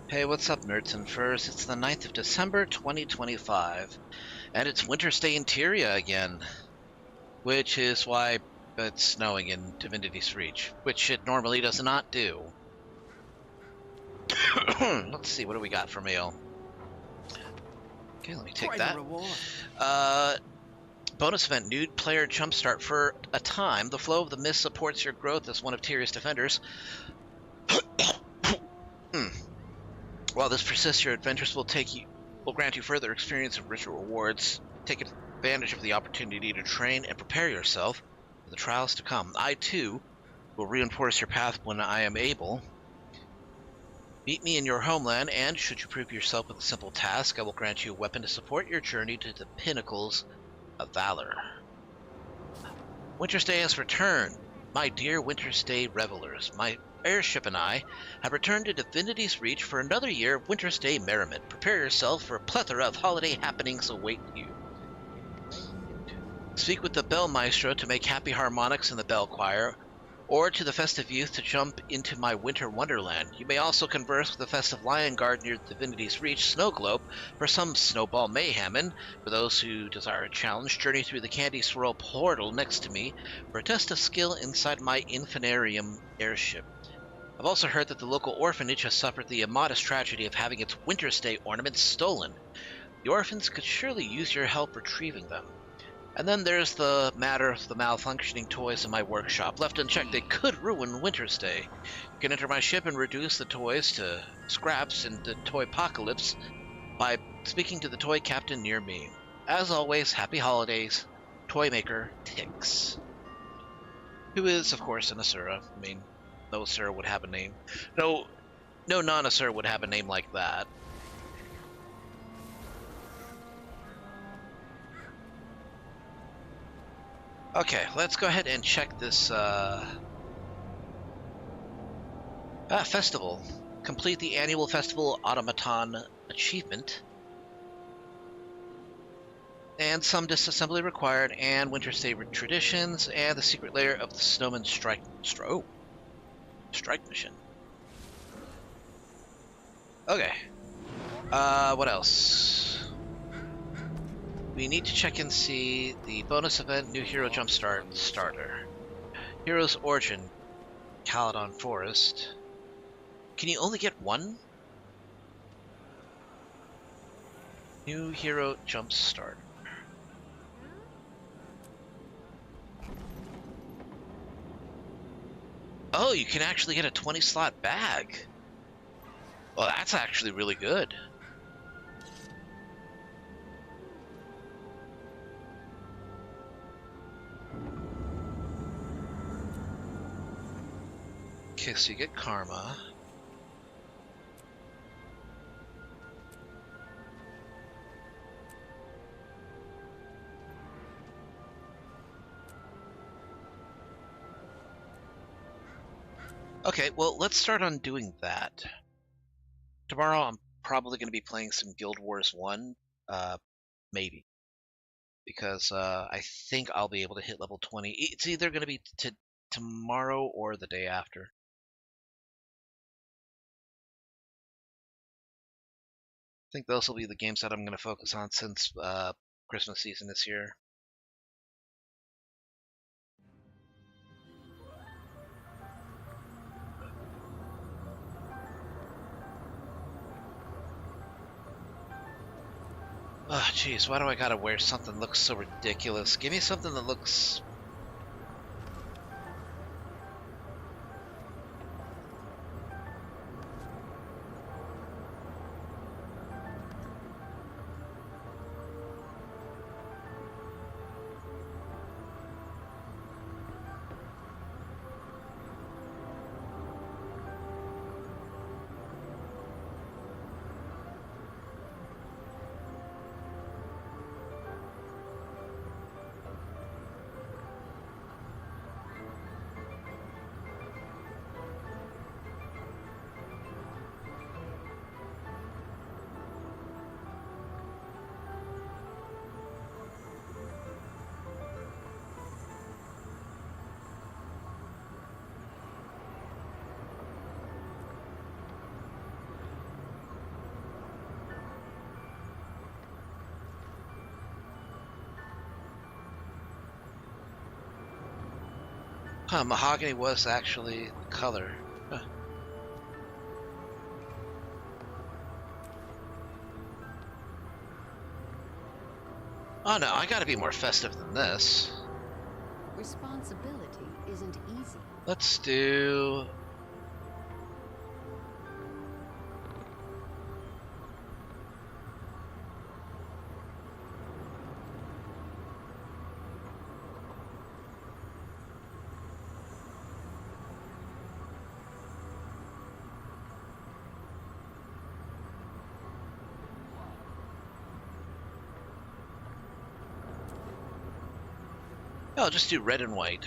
Hey, what's up, nerds and furs? It's the 9th of December, 2025, and it's Wintersday in Tyria again, which is why it's snowing in Divinity's Reach, which it normally does not do. Let's see, what do we got for mail? Okay, let me take Quite that. a reward. Bonus event, nude player jumpstart. For a time, the flow of the mist supports your growth as one of Tyria's defenders. While this persists, your adventures will grant you further experience and richer rewards. Take advantage of the opportunity to train and prepare yourself for the trials to come. I, too, will reinforce your path when I am able. Meet me in your homeland, and should you prove yourself with a simple task, I will grant you a weapon to support your journey to the pinnacles of valor. Wintersday has returned. My dear Wintersday revelers, my airship and I have returned to Divinity's Reach for another year of Wintersday merriment. Prepare yourself for a plethora of holiday happenings await you. Speak with the bell maestro to make happy harmonics in the bell choir, or to the festive youth to jump into my winter wonderland. You may also converse with the festive lion guard near Divinity's Reach snow globe for some snowball mayhem, and for those who desire a challenge, journey through the candy swirl portal next to me for a test of skill inside my Infinarium airship. I've also heard that the local orphanage has suffered the immodest tragedy of having its Wintersday ornaments stolen. The orphans could surely use your help retrieving them. And then there's the matter of the malfunctioning toys in my workshop. Left unchecked, they could ruin Wintersday. You can enter my ship and reduce the toys to scraps in the toy apocalypse by speaking to the toy captain near me. As always, happy holidays, Toymaker Tix. Who is, of course, an Asura. I mean, no Asura would have a name. No non-Asura would have a name like that. Okay, let's go ahead and check this festival. Complete the annual festival automaton achievement. And some disassembly required, and Wintersday traditions, and the secret layer of the Snowman strike mission. Okay. What else? We need to check and see the bonus event, new hero jumpstart starter. Hero's origin, Caledon Forest. Can you only get one? New hero jumpstart. Oh, you can actually get a 20-slot bag. Well, that's actually really good. Okay, so you get karma. Okay, well, let's start on doing that. Tomorrow I'm probably going to be playing some Guild Wars 1, maybe. Because I think I'll be able to hit level 20. It's either going to be tomorrow or the day after. I think those will be the games that I'm going to focus on since Christmas season is here. Oh, jeez, why do I gotta wear something that looks so ridiculous? Give me something that looks... Huh, mahogany was actually the color. Huh. Oh no, I gotta be more festive than this. Responsibility isn't easy. Let's do... I'll just do red and white.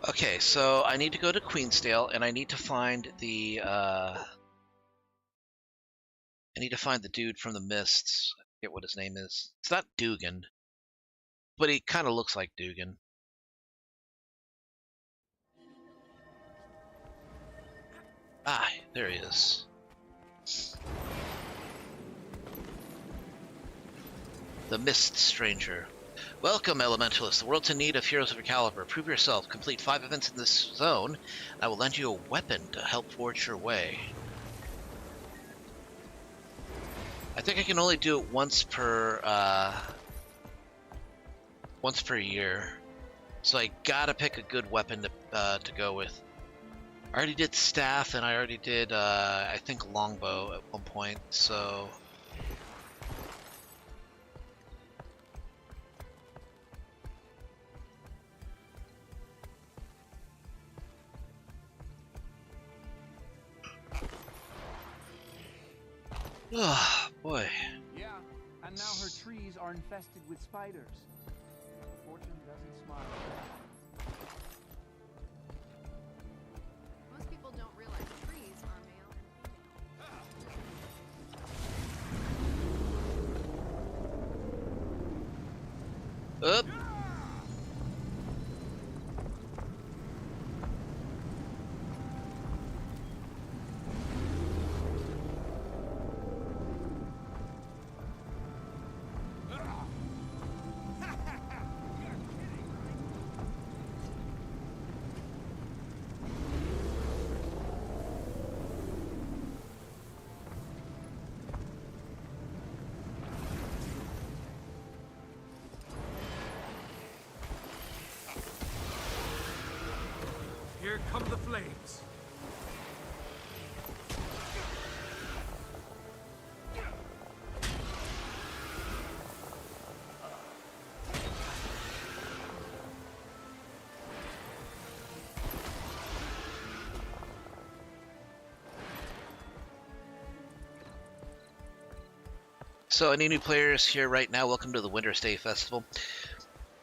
Okay, so I need to go to Queensdale, and I need to find the dude from the Mists. I forget what his name is. It's not Dugan, but he kind of looks like Dugan. Ah, there he is. The Mist Stranger. Welcome, Elementalist. The world's in need of heroes of your caliber. Prove yourself. Complete 5 events in this zone, and I will lend you a weapon to help forge your way. I think I can only do it once per year, so I gotta pick a good weapon to go with. I already did staff, and I already did I think longbow at one point. So oh boy. Yeah, and now her trees are infested with spiders. Fortune doesn't smile. Most people don't realize trees are male and Up. Here come the flames. So any new players here right now, welcome to the Wintersday Festival.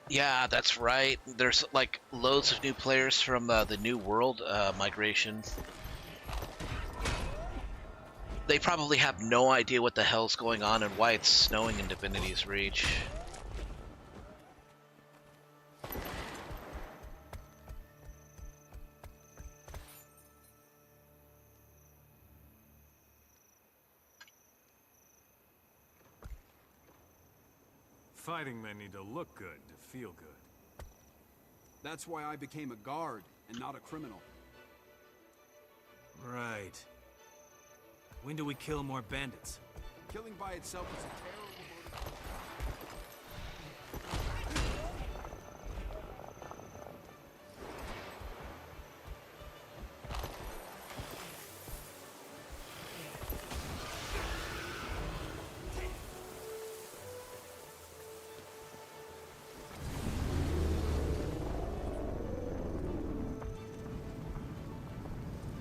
Yeah, that's right. There's like loads of new players from the New World migration. They probably have no idea what the hell's going on and why it's snowing in Divinity's Reach. Fighting men need to look good to feel good. That's why I became a guard and not a criminal. Right. When do we kill more bandits? Killing by itself is a terrible motive.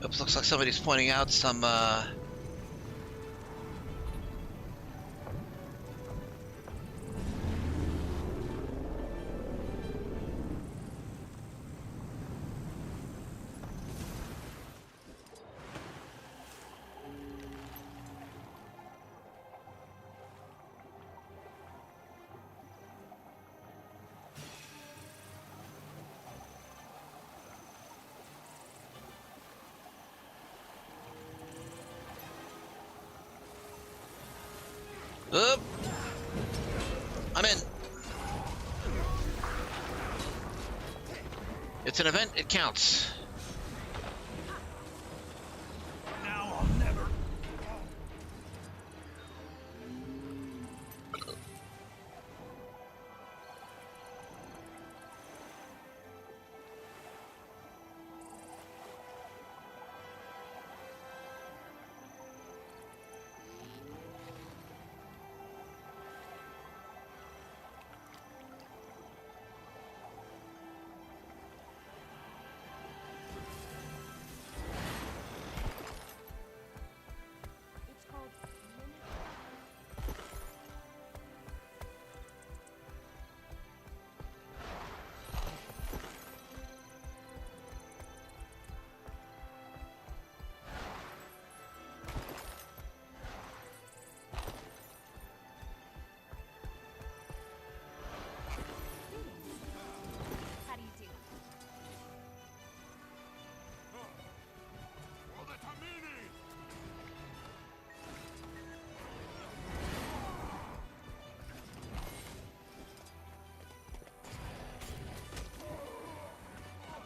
Oops, looks like somebody's pointing out some Up. I'm in. It's an event, it counts. Now I'll never. It's called How do you do?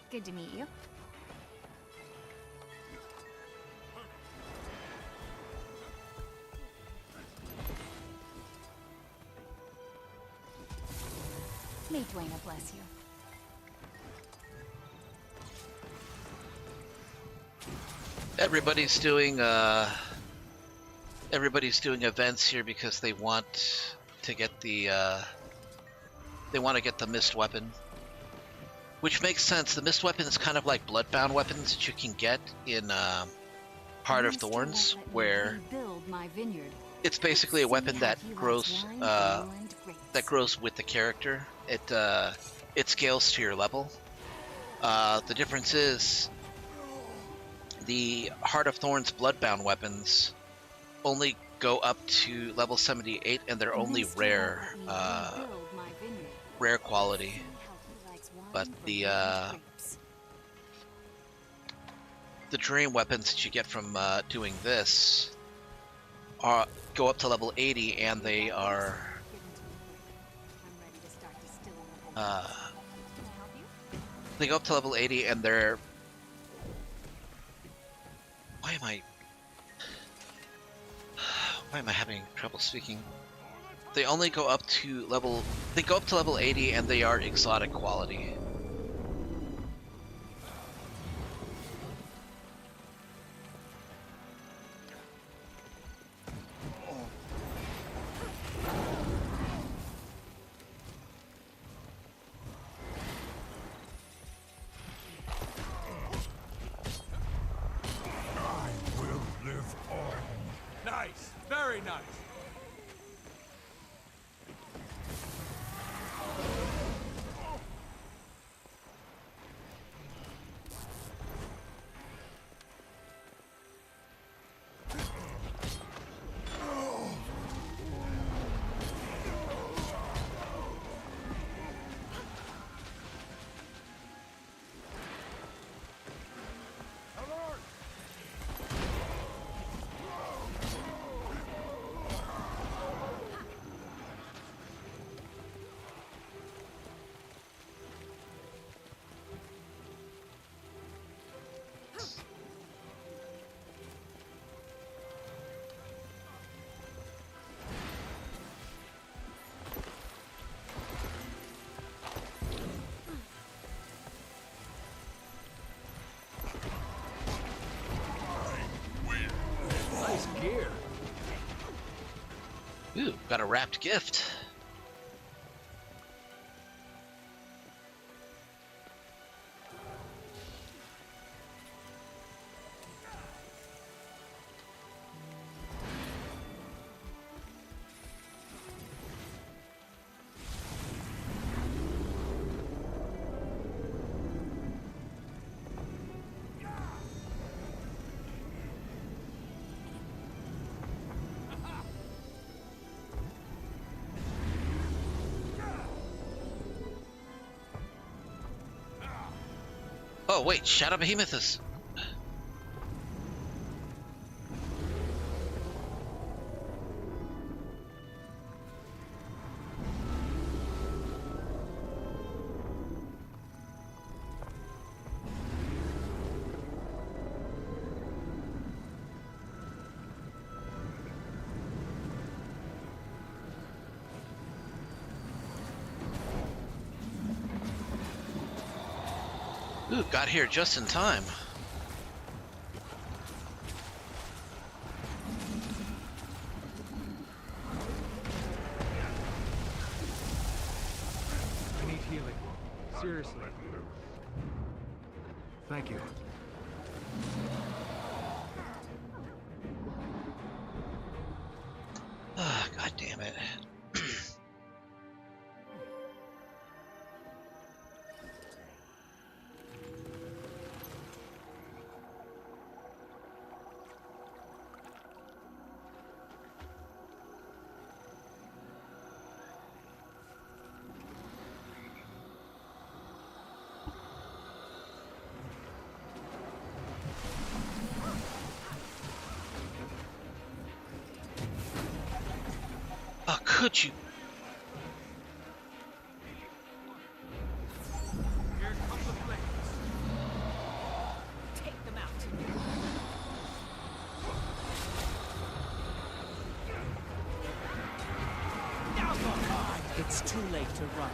Good to meet you. May Dwayne bless you. Everybody's doing events here because they want to get the mist weapon. Which makes sense. The mist weapon is kind of like bloodbound weapons that you can get in Heart of Thorns, where Build my vineyard. it's basically a weapon that grows with the character. It scales to your level. The difference is the Heart of Thorns bloodbound weapons only go up to level 78, and they're only rare quality. But the dream weapons that you get from doing this go up to level 80, and they are they go up to level 80, and they're why am I having trouble speaking? They only go up to level 80, and they are exotic quality. Nice, very nice. Nice gear. Ooh, got a wrapped gift. Oh wait, Shadow Behemoth is... Ooh, got here just in time. I need healing. Seriously. Thank you. Ah, God damn it. Oh, could you? Here come the flames. Take them out. It's too late to run.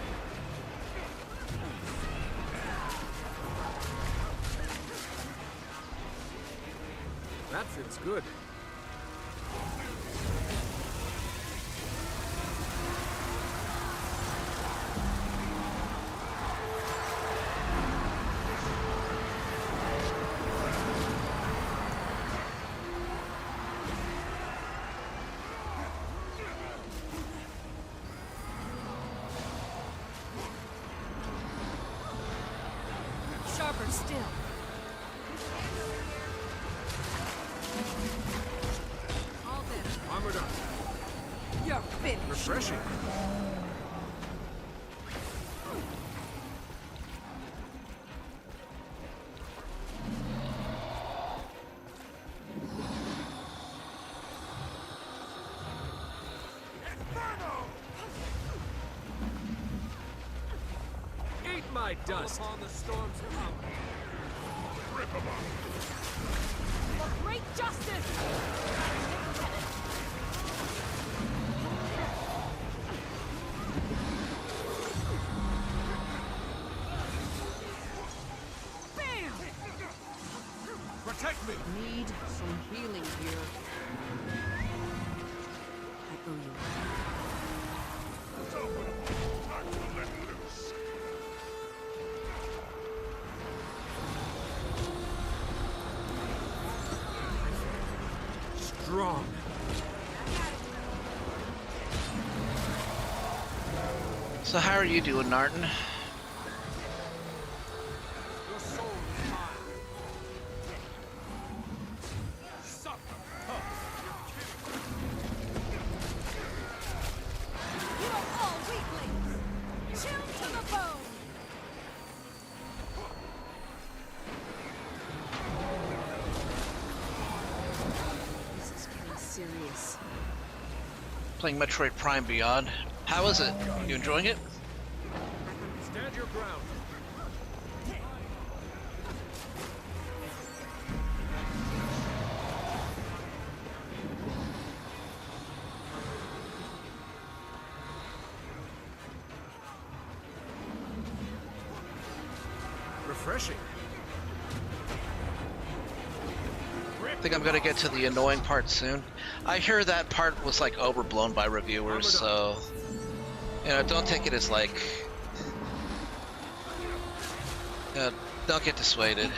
That feels good. Sharper still. All this. Armored up. You're finished. Refreshing. Eat my dust. Upon the storm's come. For great justice! Bam! Protect me. Need some healing here. I owe you. Strong. So how are you doing, Narton? Your soul is mine. Suffer. You are all weaklings! Chill to the bone! This is getting serious. Playing Metroid Prime Beyond. How is it? You enjoying it? Stand your ground. Refreshing. I think I'm gonna get to the annoying part soon. I hear that part was like overblown by reviewers, so don't take it as like don't get dissuaded.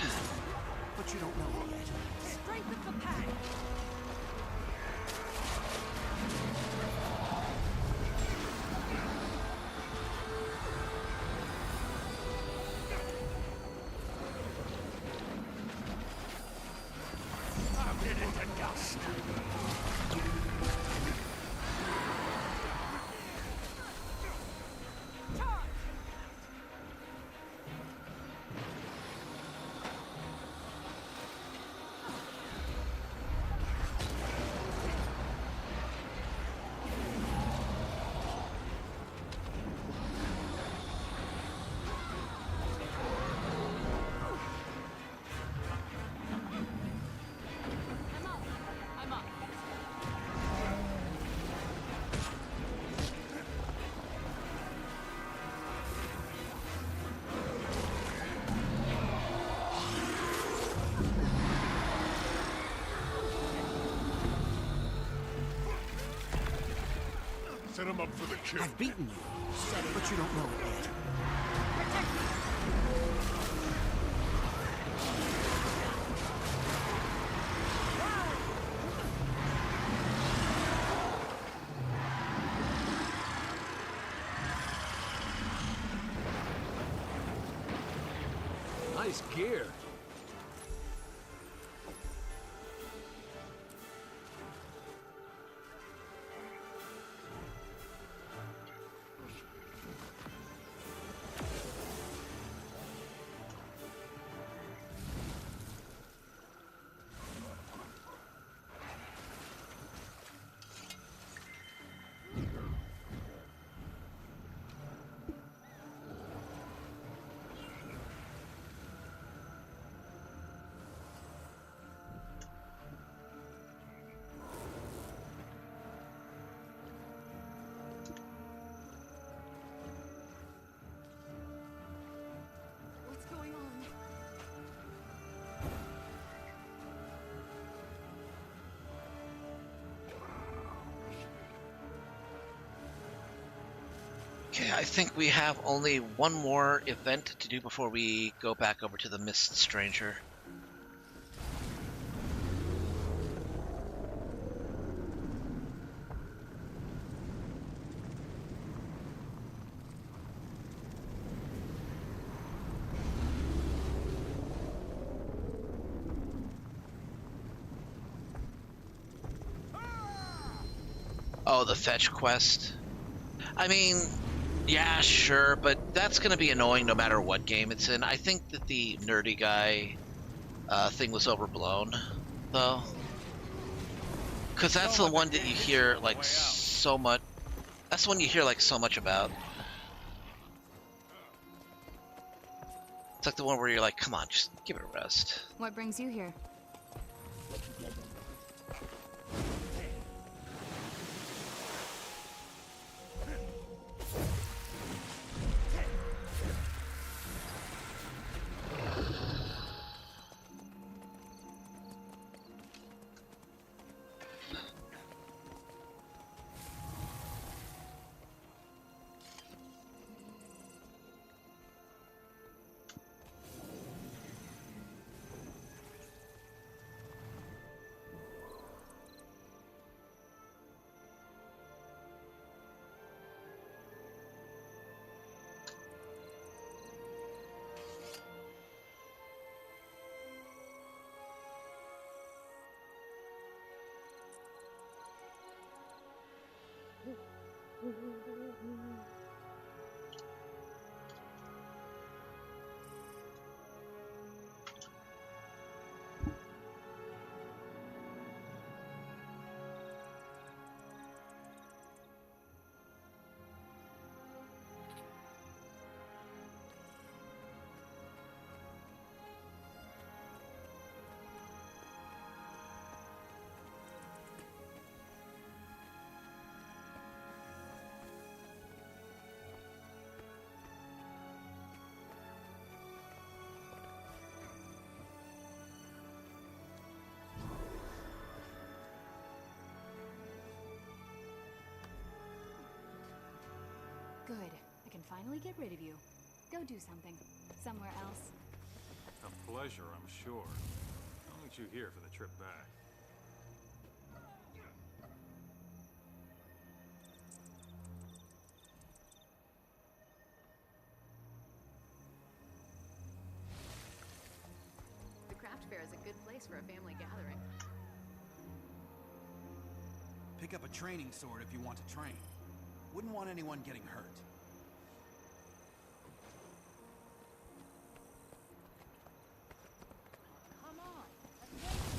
But you don't know yet. Strength of the pack! I'm up. Set him up for the kill. I've beaten you, but you don't know it yet. Nice gear. What's going on? Okay, I think we have only one more event to do before we go back over to the Mist Stranger. Oh, the fetch quest. I mean, yeah, sure, but that's going to be annoying no matter what game it's in. I think that the nerdy guy thing was overblown, though. Because that's the one that you hear, like, so much... That's the one you hear, like, so much about. It's like the one where you're like, come on, just give it a rest. What brings you here? Good. I can finally get rid of you. Go do something. Somewhere else. A pleasure, I'm sure. I'll meet you here for the trip back. The craft fair is a good place for a family gathering. Pick up a training sword if you want to train. Wouldn't want anyone getting hurt. Come on. Let's go.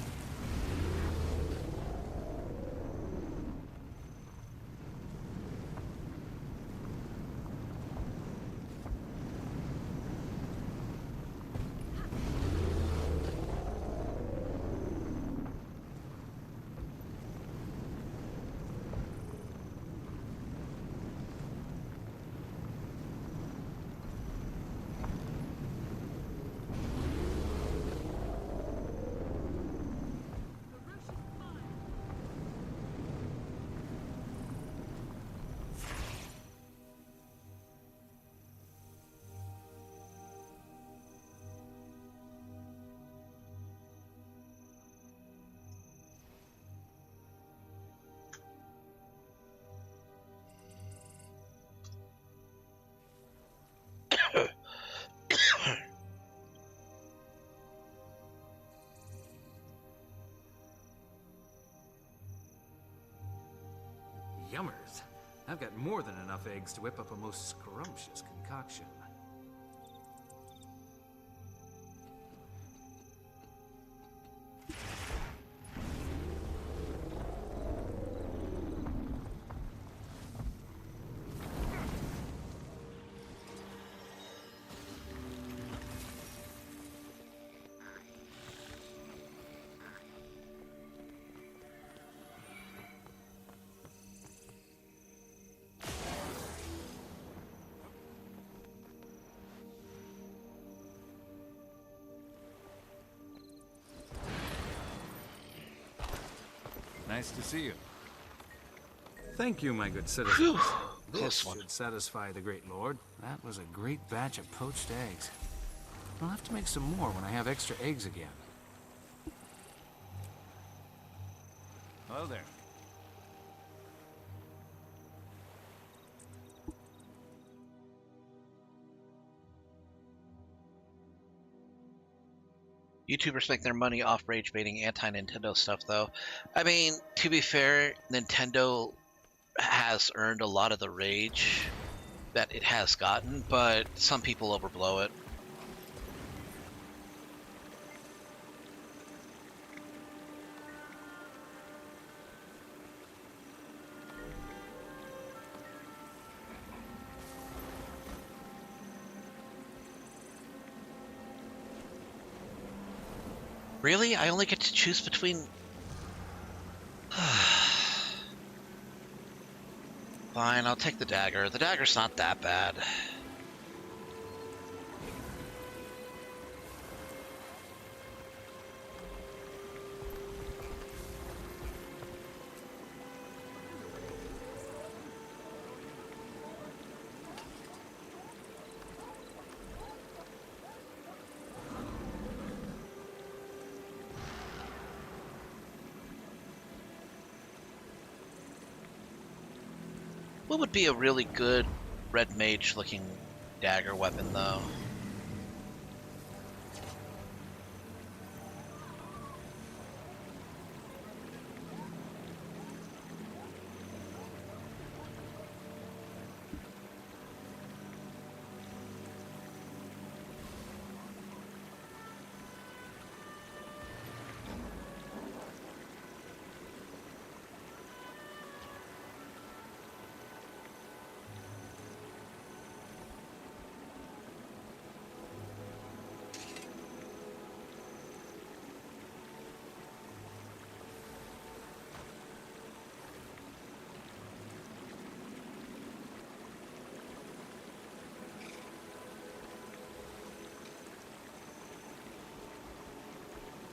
Yummers. I've got more than enough eggs to whip up a most scrumptious concoction. Nice to see you. Thank you, my good citizens. This Close one. should satisfy the great lord. That was a great batch of poached eggs. I'll have to make some more when I have extra eggs again. Hello there. YouTubers make their money off rage baiting anti-Nintendo stuff, though. I mean, to be fair, Nintendo has earned a lot of the rage that it has gotten, but some people overblow it. Really? I only get to choose between... Fine, I'll take the dagger. The dagger's not that bad. What would be a really good red mage looking dagger weapon, though?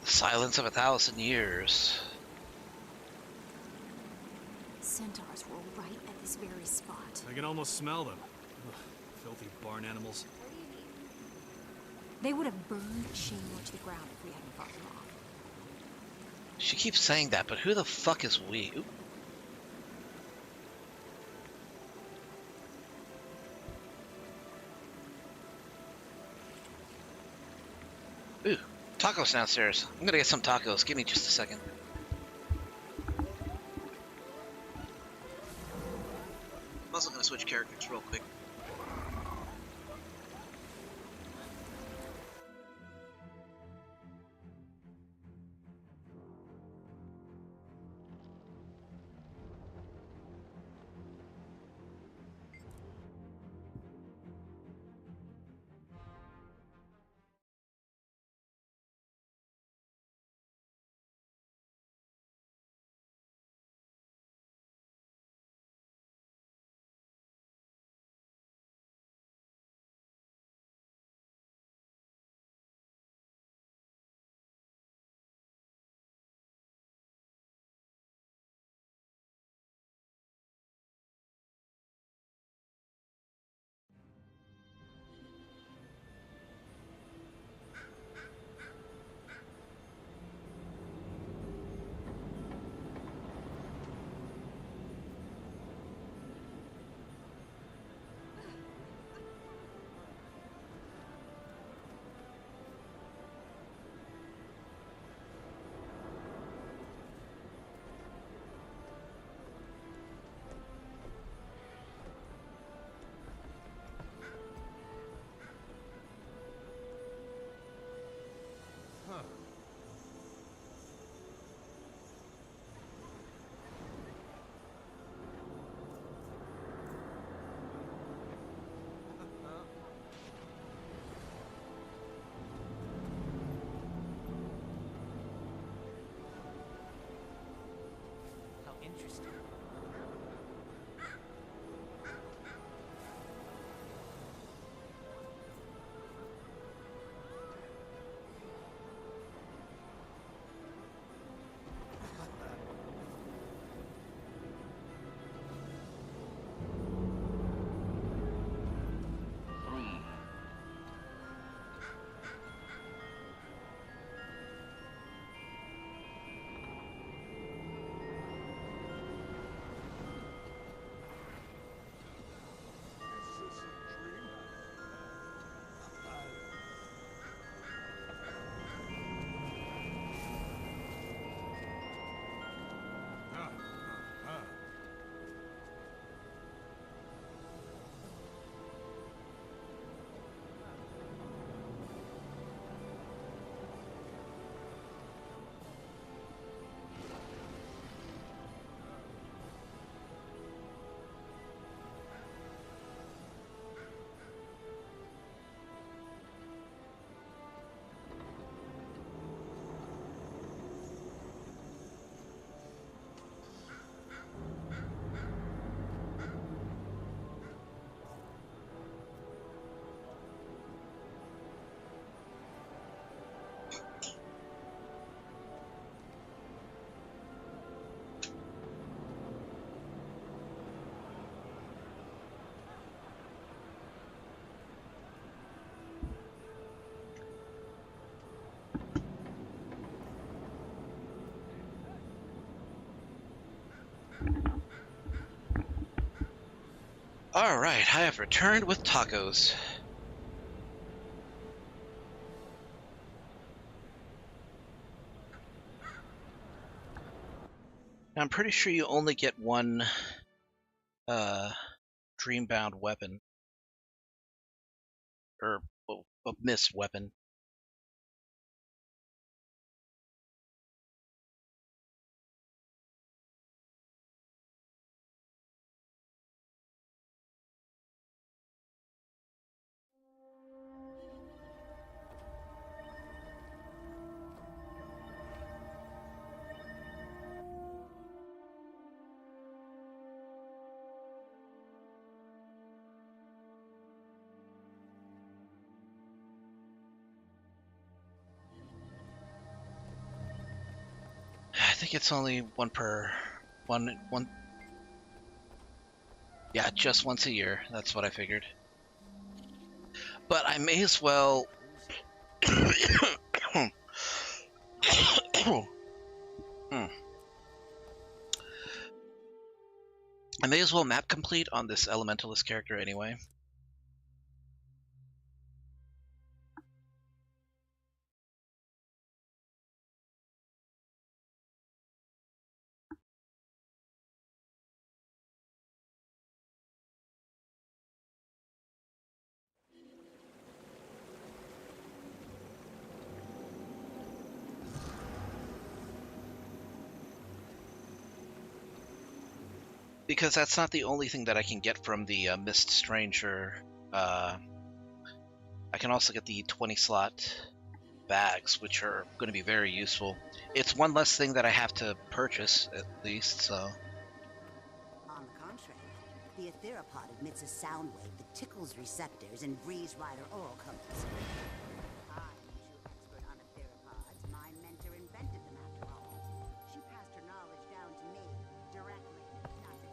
Silence of 1,000 years. Centaurs were right at this very spot. I can almost smell them. Ugh, filthy barn animals. They would have burned Shinmore to the ground if we hadn't fought them off. She keeps saying that, but who the fuck is we? Oop. Ooh, tacos downstairs. I'm gonna get some tacos. Give me just a second. I'm also gonna switch characters real quick. Alright, I have returned with tacos. Now, I'm pretty sure you only get one Dreambound weapon. Or a missed weapon. I think it's only one per one. Yeah, just once a year. That's what I figured. But I may as well. Hmm. I may as well map complete on this elementalist character anyway. Because that's not the only thing that I can get from the Mist Stranger. I can also get the 20 slot bags, which are going to be very useful. It's one less thing that I have to purchase, at least, so... On the contrary, the Etheropod emits a sound wave that tickles receptors and breeze rider oral codes. I'm a true expert on Etheropods. My mentor invented them, after all. She passed her knowledge down to me, directly, not to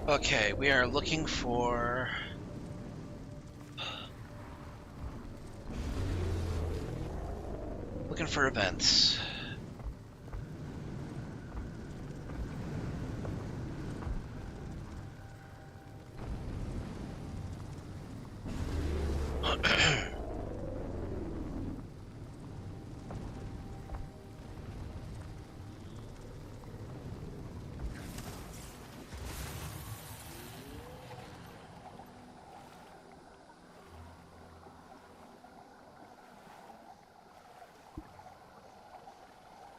Okay, we are looking for... Looking for events.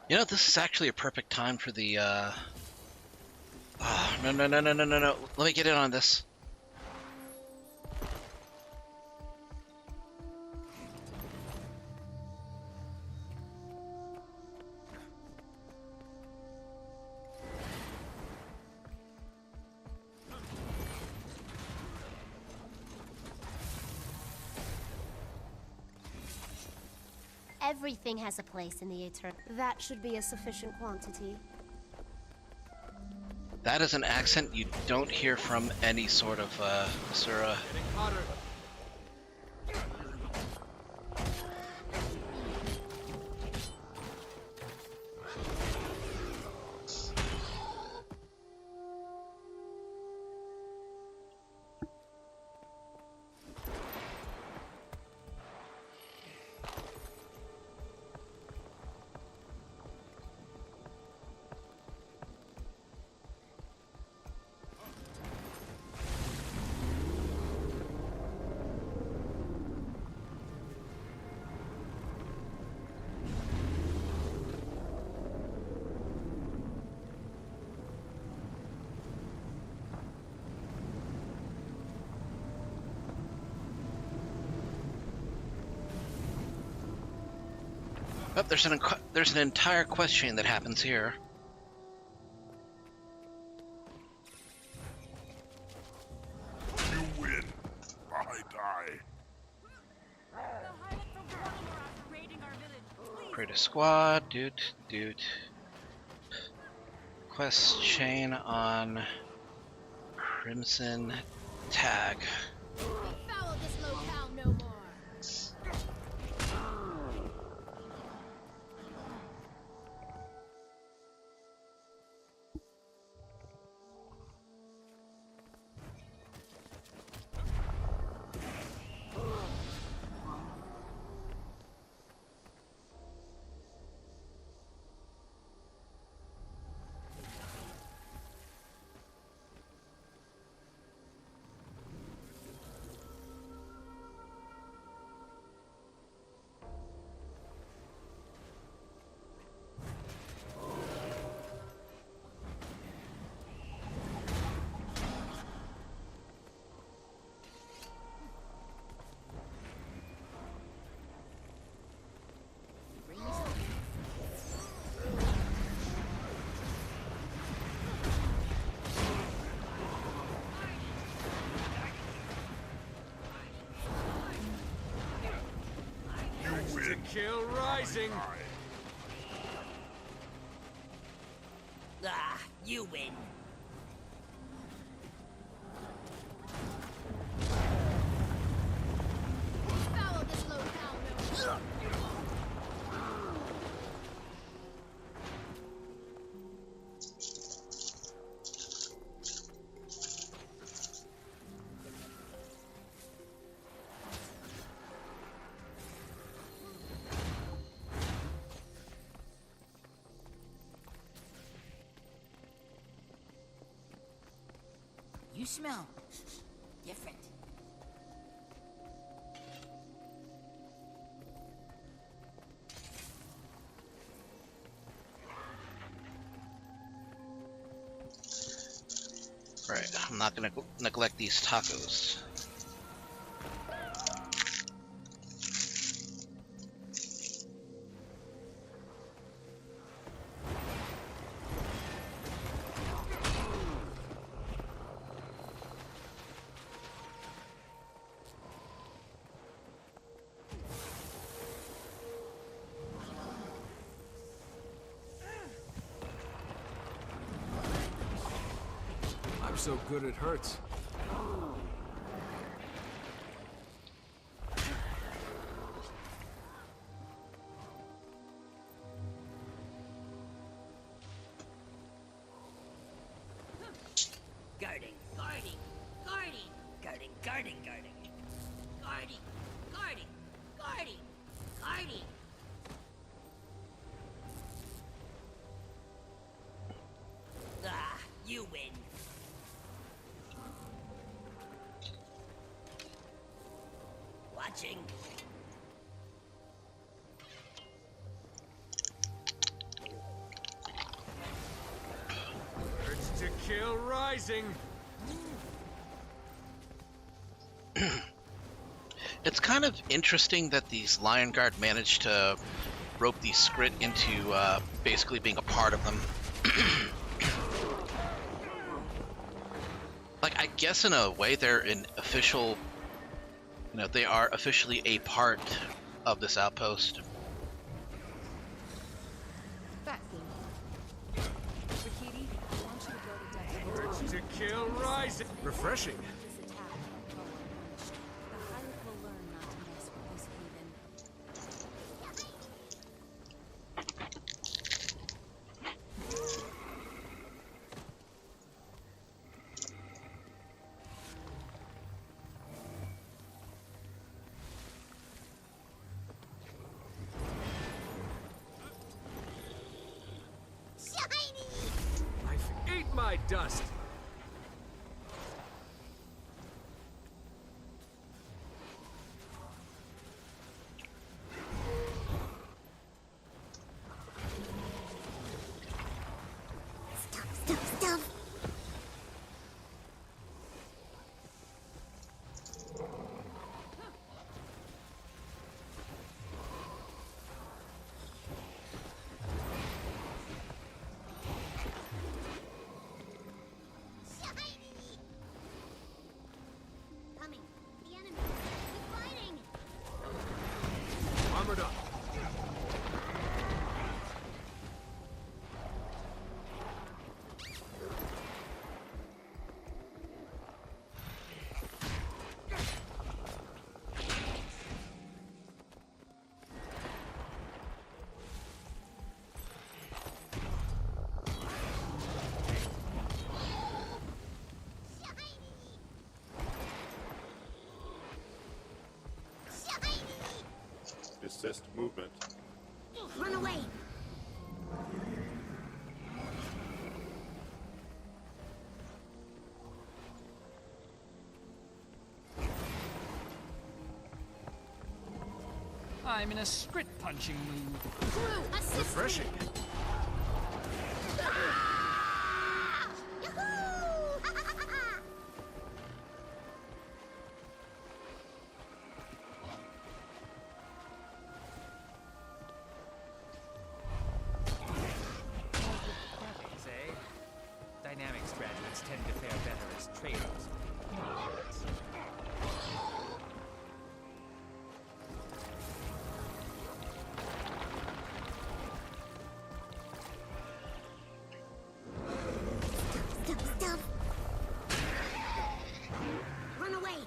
You know, this is actually a perfect time for the, Oh, no. Let me get in on this. Everything has a place in the Eternal. That should be a sufficient quantity. That is an accent you don't hear from any sort of, Asura. Oh, there's an entire quest chain that happens here. Squad, doot. Quest chain on Crimson Tag. We foul this locale no more. Kill rising. Ah, you win. We foul this locale no more. You smell different. Right, I'm not gonna neglect these tacos. I'm so good it hurts. Guarding. Ah, you win. Watching. Urge to kill rising. It's kind of interesting that these Lion Guard managed to rope these Skrit into basically being a part of them. Like, I guess in a way they're an official, they are officially a part of this outpost. Rakiti, I want you to go to Dex. Urge to kill rising. Refreshing. This attack will go unpunished. The Hyrule will learn not to mess with this heathen. Life ate my dust. Stop. assist movement. Run away! I'm in a script punching mood. Crew, assist Refreshing. me! Say, dynamics graduates tend to fare better as traders. Stop! Run away!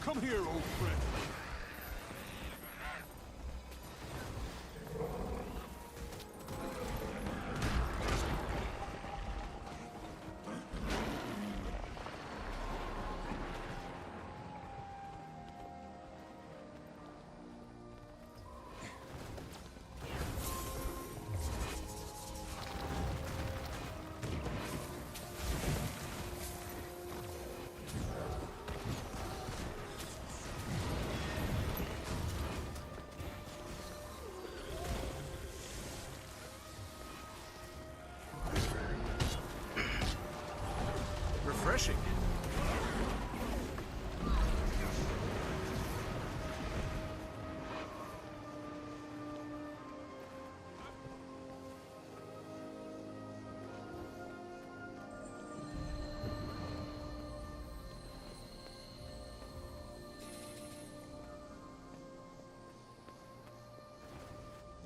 Come here, old friend. Refreshing.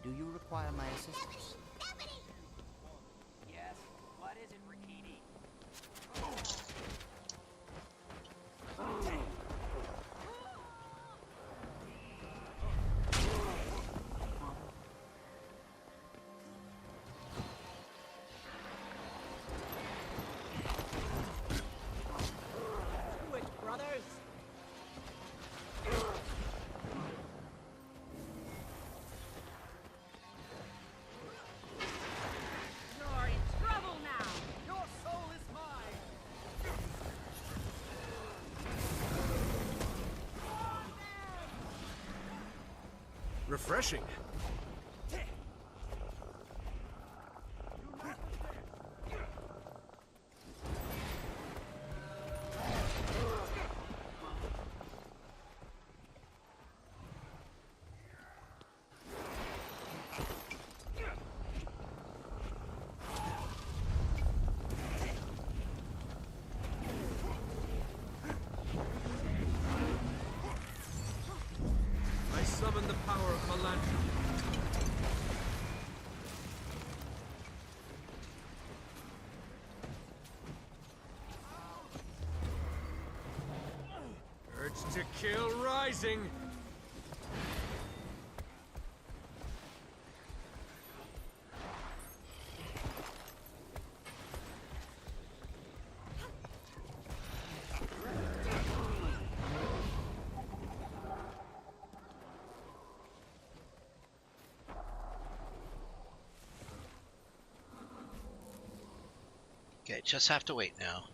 Do you require my assistance? Yes. What is it, Rikini? You're in trouble now! Your soul is mine! Refreshing. I summon the power of Melantra. Urge to kill rising. Okay, just have to wait now.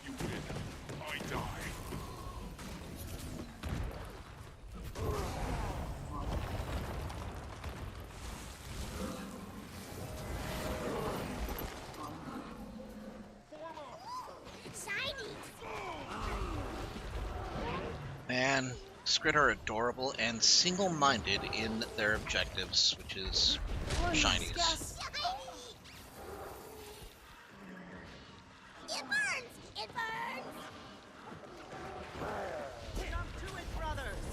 You win. I die. Man, Skrid are adorable and single-minded in their objectives, which is shinies. It burns! It burns! Jump to it, brothers!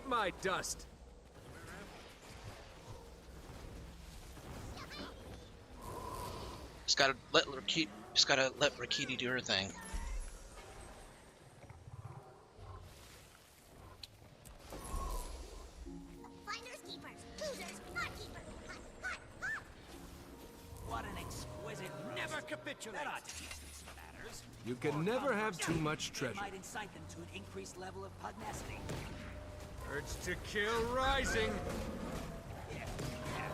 Eat my dust! Just gotta let Rakiti do her thing. Finders keepers, losers, not keepers. What an exquisite, never capitulate. That ought to teach them some manners. You can never have too much treasure. It might incite them to an increased level of pugnacity. Urge to kill rising!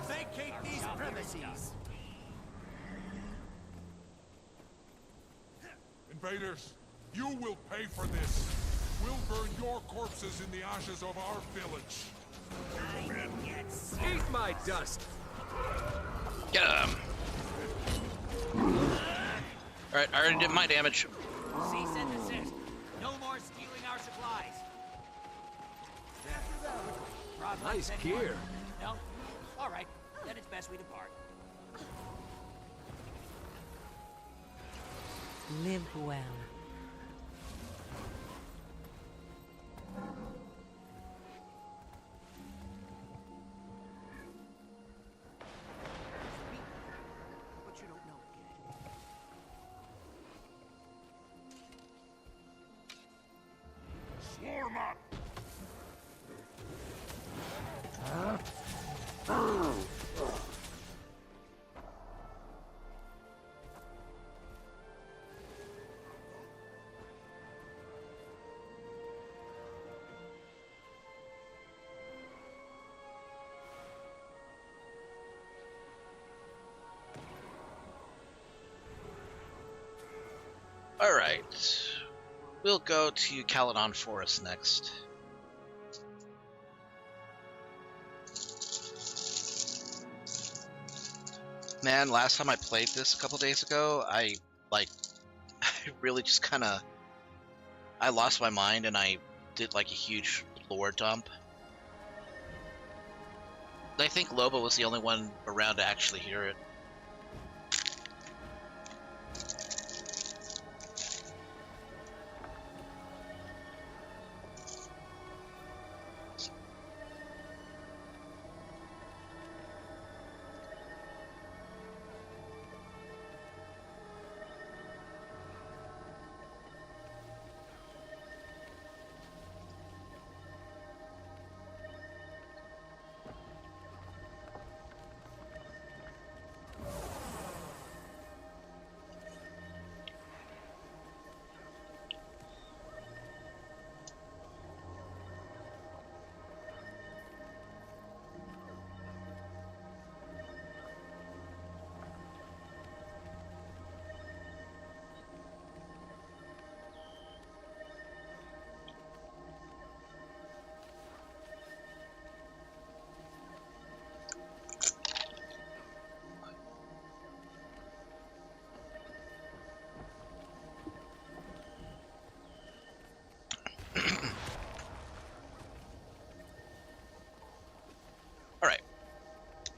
Vacate these premises. Invaders, you will pay for this. We'll burn your corpses in the ashes of our village. Eat my dust! Get him! Alright, I already did my damage. Cease and desist. No more stealing our supplies. Nice gear. No? All right. Then it's best we depart. Live well. But you don't know it yet. Swarm up! Alright. We'll go to Caledon Forest next. Man, last time I played this a couple days ago, I really just I lost my mind and I did like a huge lore dump. I think Lobo was the only one around to actually hear it.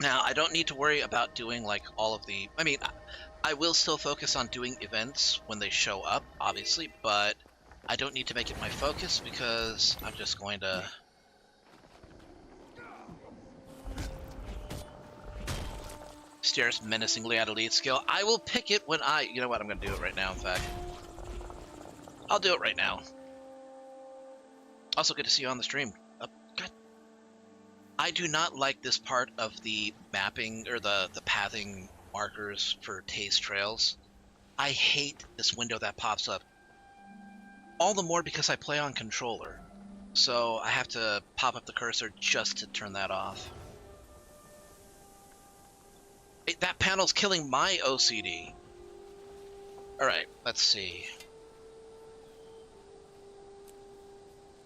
Now, I don't need to worry about doing like all of the... I mean, I will still focus on doing events when they show up, obviously, but I don't need to make it my focus because I'm just going to... Stares menacingly at elite skill. I will pick it when I... You know what? I'm going to do it right now, in fact. I'll do it right now. Also, good to see you on the stream. God. I do not like this part of the mapping or the pathing markers for taste trails. I hate this window that pops up. All the more because I play on controller. So I have to pop up the cursor just to turn that off. That panel's killing my OCD. Alright, let's see.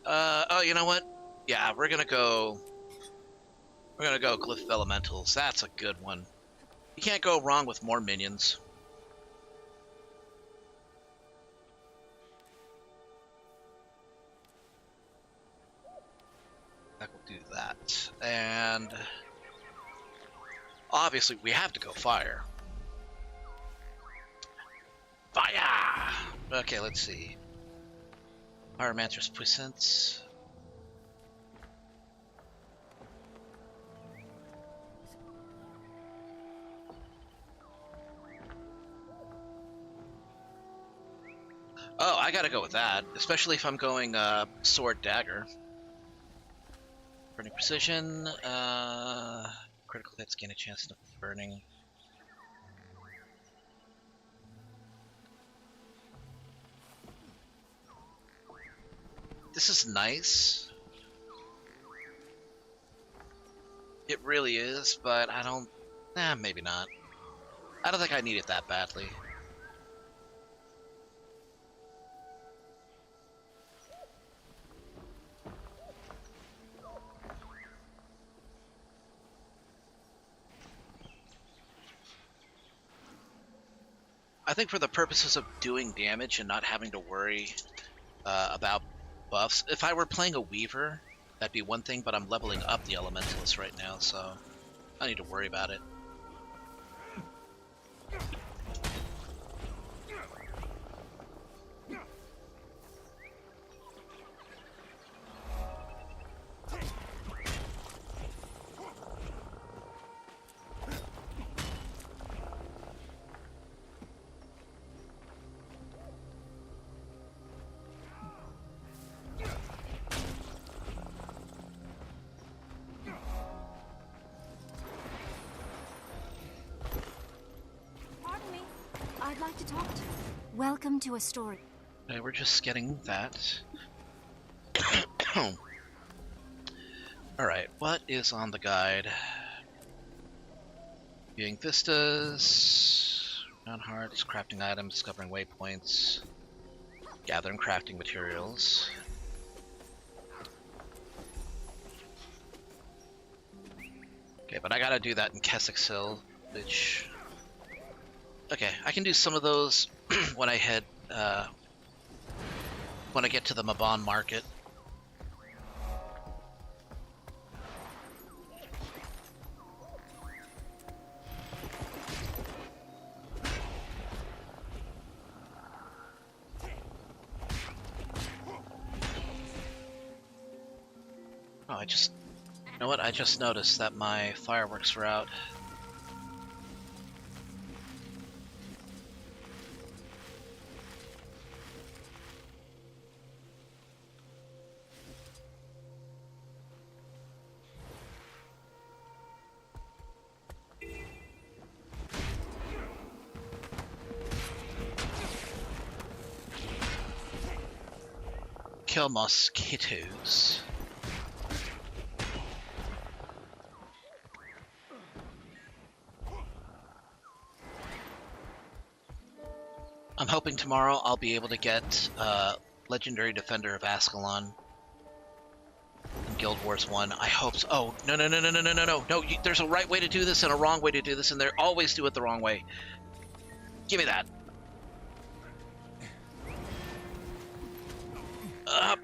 Oh, you know what? Yeah, we're gonna go Glyph of Elementals. That's a good one. You can't go wrong with more minions. That will do that. And obviously we have to go fire. Fire! Okay, let's see. Pyromancer's Puissance. Oh, I gotta go with that, especially if I'm going sword dagger. Burning precision, critical hits gain a chance of burning. This is nice. It really is, but I don't... maybe not. I don't think I need it that badly. I think for the purposes of doing damage and not having to worry about buffs, if I were playing a Weaver, that'd be one thing, but I'm leveling up the Elementalist right now, so I don't need to worry about it. Pardon me. I'd like to talk to you. Welcome to a story. Okay, we're just getting that. Alright, what is on the guide? Viewing vistas, round hearts, crafting items, discovering waypoints, gathering crafting materials. Okay, but I gotta do that in Keswick's Hill, which... Okay, I can do some of those when I head, when I get to the Mabon market. Oh, you know what? I just noticed that my fireworks were out. Kill mosquitoes. I'm hoping tomorrow I'll be able to get Legendary Defender of Ascalon in Guild Wars 1. I hope so. Oh, no. No, there's a right way to do this and a wrong way to do this, and they always do it the wrong way. Give me that. Up.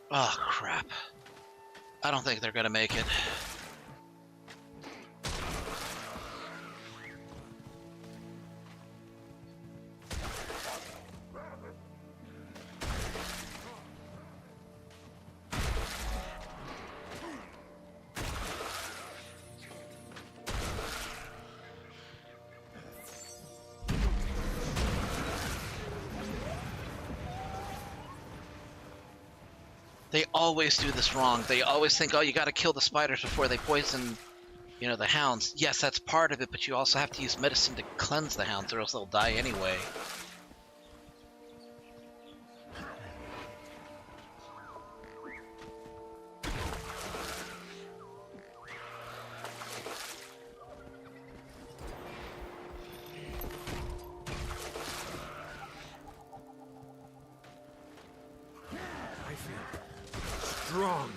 Oh, crap. I don't think they're gonna make it. They always do this wrong. They always think, oh, you gotta kill the spiders before they poison, you know, the hounds. Yes, that's part of it, but you also have to use medicine to cleanse the hounds, or else they'll die anyway. Strong.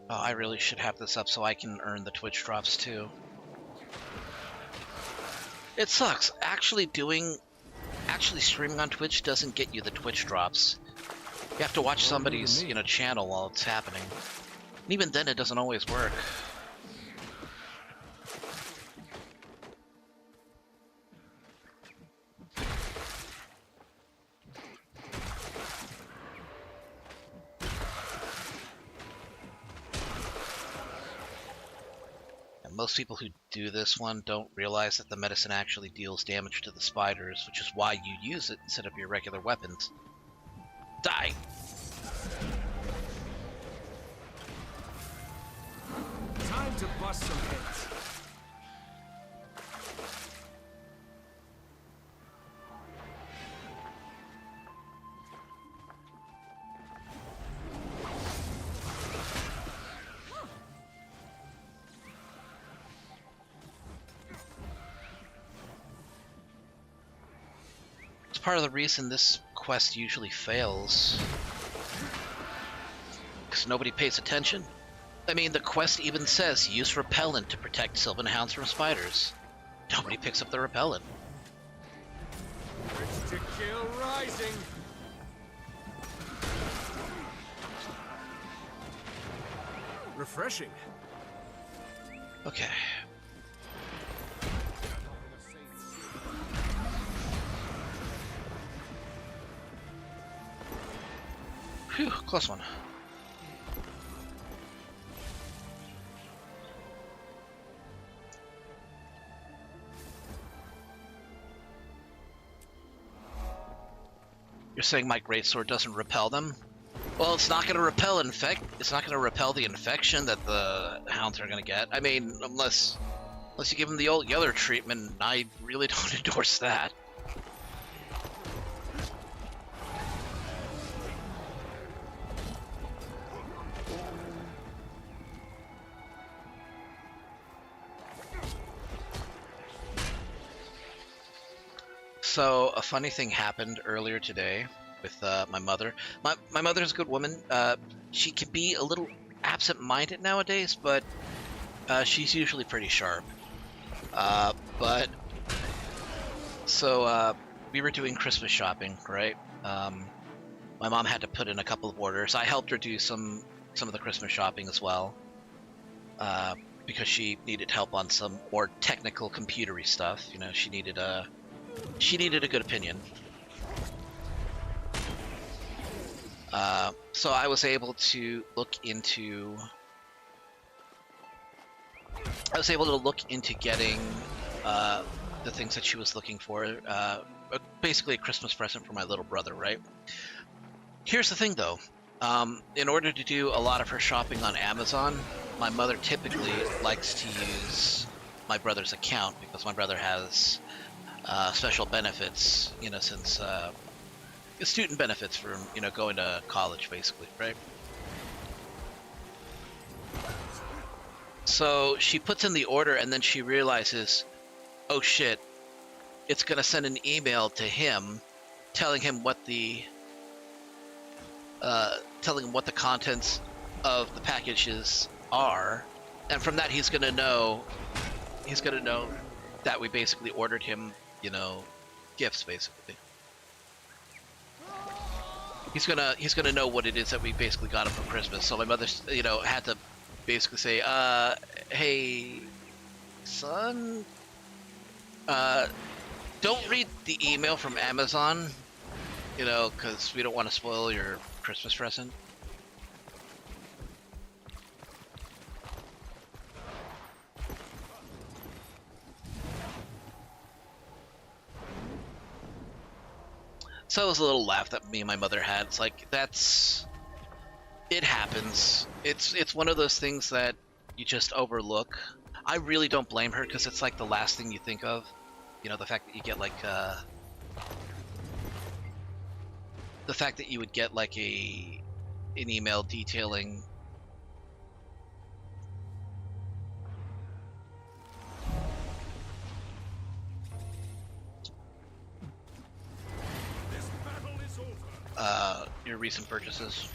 Oh, I really should have this up so I can earn the Twitch drops too. It sucks. Actually streaming on Twitch doesn't get you the Twitch drops. You have to watch somebody's, you know, channel while it's happening. And even then it doesn't always work. most people who do this one don't realize that the medicine actually deals damage to the spiders, which is why you use it instead of your regular weapons. Die! Time to bust some heads. It's part of the reason this quest usually fails. Because nobody pays attention. I mean, the quest even says use repellent to protect sylvan hounds from spiders. Nobody picks up the repellent. Urge to kill rising. Refreshing. Okay. Phew, close one. You're saying my greatsword doesn't repel them? Well, it's not going to repel It's not going to repel the infection that the hounds are going to get. I mean, unless you give them the old Yeller treatment, I really don't endorse that. So, a funny thing happened earlier today with my mother. My mother's a good woman. She can be a little absent-minded nowadays, but she's usually pretty sharp. So we were doing Christmas shopping, right? My mom had to put in a couple of orders. I helped her do some of the Christmas shopping as well, because she needed help on some more technical computery stuff. You know, she needed a good opinion. So I was able to look into getting the things that she was looking for, basically a Christmas present for my little brother, right? Here's the thing though, in order to do a lot of her shopping on Amazon, my mother typically likes to use my brother's account because my brother has special benefits, you know, since student benefits from, you know, going to college, basically, right? So she puts in the order and then she realizes, oh shit, it's gonna send an email to him telling him what the contents of the packages are, and from that he's gonna know that we basically ordered him, you know, gifts, basically. He's gonna know what it is that we basically got him for Christmas. So my mother, you know, had to basically say, hey, son, don't read the email from Amazon, you know, because we don't want to spoil your Christmas present. So it was a little laugh that me and my mother had. It's like, it happens. It's one of those things that you just overlook. I really don't blame her because it's like the last thing you think of. You know, the fact that you get like the fact that you would get like an email detailing your recent purchases.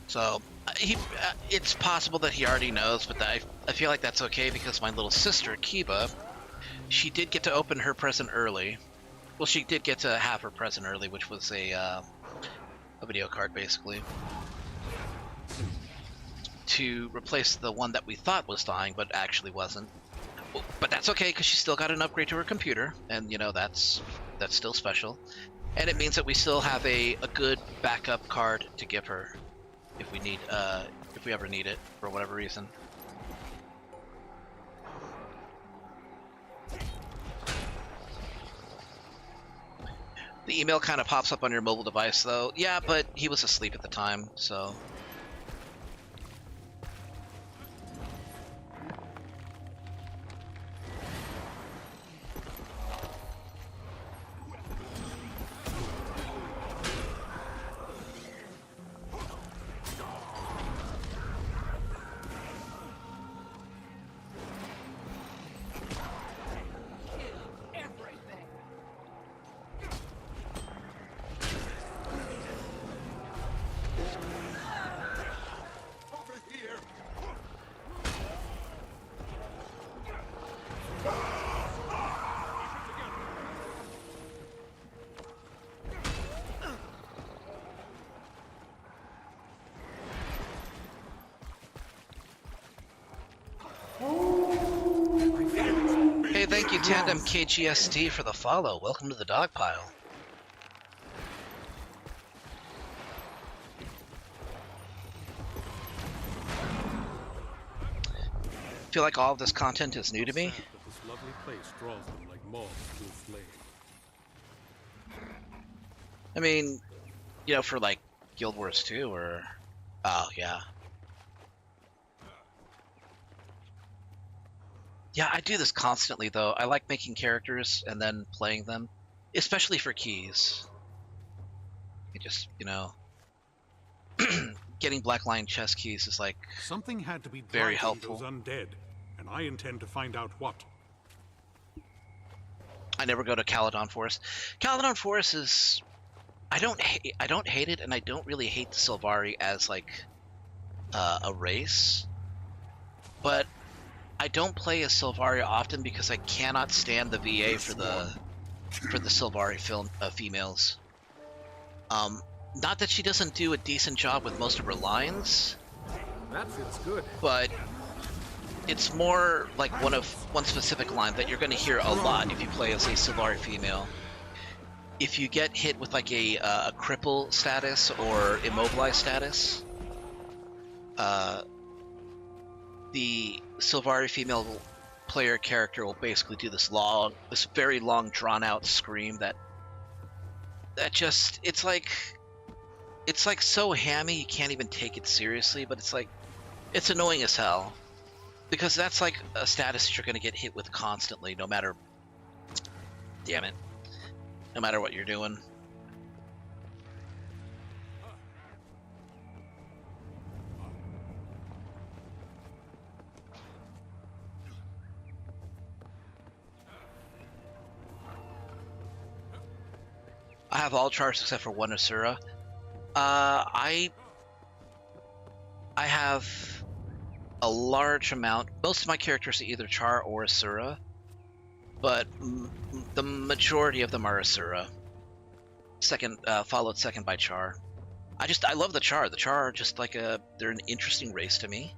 So it's possible that he already knows, but I feel like that's okay because my little sister Kiba, she did get to open her present early. Well, she did get to have her present early, which was a video card, basically, to replace the one that we thought was dying, but actually wasn't. But that's okay because she still got an upgrade to her computer, and you know that's still special, and it means that we still have a good backup card to give her. if we ever need it for whatever reason. The email kind of pops up on your mobile device, though. Yeah, but he was asleep at the time, so... Hey, thank you, Tandem KGSD, for the follow. Welcome to the dog pile. Feel like all of this content is new to me. This lovely place draws them like moths to a flame. I mean, you know, for like Guild Wars 2 or... Oh, yeah. Yeah, I do this constantly, though. I like making characters and then playing them, especially for keys. You just, you know, getting Black Lion chest keys is like Something had to be very driving helpful. those undead, and I intend to find out what. I never go to Caledon Forest. Caledon Forest is... I don't hate it, and I don't really hate the Sylvari as like a race, but I don't play as Sylvari often because I cannot stand the VA for the Sylvari females. Not that she doesn't do a decent job with most of her lines. That feels good. But it's more like one specific line that you're going to hear a lot if you play as a Sylvari female. If you get hit with like a cripple status or immobilized status, the Sylvari female player character will basically do this very long, drawn-out scream that just it's like so hammy you can't even take it seriously, but it's annoying as hell because that's like a status that you're going to get hit with constantly, no matter what you're doing. I have all chars except for one Asura. I have a large amount. Most of my characters are either char or Asura, but the majority of them are Asura. Followed second by char. I love the char. The char are just like they're an interesting race to me,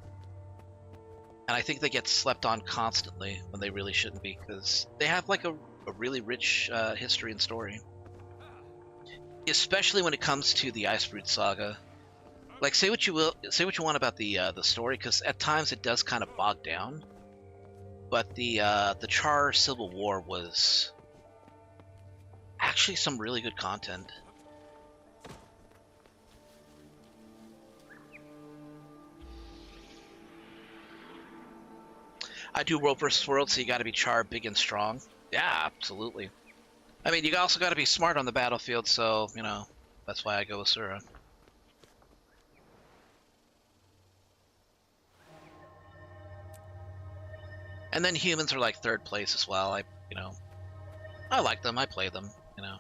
and I think they get slept on constantly when they really shouldn't be, because they have like a really rich history and story. Especially when it comes to the Icebrood saga. Like, say what you want about the story, because at times it does kind of bog down. But the Char Civil War was actually some really good content. I do world versus world, so you got to be Char big and strong. Yeah, absolutely. I mean, you also got to be smart on the battlefield, so, you know, that's why I go with Sura. And then humans are like third place as well. I like them. I play them, you know.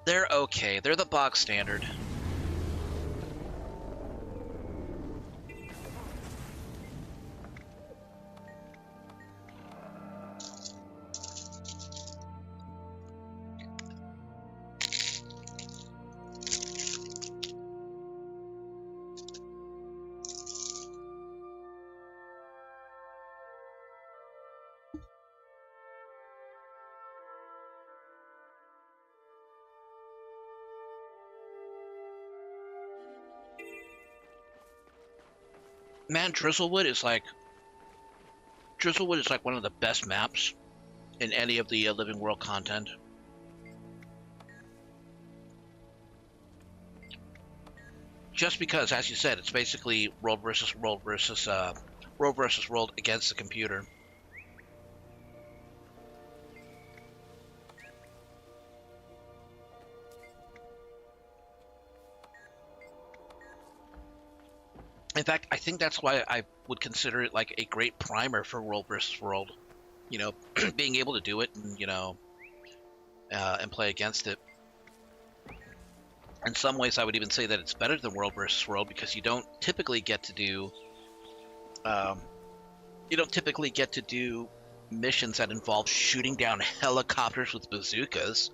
They're okay. They're the bog standard. Man, Drizzlewood is like one of the best maps in any of the Living World content. Just because, as you said, it's basically world versus world versus world against the computer. In fact, I think that's why I would consider it like a great primer for world versus world. You know, being able to do it and, you know, and play against it. In some ways, I would even say that it's better than world versus world because you don't typically get to do missions that involve shooting down helicopters with bazookas.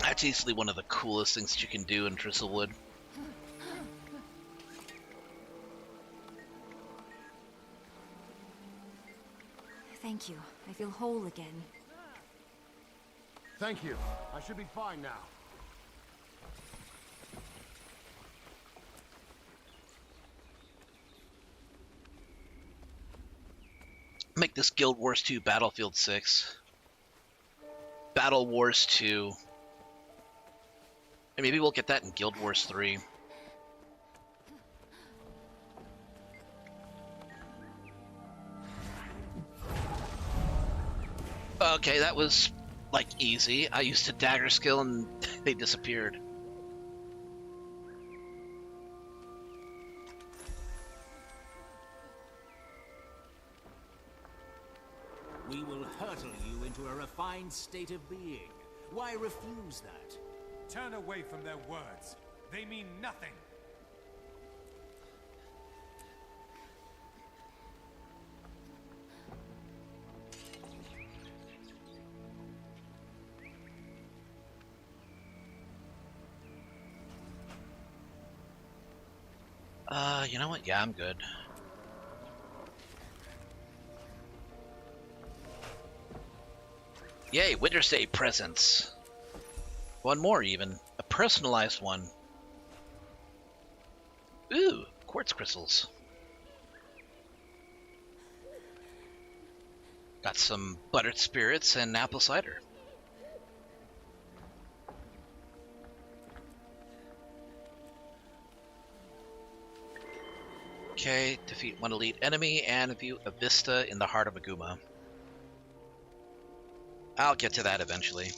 That's easily one of the coolest things that you can do in Drizzlewood. Thank you. I feel whole again. Thank you. I should be fine now. Make this Guild Wars 2 Battlefield 6. Battle Wars 2. And maybe we'll get that in Guild Wars 3. Okay, that was, like, easy. I used a dagger skill and they disappeared. We will hurtle you into a refined state of being. Why refuse that? Turn away from their words. They mean nothing. You know what? Yeah, I'm good. Yay, Wintersday presents. One more, even. A personalized one. Ooh, quartz crystals. Got some buttered spirits and apple cider. Okay, defeat one elite enemy and view a vista in the heart of Aguma. I'll get to that eventually.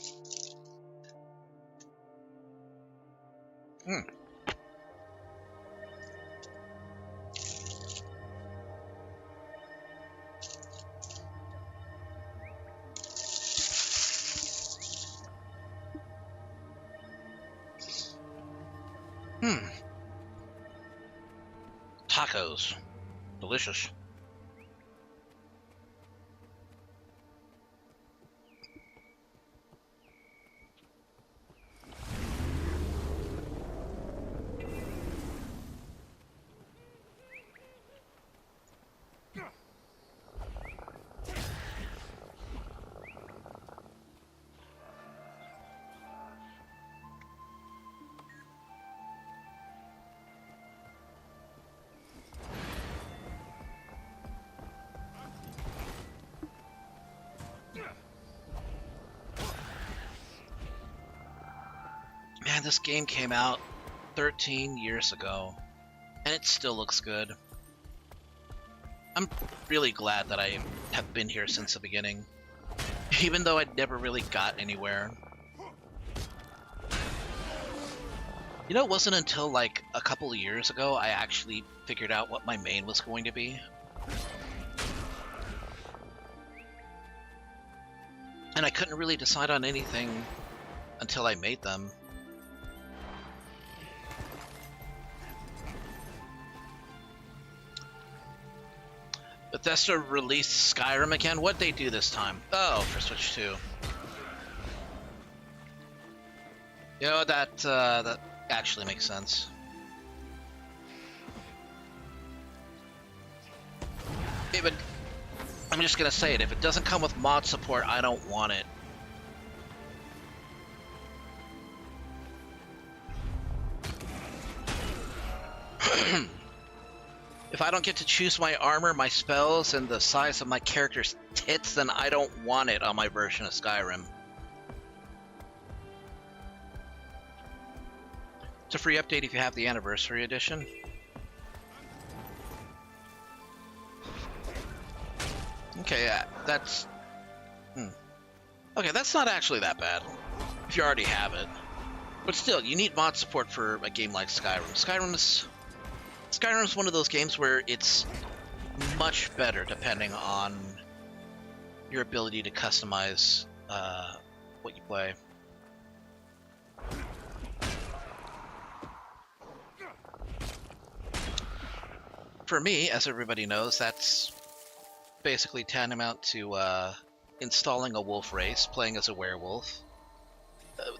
Tacos. Delicious. Man, this game came out 13 years ago, and it still looks good. I'm really glad that I have been here since the beginning, even though I never really got anywhere. You know, it wasn't until like a couple of years ago I actually figured out what my main was going to be. And I couldn't really decide on anything until I made them. Bethesda released Skyrim again. What'd they do this time? Oh, for Switch 2. You know, that actually makes sense. But I'm just gonna say it. If it doesn't come with mod support, I don't want it. If I don't get to choose my armor, my spells, and the size of my character's tits, then I don't want it on my version of Skyrim. It's a free update if you have the Anniversary Edition. Okay, that's... Okay, that's not actually that bad, if you already have it. But still, you need mod support for a game like Skyrim. Skyrim's one of those games where it's much better depending on your ability to customize what you play. For me, as everybody knows, that's basically tantamount to installing a wolf race, playing as a werewolf.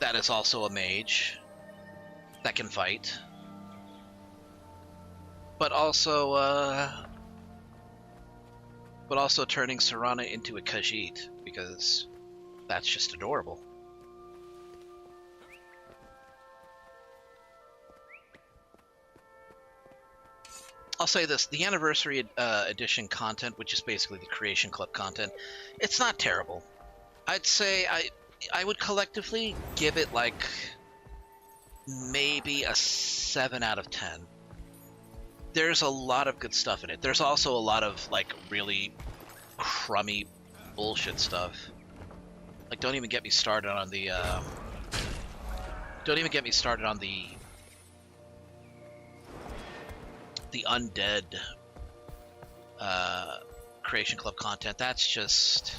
That is also a mage that can fight. But also turning Serana into a Khajiit, because that's just adorable. I'll say this, the Anniversary Edition content, which is basically the Creation Club content, it's not terrible. I'd say I would collectively give it like maybe a 7 out of 10. There's a lot of good stuff in it. There's also a lot of like really crummy bullshit stuff. Like, don't even get me started on the undead Creation Club content. That's just...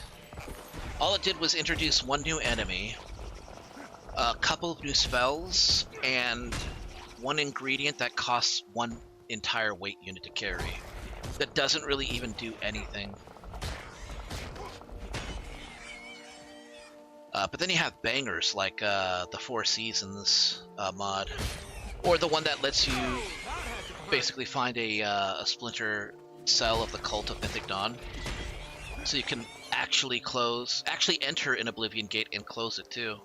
all it did was introduce one new enemy, a couple of new spells, and one ingredient that costs one entire weight unit to carry. That doesn't really even do anything. But then you have bangers like the Four Seasons mod, or the one that lets you basically find a splinter cell of the Cult of Mythic Dawn, so you can actually enter an Oblivion Gate and close it too.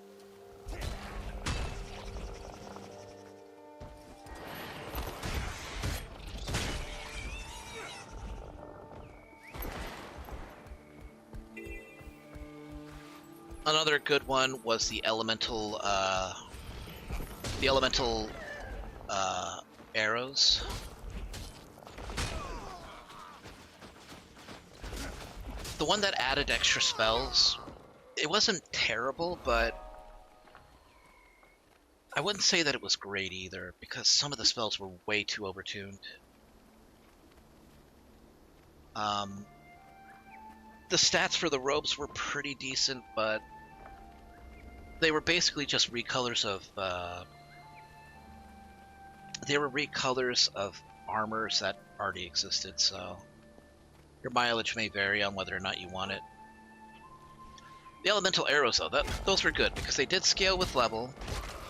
Another good one was the elemental arrows. The one that added extra spells, it wasn't terrible, but I wouldn't say that it was great either, because some of the spells were way too overtuned. The stats for the robes were pretty decent, but they were basically just recolors of armors that already existed, so your mileage may vary on whether or not you want it. The elemental arrows, though, those were good because they did scale with level.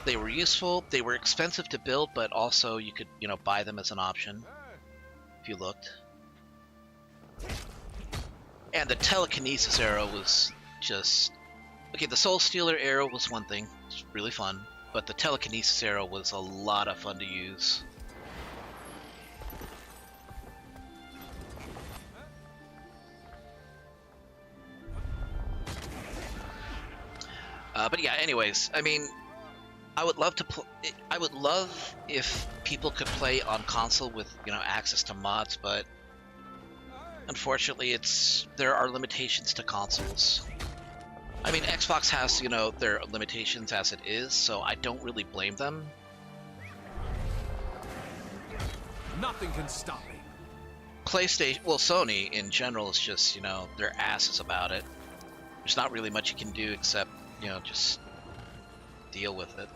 They were useful. They were expensive to build, but also you could, buy them as an option if you looked. And the telekinesis arrow was just... okay, the Soul Stealer arrow was one thing. It's really fun. But the telekinesis arrow was a lot of fun to use. But yeah, anyways, I mean, I would love if people could play on console with, access to mods, but unfortunately there are limitations to consoles. I mean, Xbox has, their limitations as it is, so I don't really blame them. Nothing can stop me. PlayStation, well, Sony in general is just, their asses about it. There's not really much you can do except, just deal with it.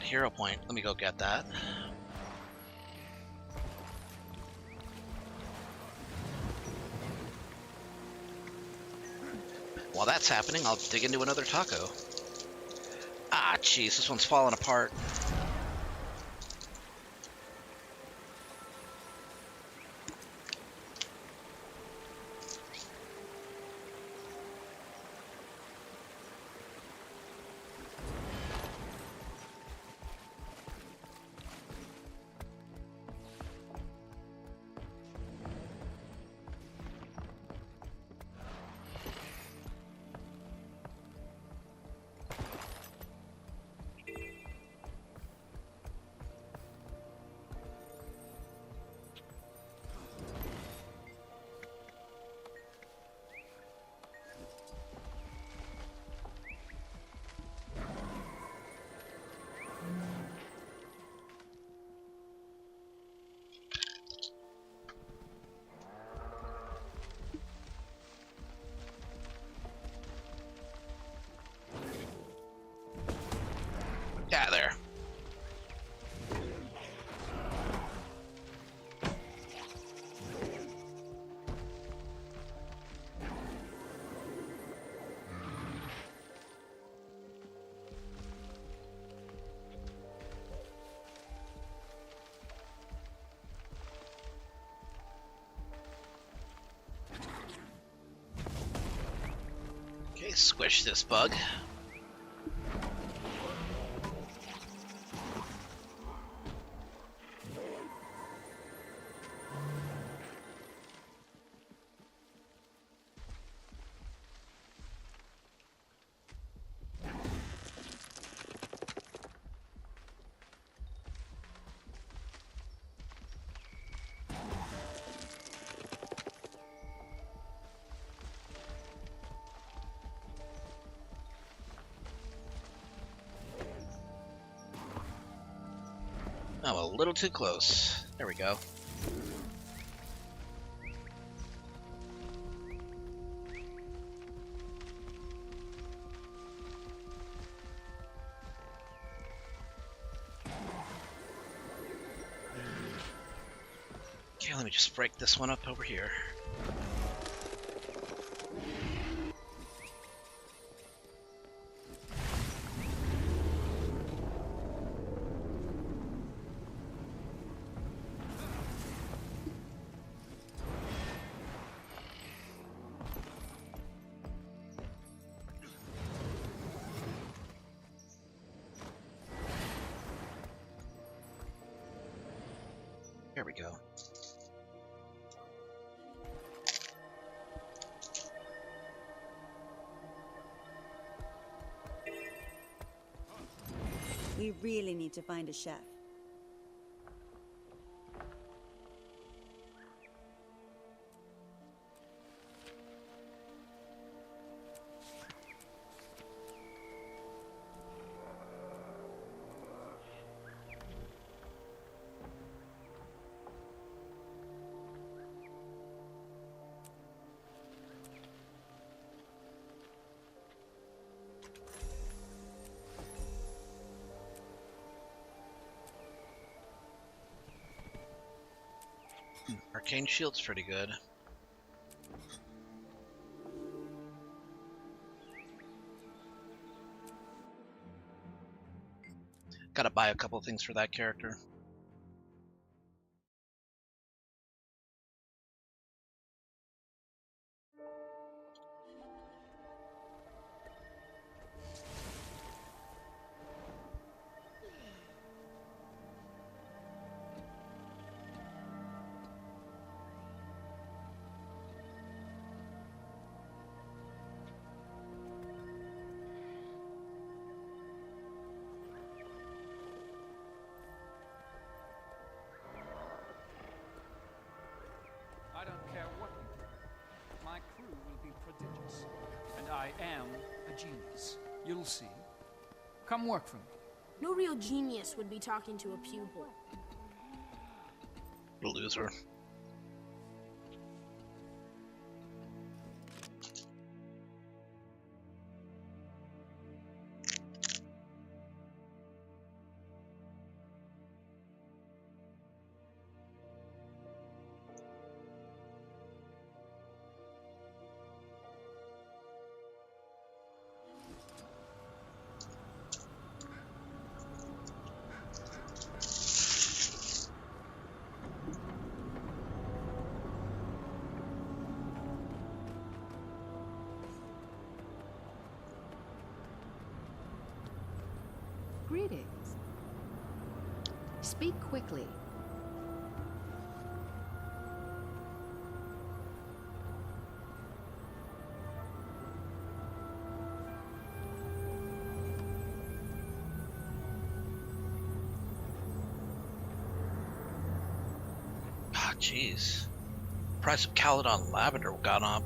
hero point. Let me go get that. While that's happening, I'll dig into another taco. Ah, jeez, this one's falling apart. Yeah, there. Okay, squish this bug. I'm a little too close. There we go. Okay, let me just break this one up over here. There we go. We really need to find a chef. Arcane shield's pretty good. Gotta buy a couple things for that character. I don't care what you do. My crew will be prodigious. And I am a genius. You'll see. Come work for me. No real genius would be talking to a pupil. Loser. Speak quickly. Ah, jeez. Price of Caledon lavender got up.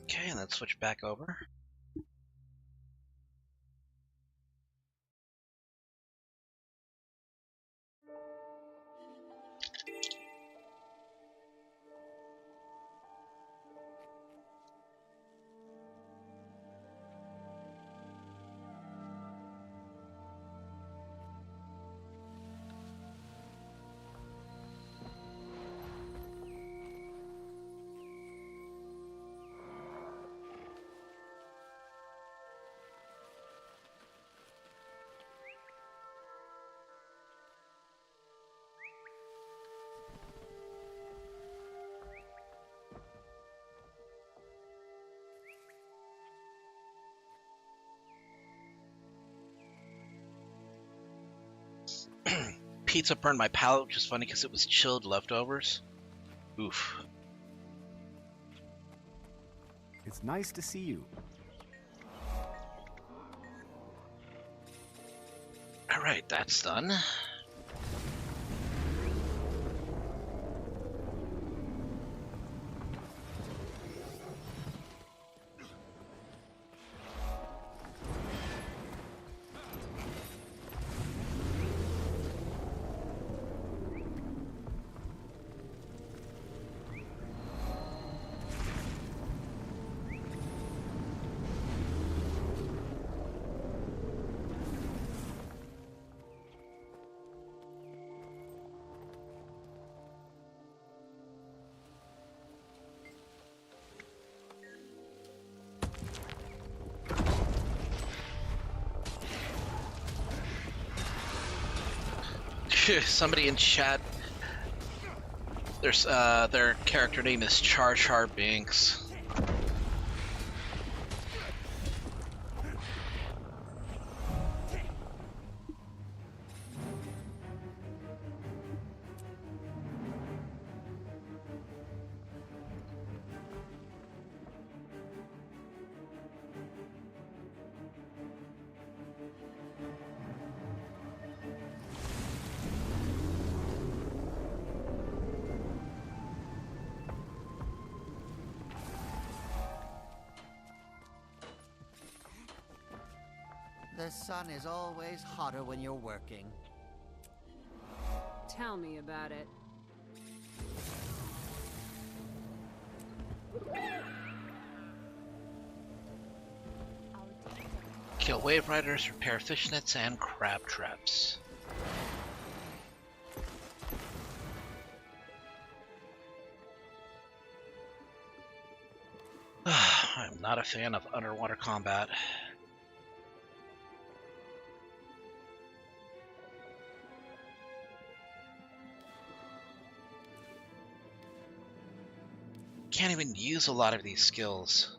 Okay, and then switch back over. Pizza burned my palate, which is funny because it was chilled leftovers. Oof. It's nice to see you. Alright, that's done. Somebody in chat, their character name is Char Char Binks. The sun is always hotter when you're working. Tell me about it. Kill wave riders, repair fishnets, and crab traps. I'm not a fan of underwater combat. Can't even use a lot of these skills.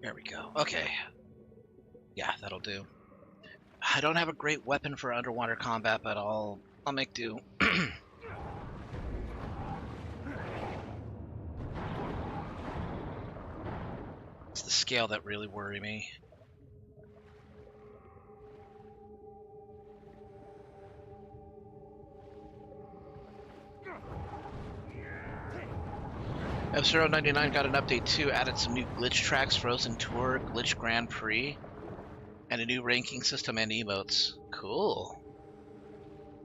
There we go. Okay. Yeah, that'll do. I don't have a great weapon for underwater combat, but I'll make do. It's the scale that really worry me. F-Zero 99 got an update too, added some new glitch tracks, Frozen Tour, Glitch Grand Prix, and a new ranking system and emotes. Cool.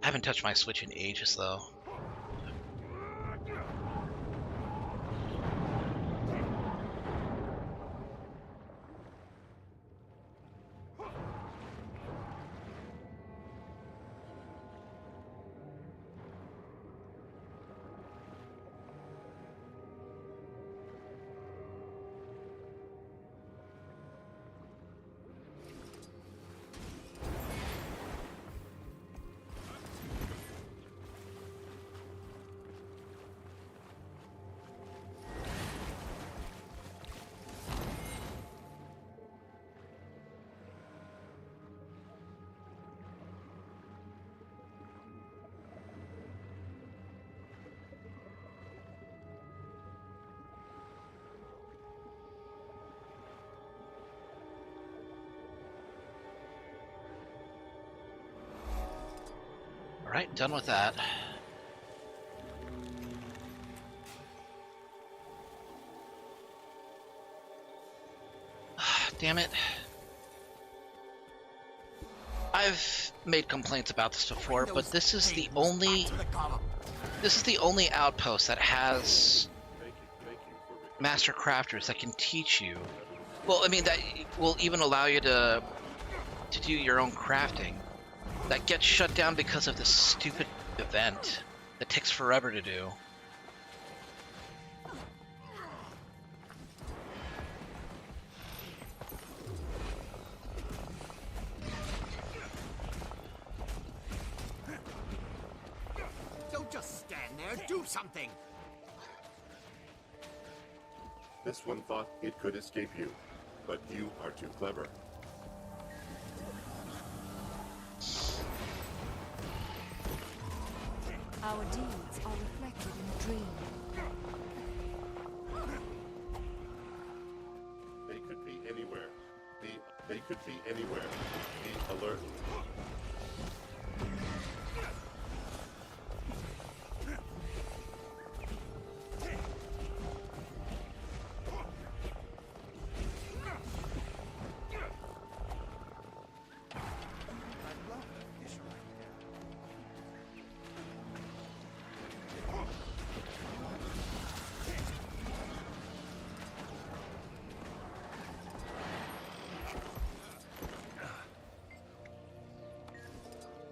I haven't touched my Switch in ages though. Alright, done with that. Damn it. I've made complaints about this before, but this is the only outpost that has master crafters that can teach you. Well, I mean, that will even allow you to do your own crafting. That gets shut down because of this stupid event that takes forever to do. Don't just stand there, do something! This one thought it could escape you, but you are too clever. Our deeds are reflected in the dream. They could be anywhere. They could be anywhere. Be alert.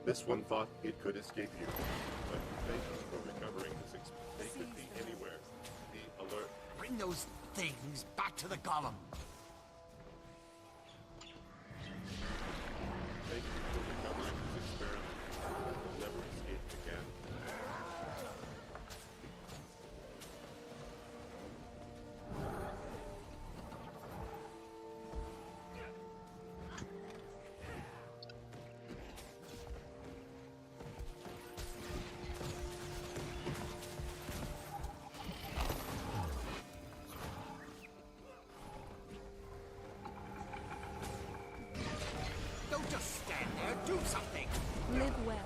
This one thought it could escape you, but thank you for recovering this They could be anywhere. Be alert. Bring those things back to the column. Thank you for recovering this experiment. It will never escape again. Don't just stand there, do something! Live well.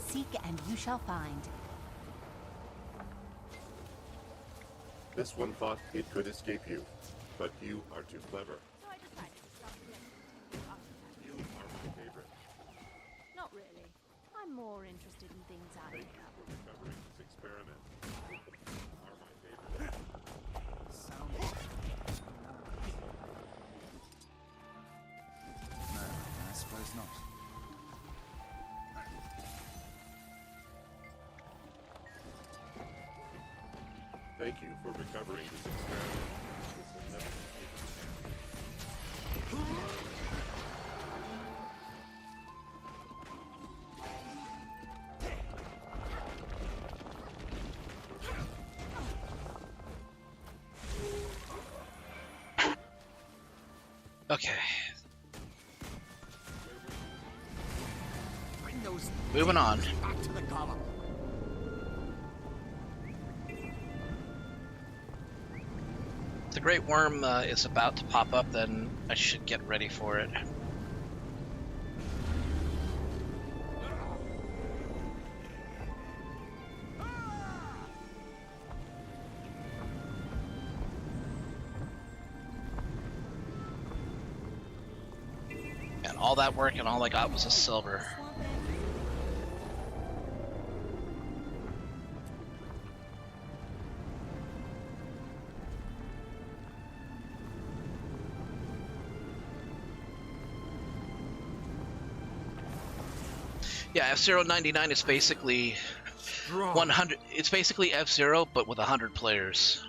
Seek and you shall find. This one thought it could escape you, but you are too clever. So I decided to start again. You are my favorite. Not really. I'm more interested in things I Thank make you up. for recovering this experiment. You are my favorite. No, I suppose not. Thank you for recovering this experiment. This will never escape again. Okay. Bring those Moving on. back to the column. If the Great Worm is about to pop up, then I should get ready for it. And all that work and all I got was a silver. Yeah, F-Zero 99 is basically 100. It's basically F-Zero, but with 100 players.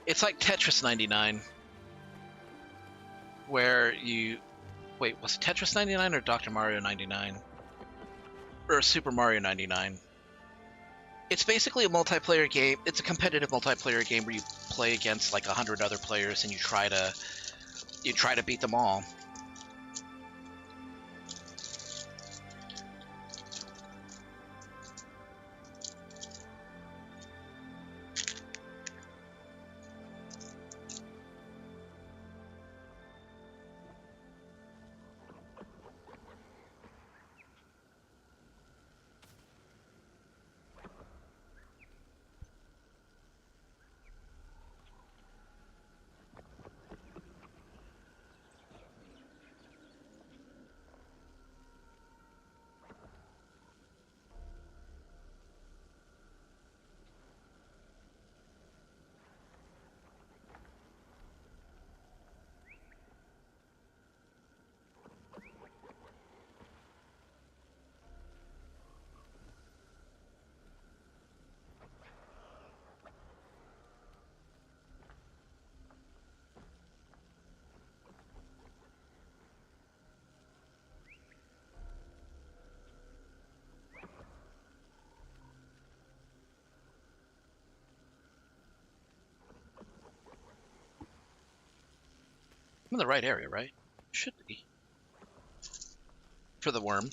It's like Tetris 99, where you... Wait, was it Tetris 99 or Dr. Mario 99? Or Super Mario 99? It's basically a multiplayer game. It's a competitive multiplayer game where you play against like 100 other players and you try to beat them all. I'm in the right area, right? Should be. For the worm.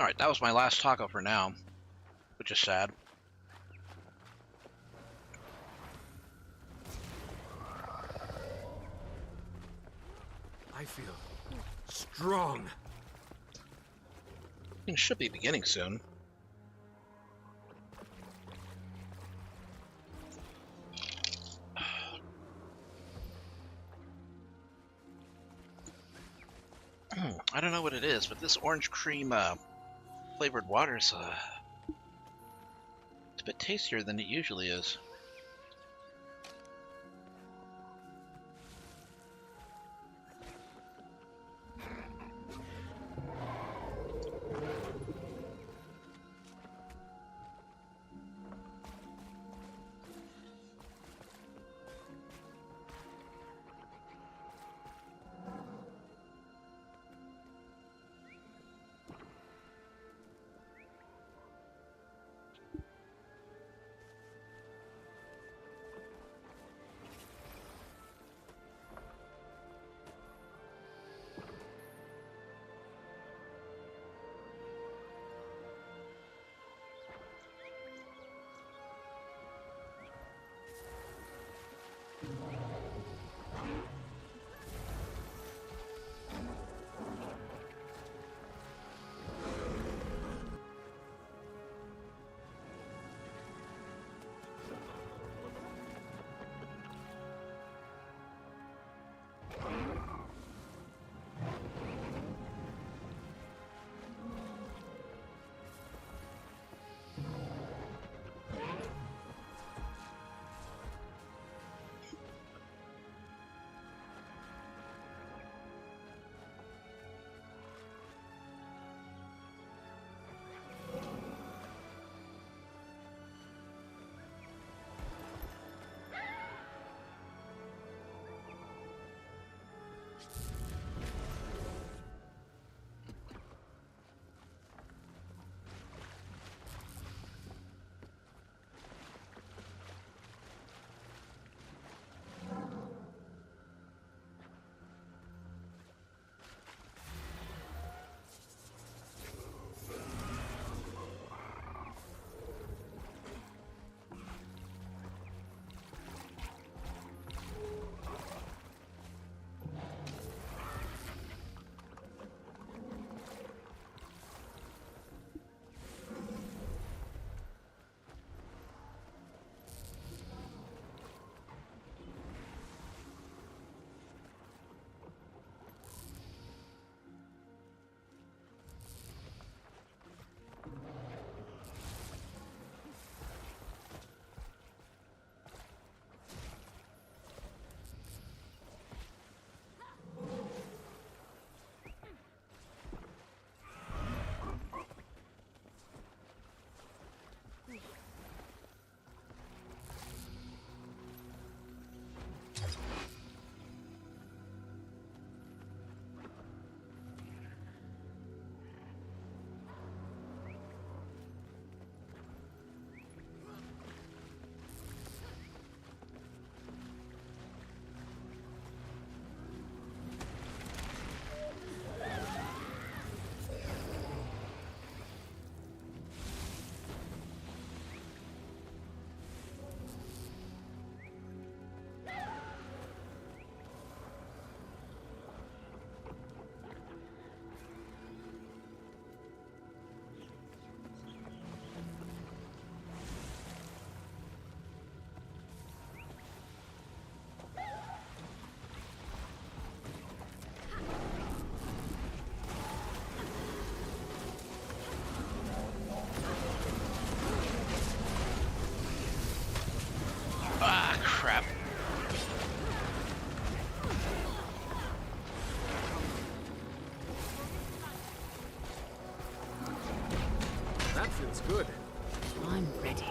Alright, that was my last taco for now, which is sad. I feel strong. Things should be beginning soon. I don't know what it is, but this orange cream flavored water's it's a bit tastier than it usually is. Crap. That feels good. I'm ready.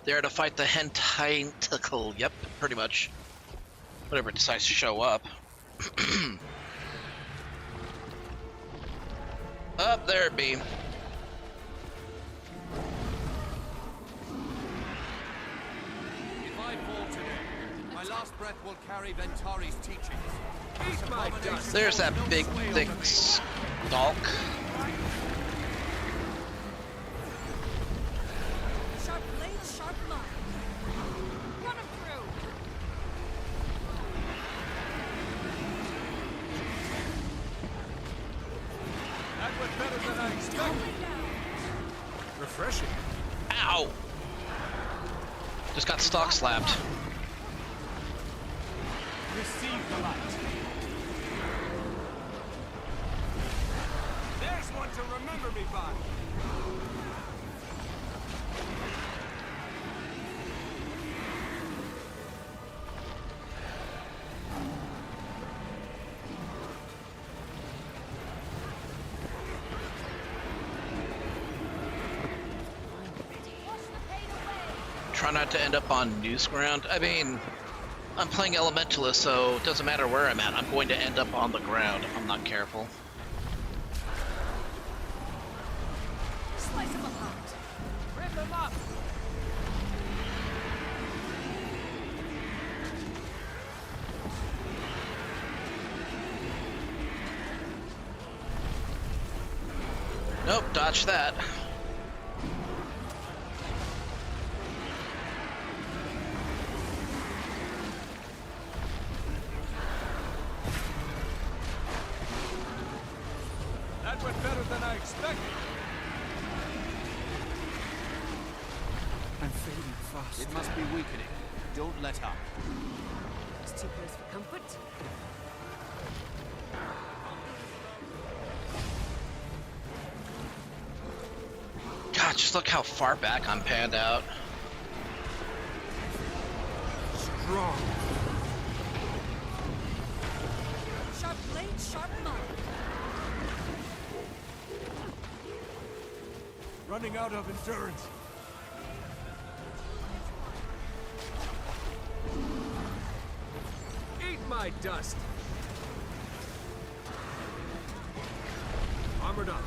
There to fight the Hentacle. Yep, pretty much. Whatever decides to show up. Up there it be. If I fall today, my last breath will carry Ventari's teachings. Eat my dust. There's that big, thick stalk. Sharp blades, sharp line. Run him through. That was better than I expected. Refreshing. Ow! Just got stalk slapped. Receive the light. There's one to remember me by. Try not to end up on Newsground. I mean, I'm playing Elementalist, so it doesn't matter where I'm at. I'm going to end up on the ground if I'm not careful. Slice him apart. Rip him up! dodge that. That went better than I expected. I'm fading fast. It must be weakening. Don't let up. It's too close for comfort. God, just look how far back I'm panned out. Strong. Sharp blade, sharp mind. Running out of endurance. Eat my dust. Armored up.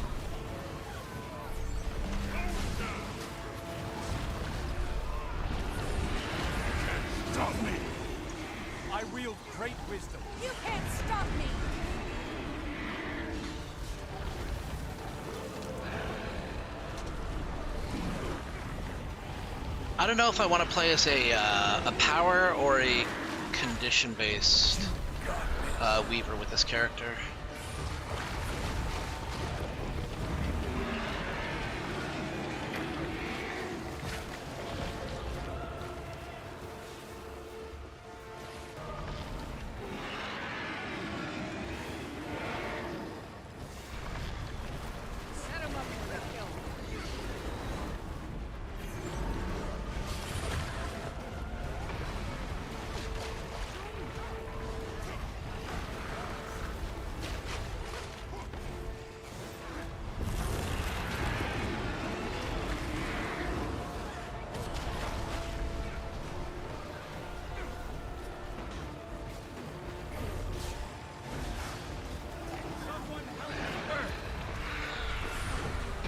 Stop me! I wield great wisdom. You can't stop me! I don't know if I want to play as a power or a condition-based Weaver with this character. Set him up for the kill.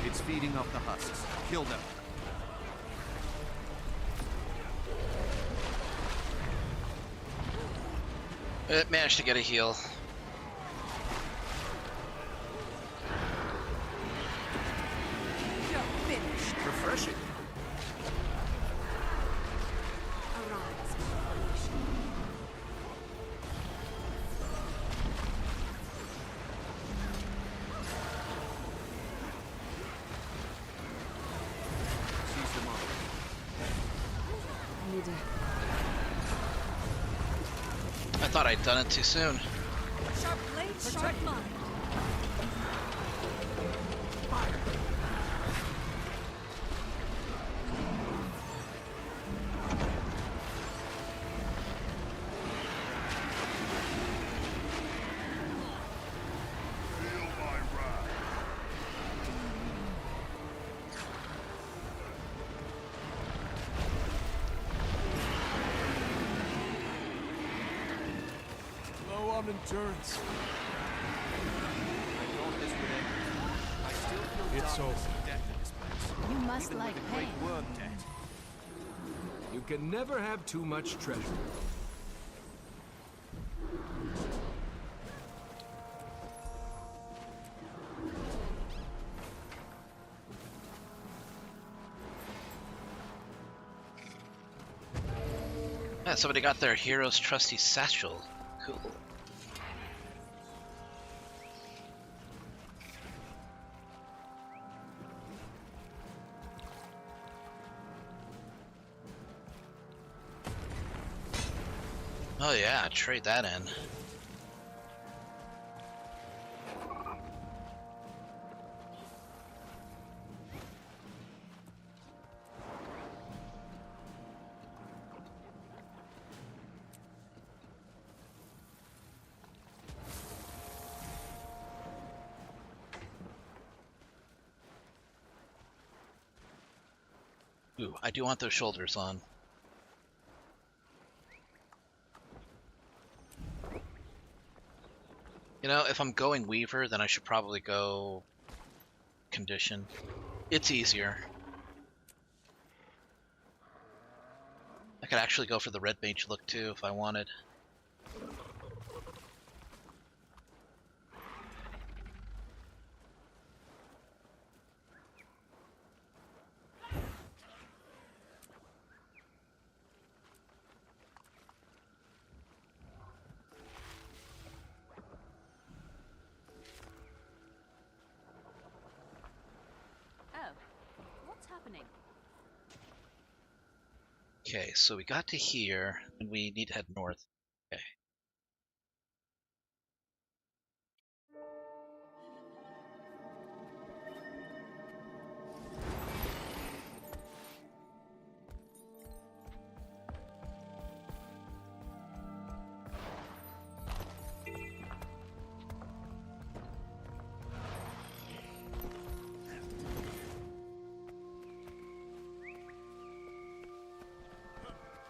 It's feeding off the husks. Kill them. It managed to get a heal. You're finished. Refreshing. Arise, creation. Seize them up. I need to... I thought I'd done it too soon. Sharp blade, sharp mind. Feel my wrath. Low on endurance. I thought this would end. I still feel It's darkness over. and death in this place. You must Even like with the great pain. worm dead. You can never have too much treasure. Yeah, somebody got their hero's trusty satchel. Cool. Oh yeah, trade that in. Ooh, I do want those shoulders on. You know, if I'm going Weaver, then I should probably go Condition. It's easier. I could actually go for the red mage look too if I wanted. happening? Okay, so we got to here, and we need to head north. Okay.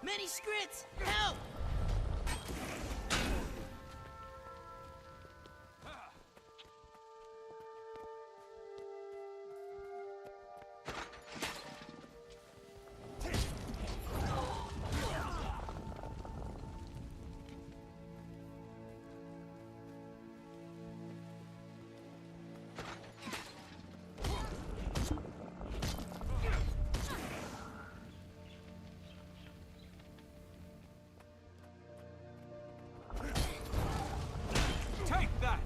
Many scrits! Help! Take that!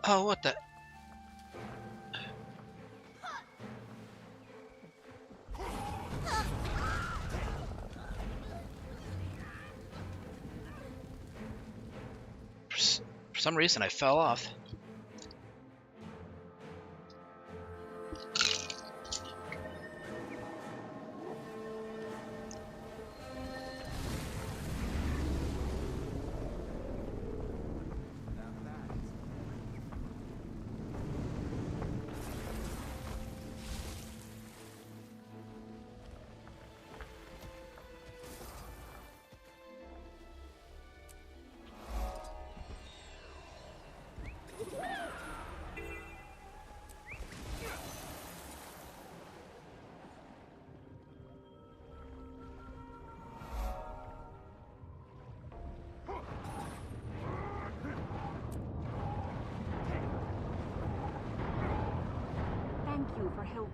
Oh, what the? For some reason, I fell off. Thank you for helping.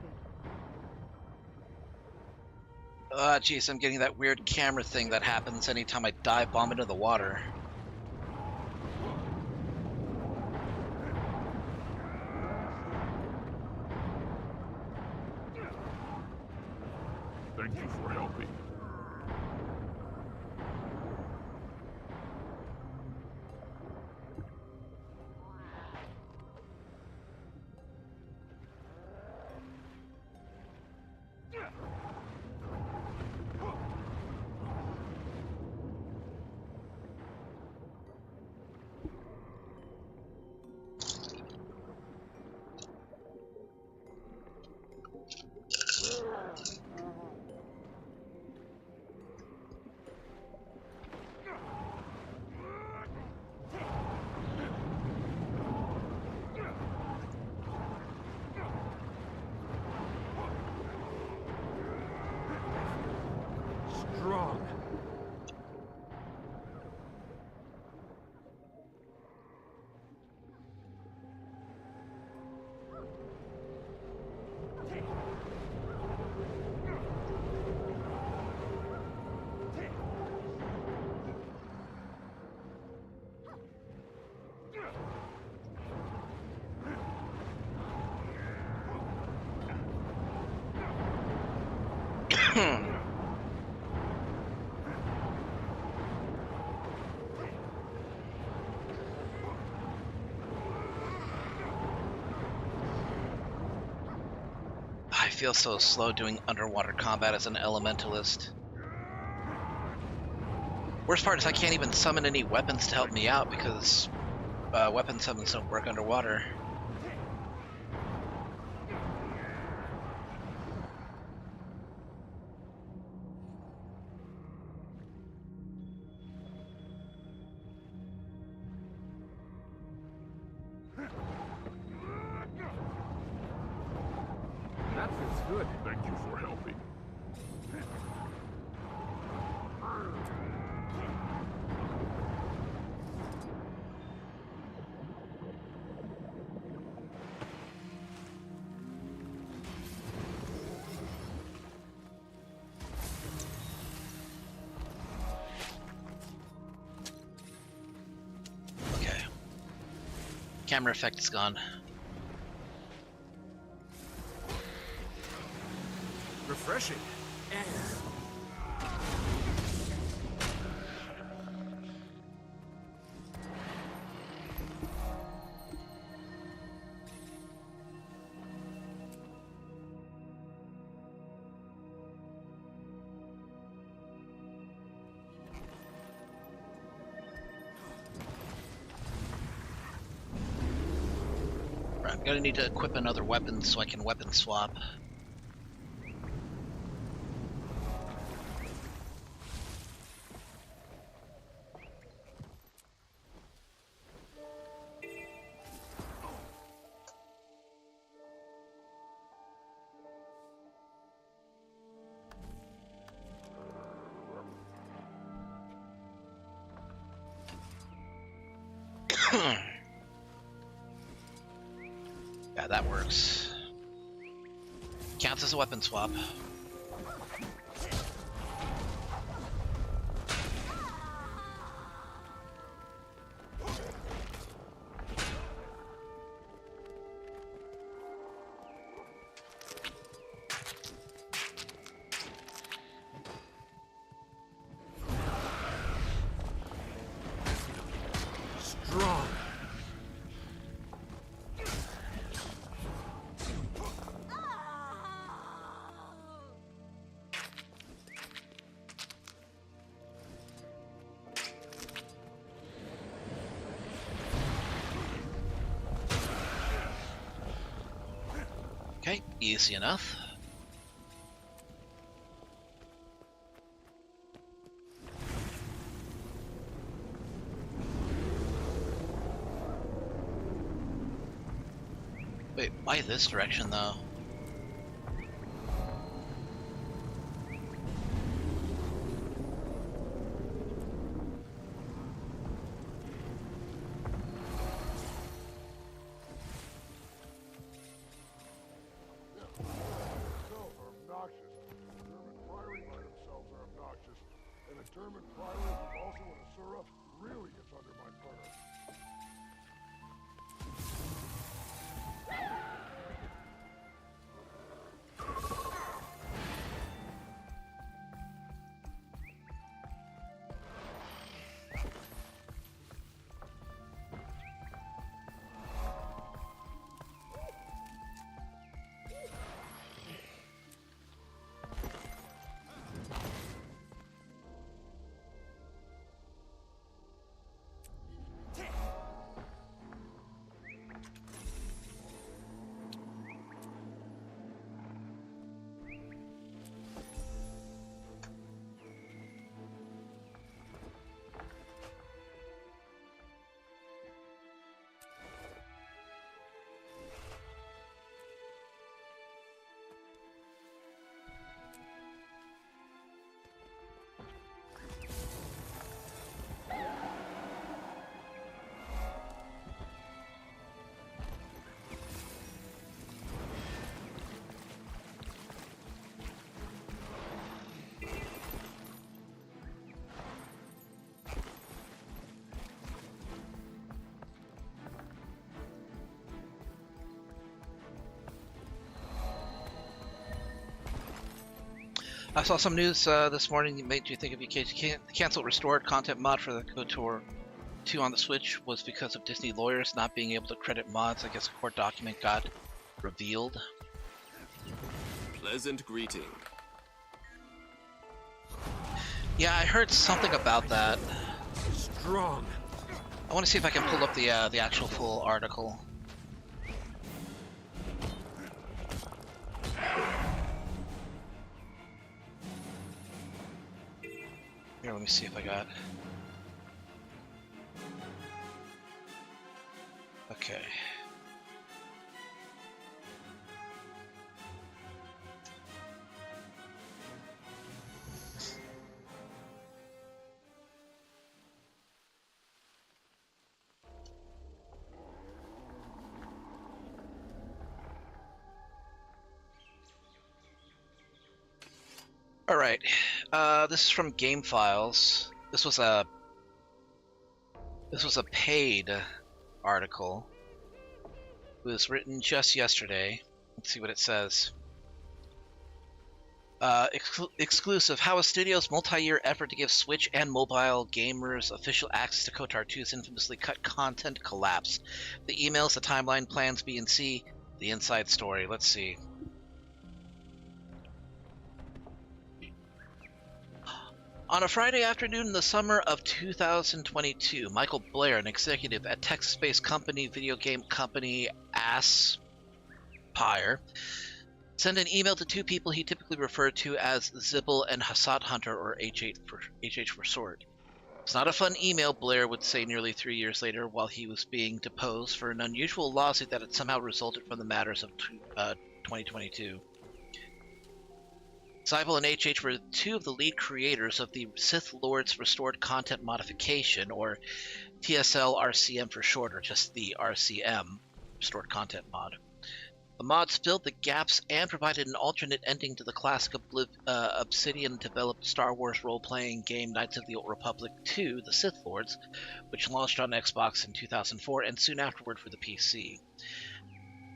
Jeez, I'm getting that weird camera thing that happens anytime I dive bomb into the water. Thank you for helping. Strong. I feel so slow doing underwater combat as an elementalist. Worst part is I can't even summon any weapons to help me out because weapon summons don't work underwater. Good. Thank you for helping. Okay. Camera effect is gone. Refreshing. I'm gonna need to equip another weapon so I can weapon swap. Yeah, that works. Counts as a weapon swap. Strong. Okay, easy enough. Wait, why this direction though? German prior who's also an Asura really gets under my burner. I saw some news this morning that made you think of the canceled restored content mod for the KOTOR 2 on the Switch was because of Disney lawyers not being able to credit mods. I guess a court document got revealed. Pleasant greeting. Yeah, I heard something about that. Strong. I want to see if I can pull up the actual full article. Here, let me see if I got. Okay. All right, this is from Game Files. This was a paid article. It was written just yesterday. Let's see what it says. Exclusive: how a studio's multi-year effort to give Switch and mobile gamers official access to KOTOR 2's infamously cut content collapsed. The emails, the timeline, plans, B and C, the inside story. Let's see. On a Friday afternoon in the summer of 2022, Michael Blair, an executive at Texas-based video game company Aspire, sent an email to two people he typically referred to as Zibble and Hassad Hunter, or HH for short. It's not a fun email, Blair would say nearly 3 years later while he was being deposed for an unusual lawsuit that had somehow resulted from the matters of 2022. Zibble and HH were two of the lead creators of the Sith Lord's Restored Content Modification, or TSL RCM for short, or just the RCM, Restored Content Mod. The mods filled the gaps and provided an alternate ending to the classic Obsidian-developed Star Wars role-playing game Knights of the Old Republic 2, The Sith Lords, which launched on Xbox in 2004 and soon afterward for the PC.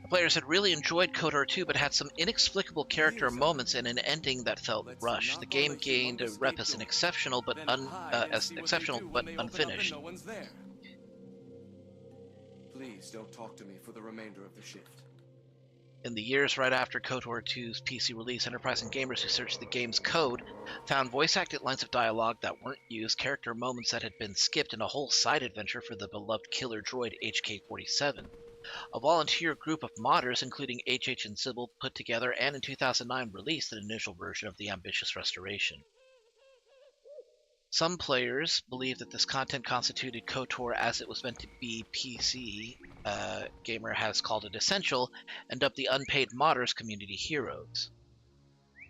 The players had really enjoyed KOTOR 2, but had some inexplicable character moments and an ending that felt rushed. The game gained a rep as exceptional but unfinished. Please don't talk to me for the remainder of the shift. In the years right after KOTOR 2's PC release, Enterprise and gamers who searched the game's code found voice-acted lines of dialogue that weren't used, character moments that had been skipped, and a whole side adventure for the beloved killer droid HK-47. A volunteer group of modders, including HH and Zibble, put together and in 2009 released an initial version of the ambitious restoration. Some players believe that this content constituted KOTOR as it was meant to be. PC Gamer has called it essential and dubbed the unpaid modders community heroes.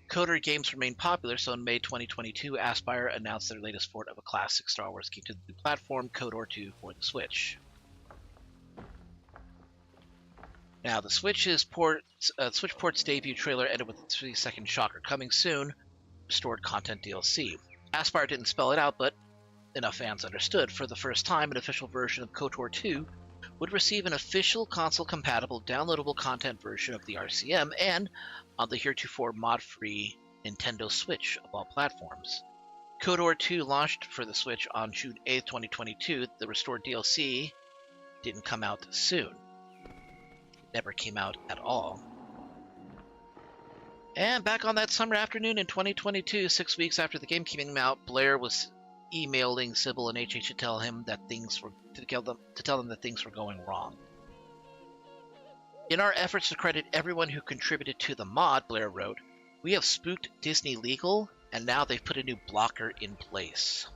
KOTOR games remain popular, so in May 2022, Aspire announced their latest port of a classic Star Wars game to the new platform, KOTOR 2 for the Switch. Now, the Switch port's debut trailer ended with a 3-second shocker. Coming soon, restored content DLC. Aspire didn't spell it out, but enough fans understood. For the first time, an official version of KOTOR 2 would receive an official console-compatible downloadable content version of the RCM and on the heretofore mod-free Nintendo Switch of all platforms. KOTOR 2 launched for the Switch on June 8, 2022. The restored DLC didn't come out soon. Never came out at all. And back on that summer afternoon in 2022, 6 weeks after the game came out, Blair was emailing Zibble and HH to tell them that things were going wrong. In our efforts to credit everyone who contributed to the mod, Blair wrote, "We have spooked Disney legal, and now they've put a new blocker in place."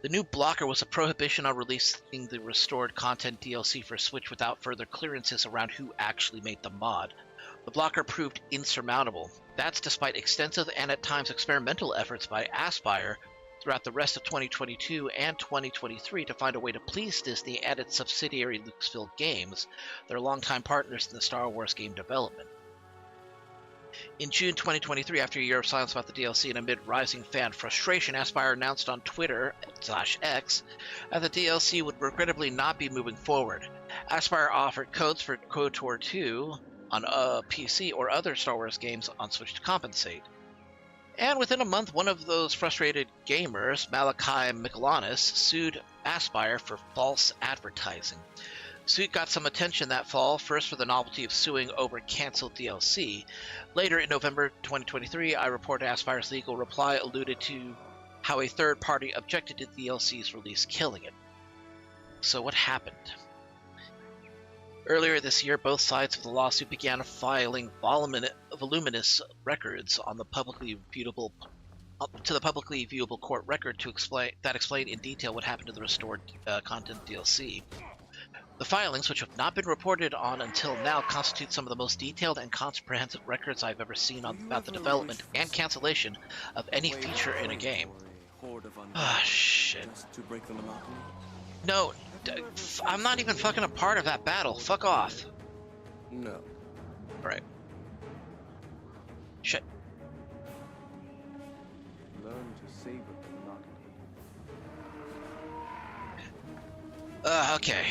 The new blocker was a prohibition on releasing the restored content DLC for Switch without further clearances around who actually made the mod. The blocker proved insurmountable. That's despite extensive and at times experimental efforts by Aspire throughout the rest of 2022 and 2023 to find a way to please Disney and its subsidiary Lucasfilm Games, their longtime partners in the Star Wars game development. In June 2023, after a year of silence about the DLC and amid rising fan frustration, Aspire announced on Twitter/X that the DLC would regrettably not be moving forward. Aspire offered codes for KOTOR 2 on PC or other Star Wars games on Switch to compensate. And within a month, one of those frustrated gamers, Malachi Michelanis, sued Aspire for false advertising. The suit got some attention that fall, first for the novelty of suing over canceled DLC. Later, in November 2023, I reported Aspire's legal reply alluded to how a third party objected to the DLC's release, killing it. So what happened? Earlier this year, both sides of the lawsuit began filing voluminous records on the publicly viewable court record that explain in detail what happened to the restored content DLC. The filings, which have not been reported on until now, constitute some of the most detailed and comprehensive records I've ever seen about the development and cancellation of any feature in a game. Ah, shit. No, I'm not even fucking a part of that battle. Fuck off. No. Alright. Shit. savor the monotony. Okay.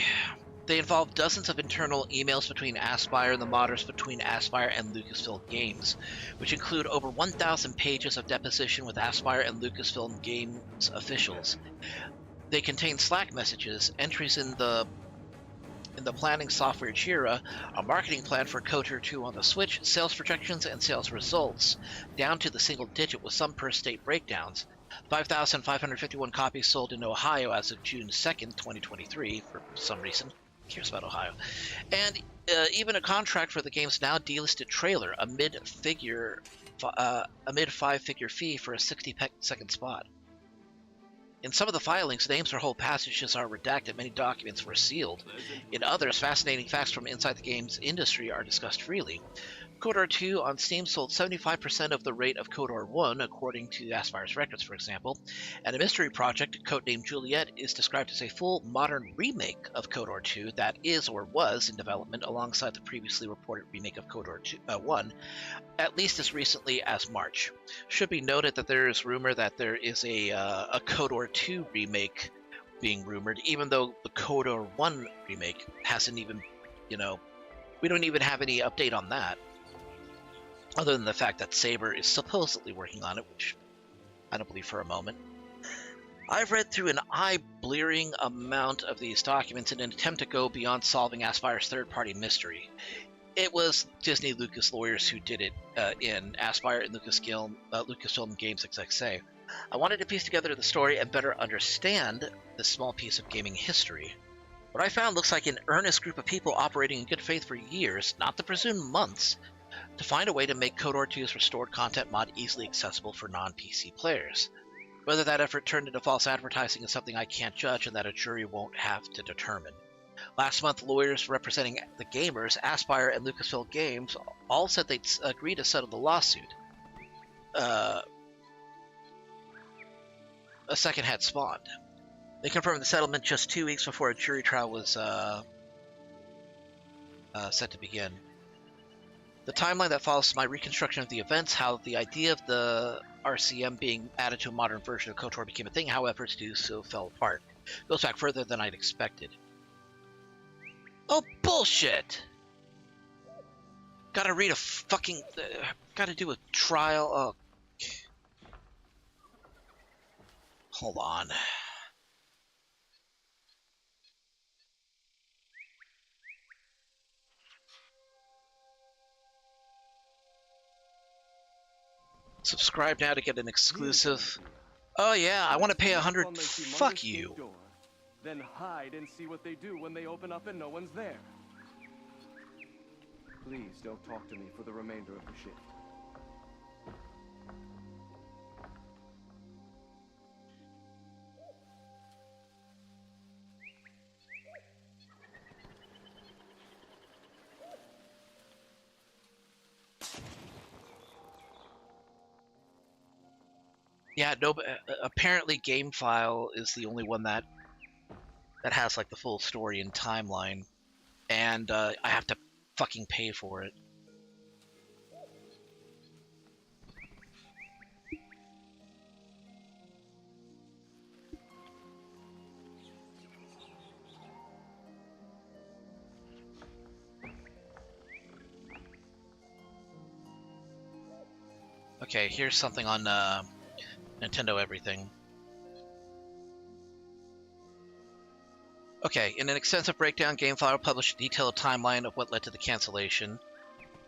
They involve dozens of internal emails between Aspyr and the modders between Aspyr and Lucasfilm Games, which include over 1,000 pages of deposition with Aspyr and Lucasfilm Games officials. They contain Slack messages, entries in the planning software Jira, a marketing plan for KOTOR 2 on the Switch, sales projections, and sales results, down to the single digit with some per-state breakdowns. 5,551 copies sold in Ohio as of June 2nd, 2023, for some reason. Who cares about Ohio? And even a contract for the game's now delisted trailer, a mid-five-figure fee for a 60-second spot. In some of the filings, names or whole passages are redacted, many documents were sealed. In others, fascinating facts from inside the game's industry are discussed freely. KOTOR 2 on Steam sold 75% of the rate of KOTOR 1, according to Aspyr's records, for example, and a mystery project, codenamed Juliet, is described as a full modern remake of KOTOR 2 that is or was in development alongside the previously reported remake of KOTOR 1, at least as recently as March. Should be noted that there is rumor that there is a KOTOR 2 remake being rumored, even though the KOTOR 1 remake hasn't even, we don't even have any update on that. Other than the fact that Saber is supposedly working on it, which I don't believe for a moment. I've read through an eye-blearing amount of these documents in an attempt to go beyond solving Aspyr's third-party mystery. It was Disney Lucas lawyers who did it in Aspyr and Lucasfilm Games XXA. I wanted to piece together the story and better understand this small piece of gaming history. What I found looks like an earnest group of people operating in good faith for years, not the presumed months, to find a way to make KOTOR 2's restored content mod easily accessible for non-PC players. Whether that effort turned into false advertising is something I can't judge and that a jury won't have to determine. Last month, lawyers representing the gamers, Aspyr and Lucasfilm Games, all said they'd agree to settle the lawsuit. A second had spawned. They confirmed the settlement just 2 weeks before a jury trial was set to begin. The timeline that follows my reconstruction of the events, how the idea of the RCM being added to a modern version of KOTOR became a thing, how efforts to do so fell apart. Goes back further than I'd expected. Oh, bullshit! Gotta read a fucking... gotta do a trial. Oh. Hold on. Subscribe now to get an exclusive. Oh yeah, I want to pay 100. Fuck you. Then hide and see what they do when they open up and no one's there. Please don't talk to me for the remainder of the shift. Yeah, no. Apparently, GameFile is the only one that has like the full story and timeline, and I have to fucking pay for it. Okay, here's something on Nintendo Everything. Okay, in an extensive breakdown, GameFile published a detailed timeline of what led to the cancellation,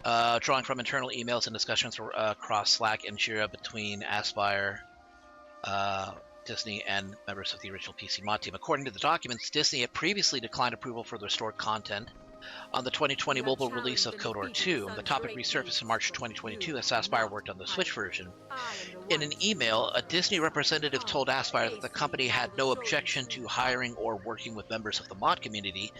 drawing from internal emails and discussions across Slack and Jira between Aspyr, Disney, and members of the original PC mod team. According to the documents, Disney had previously declined approval for the restored content on the 2020 mobile release of KOTOR 2. The topic resurfaced in March 2022 as Aspyr worked on the Switch version. In an email, a Disney representative told Aspyr that the company had no objection to hiring or working with members of the mod community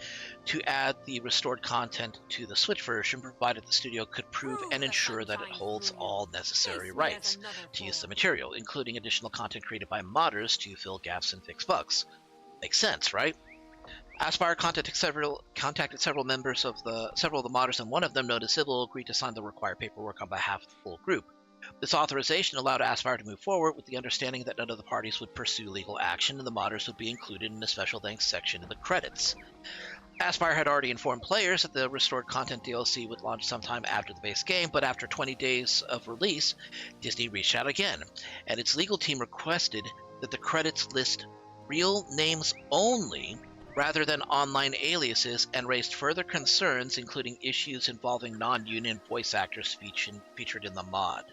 to add the restored content to the Switch version, provided the studio could prove and ensure that it holds all necessary rights to use the material, including additional content created by modders to fill gaps and fix bugs. Makes sense, right? Aspyr contacted several members of several of the modders, and one of them, known as Sybil, agreed to sign the required paperwork on behalf of the full group. This authorization allowed Aspire to move forward with the understanding that none of the parties would pursue legal action and the modders would be included in a special thanks section in the credits. Aspire had already informed players that the restored content DLC would launch sometime after the base game, but after 20 days of release, Disney reached out again, and its legal team requested that the credits list real names only rather than online aliases, and raised further concerns, including issues involving non-union voice actors featured in the mod.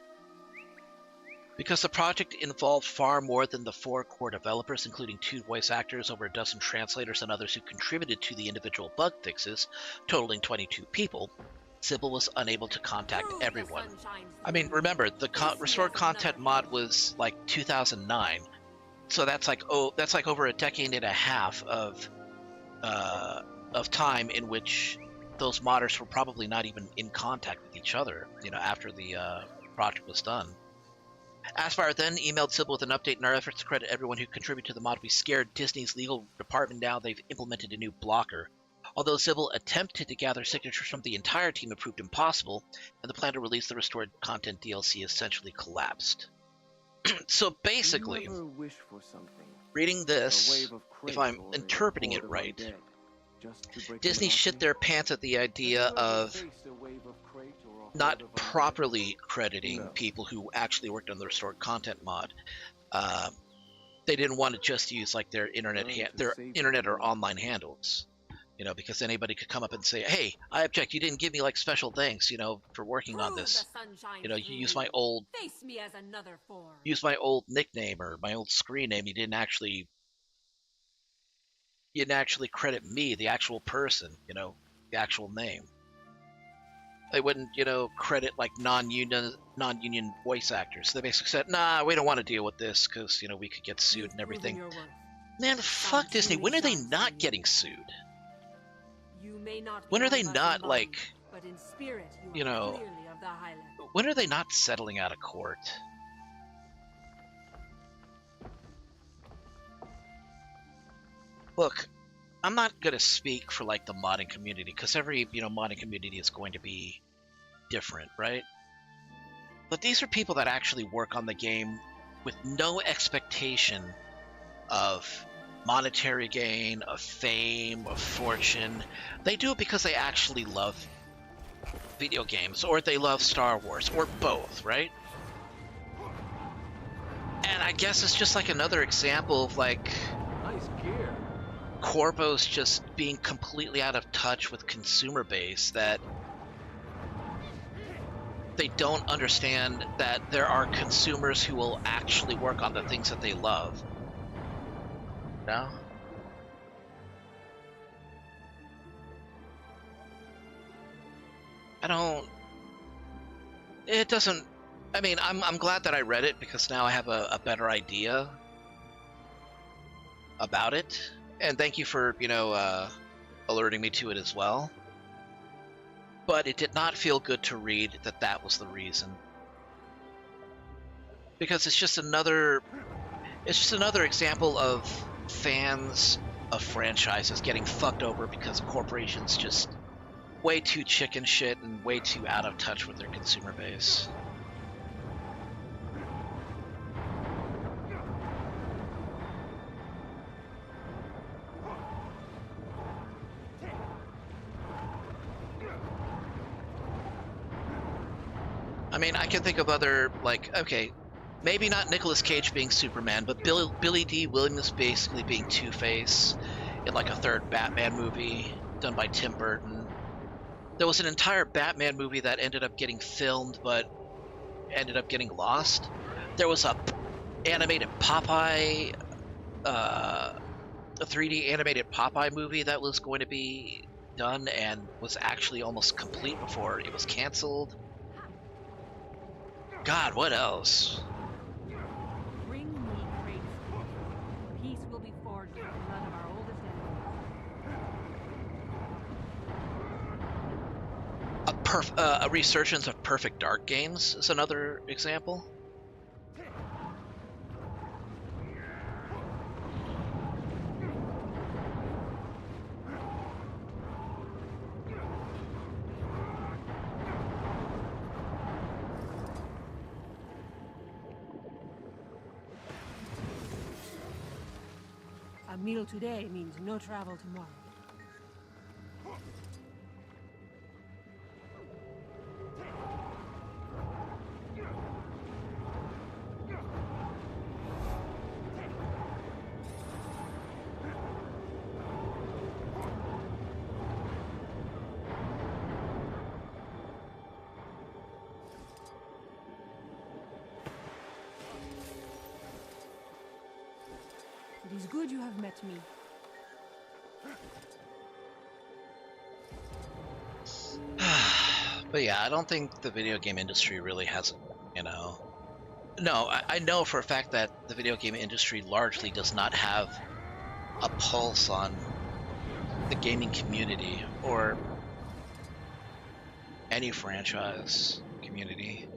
Because the project involved far more than the 4 core developers, including 2 voice actors, over a dozen translators, and others who contributed to the individual bug fixes, totaling 22 people, Sybil was unable to contact everyone. I mean, remember, the restored content mod was like 2009, so that's like over a decade and a half of time in which those modders were probably not even in contact with each other, after the project was done. Aspire then emailed Sybil with an update in our efforts to credit everyone who contributed to the mod. We scared Disney's legal department. Now they've implemented a new blocker. Although Sybil attempted to gather signatures from the entire team, it proved impossible, and the plan to release the restored content DLC essentially collapsed. So basically, reading this, if I'm interpreting it right, Disney shit their pants at the idea of not properly crediting people who actually worked on the restored content mod. They didn't want to just use like their internet or online handles, because anybody could come up and say, "Hey, I object. You didn't give me like special thanks, for working on this. You use my old nickname or my old screen name. You didn't actually credit me, the actual person, the actual name." They wouldn't, credit like non-union voice actors. They basically said, "Nah, we don't want to deal with this because, we could get sued and everything." Man, fuck Disney. When are they not getting sued? When are they not like, when are they not settling out of court? Look, I'm not going to speak for like the modding community, because every modding community is going to be different, right? But these are people that actually work on the game with no expectation of monetary gain, of fame, of fortune. They do it because they actually love video games, or they love Star Wars, or both, right? And I guess it's just like another example of like Nice gear. Corvo's just being completely out of touch with consumer base, that they don't understand that there are consumers who will actually work on the things that they love. No? It doesn't, I mean, I'm glad that I read it, because now I have a better idea about it. And thank you for, alerting me to it as well. But it did not feel good to read that was the reason. Because it's just another example of fans of franchises getting fucked over because corporations just way too chicken shit and way too out of touch with their consumer base. I mean, I can think of other, like, okay, maybe not Nicolas Cage being Superman, but Billy D. Williams basically being Two-Face in, like, a third Batman movie done by Tim Burton. There was an entire Batman movie that ended up getting filmed, but ended up getting lost. There was a animated Popeye, a 3D animated Popeye movie that was going to be done and was actually almost complete before it was canceled. God, what else? Bring me great peace will be forged with the blood of our oldest enemies. A resurgence of Perfect Dark games is another example. meal today means no travel tomorrow. It is good you have met me. But yeah, I don't think the video game industry really has, you know... No, I know for a fact that the video game industry largely does not have a pulse on the gaming community or any franchise community.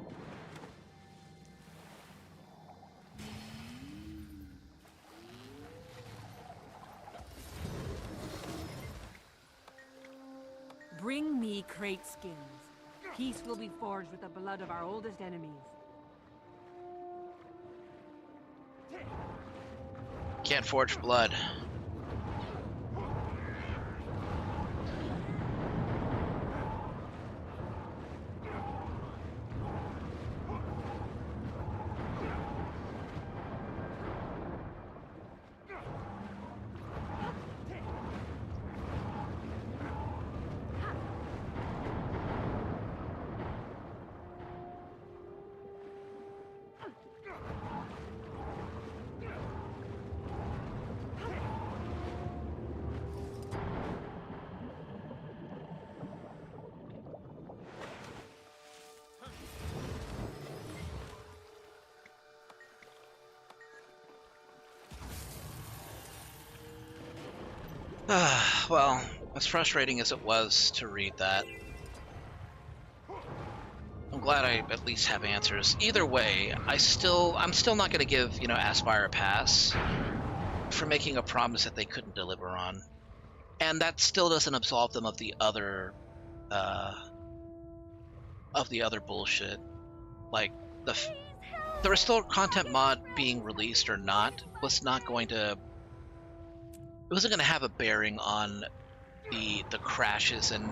Bring me crate skins. Peace will be forged with the blood of our oldest enemies. Can't forge blood. Well, as frustrating as it was to read that, I'm glad I at least have answers. Either way, I'm still not going to give, you know, Aspire a pass for making a promise that they couldn't deliver on, and that still doesn't absolve them of the other bullshit. Like the restore content mod being released or not was not going to. It wasn't going to have a bearing on the crashes and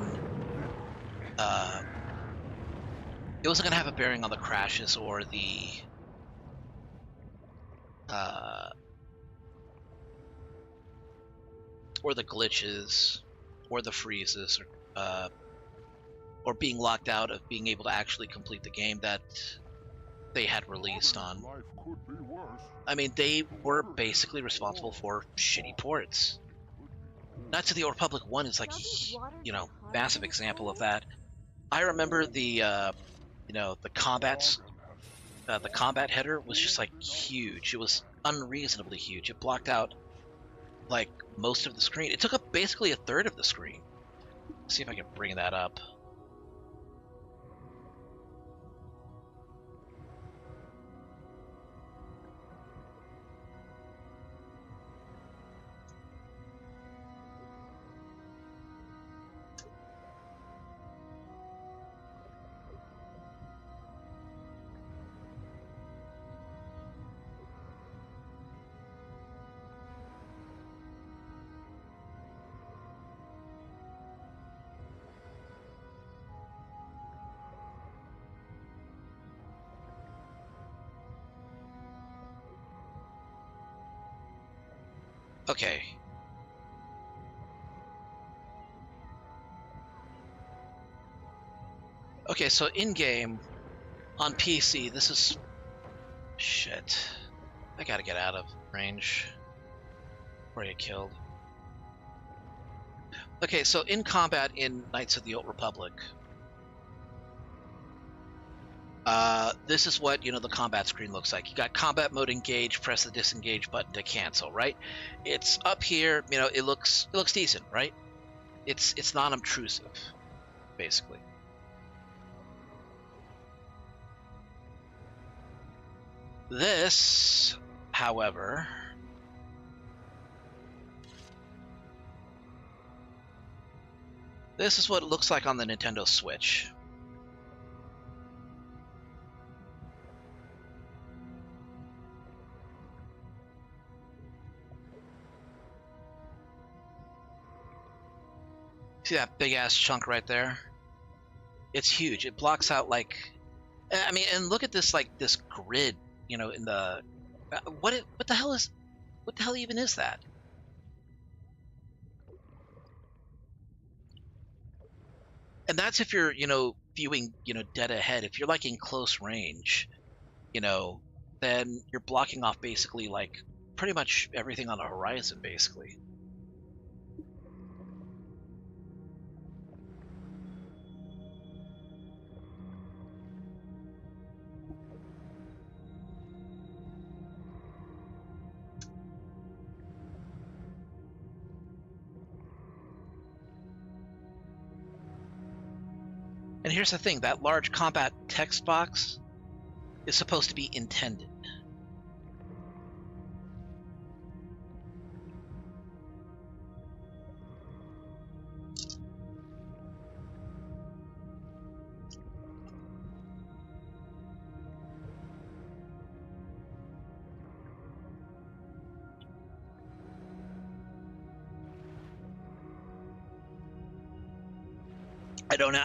it wasn't going to have a bearing on the crashes or the glitches or the freezes or being locked out of being able to actually complete the game that they had released on. I mean, they were basically responsible for shitty ports. Knights of the Old Republic 1 is like, you know, massive example of that. I remember the combat header was just like huge. It was unreasonably huge. It blocked out like most of the screen. It took up basically a third of the screen. Let's see if I can bring that up. Okay. Okay, so in-game, on PC, this is... Shit. I gotta get out of range before I get killed. Okay, so in combat in Knights of the Old Republic, this is what, you know, the combat screen looks like. You got combat mode engage, press the disengage button to cancel, right? It's up here, you know, it looks decent, right? It's non-obtrusive, basically. This, however, this is what it looks like on the Nintendo Switch. See that big ass chunk right there? It's huge. It blocks out like, I mean, and look at this like this grid, you know, in the what the hell even is that? And that's if you're, you know, viewing, you know, dead ahead. If you're like in close range, you know, then you're blocking off basically like pretty much everything on the horizon, basically. And here's the thing, that large combat text box is supposed to be intended.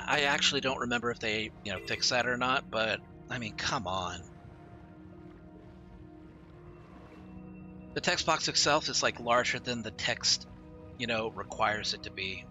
I actually don't remember if they, you know, fixed that or not, but I mean, come on. The text box itself is like larger than the text, you know, requires it to be.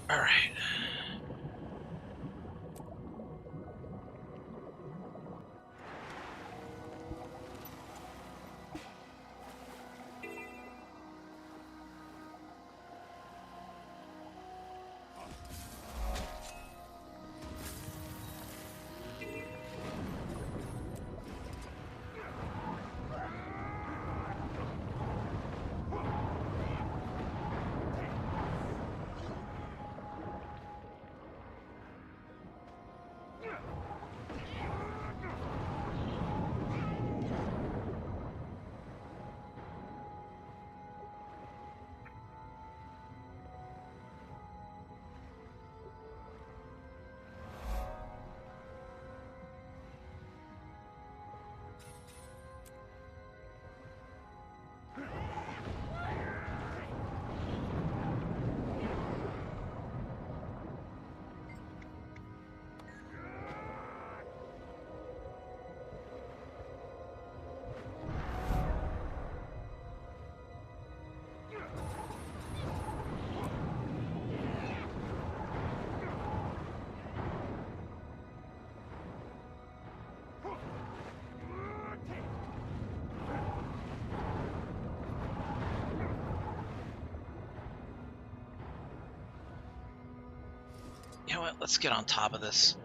All right. You know what? Let's get on top of this.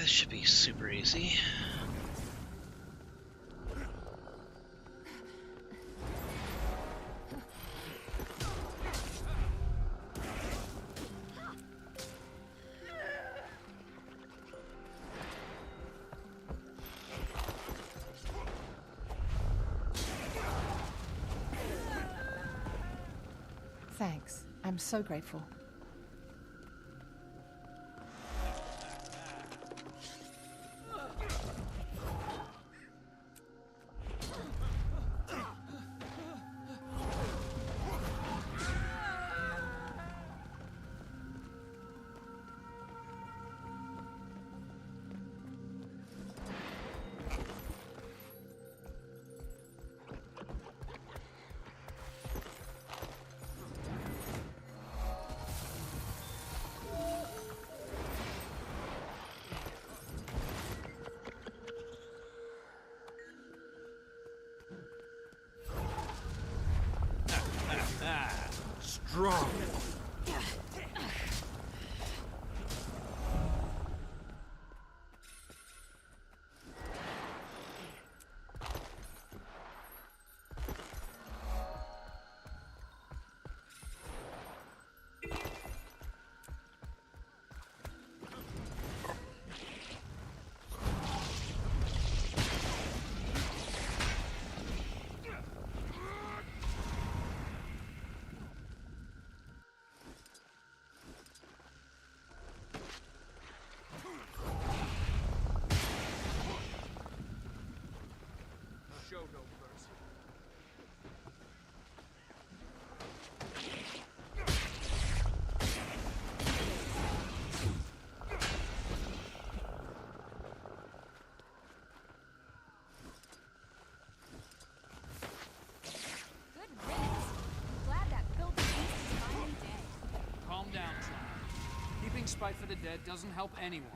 this should be super easy. Thanks. I'm so grateful. Strong. Show no mercy. Good riddance. I'm glad that filthy beast is finally dead. Calm down, child. Keeping spite for the dead doesn't help anyone.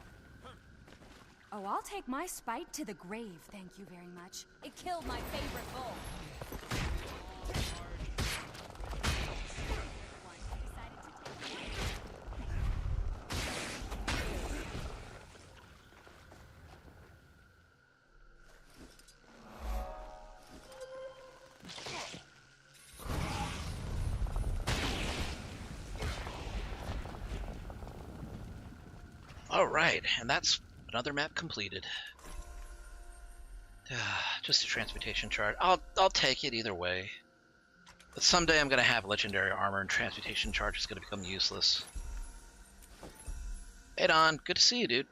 Oh, I'll take my spite to the grave, thank you very much. It killed my favorite bull. Alright, and that's another map completed. Just a transportation chart. I'll take it either way. But someday I'm gonna have legendary armor and transportation charge is gonna become useless. Hey Don, good to see you, dude.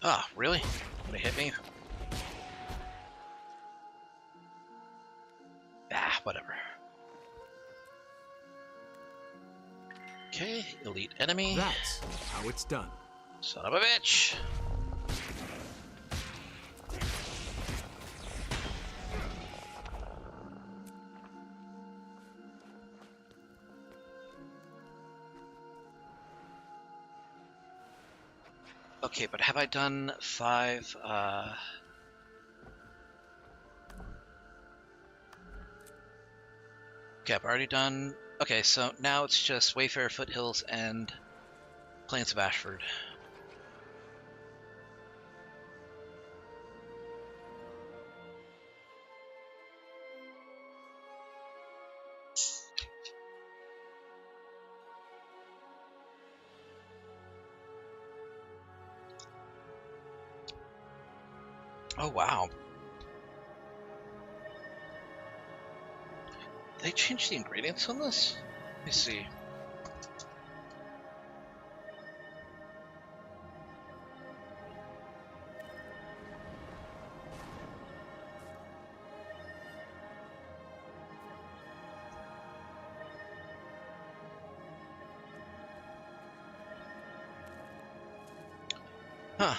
Ah, really? Gonna hit me? Ah, whatever. Okay, elite enemy. That's how it's done. Son of a bitch! Okay, but have I done 5, Okay, I've already done... Okay, so now it's just Wayfarer Foothills and Plains of Ashford. Oh, wow. They changed the ingredients on this? Let me see. Huh.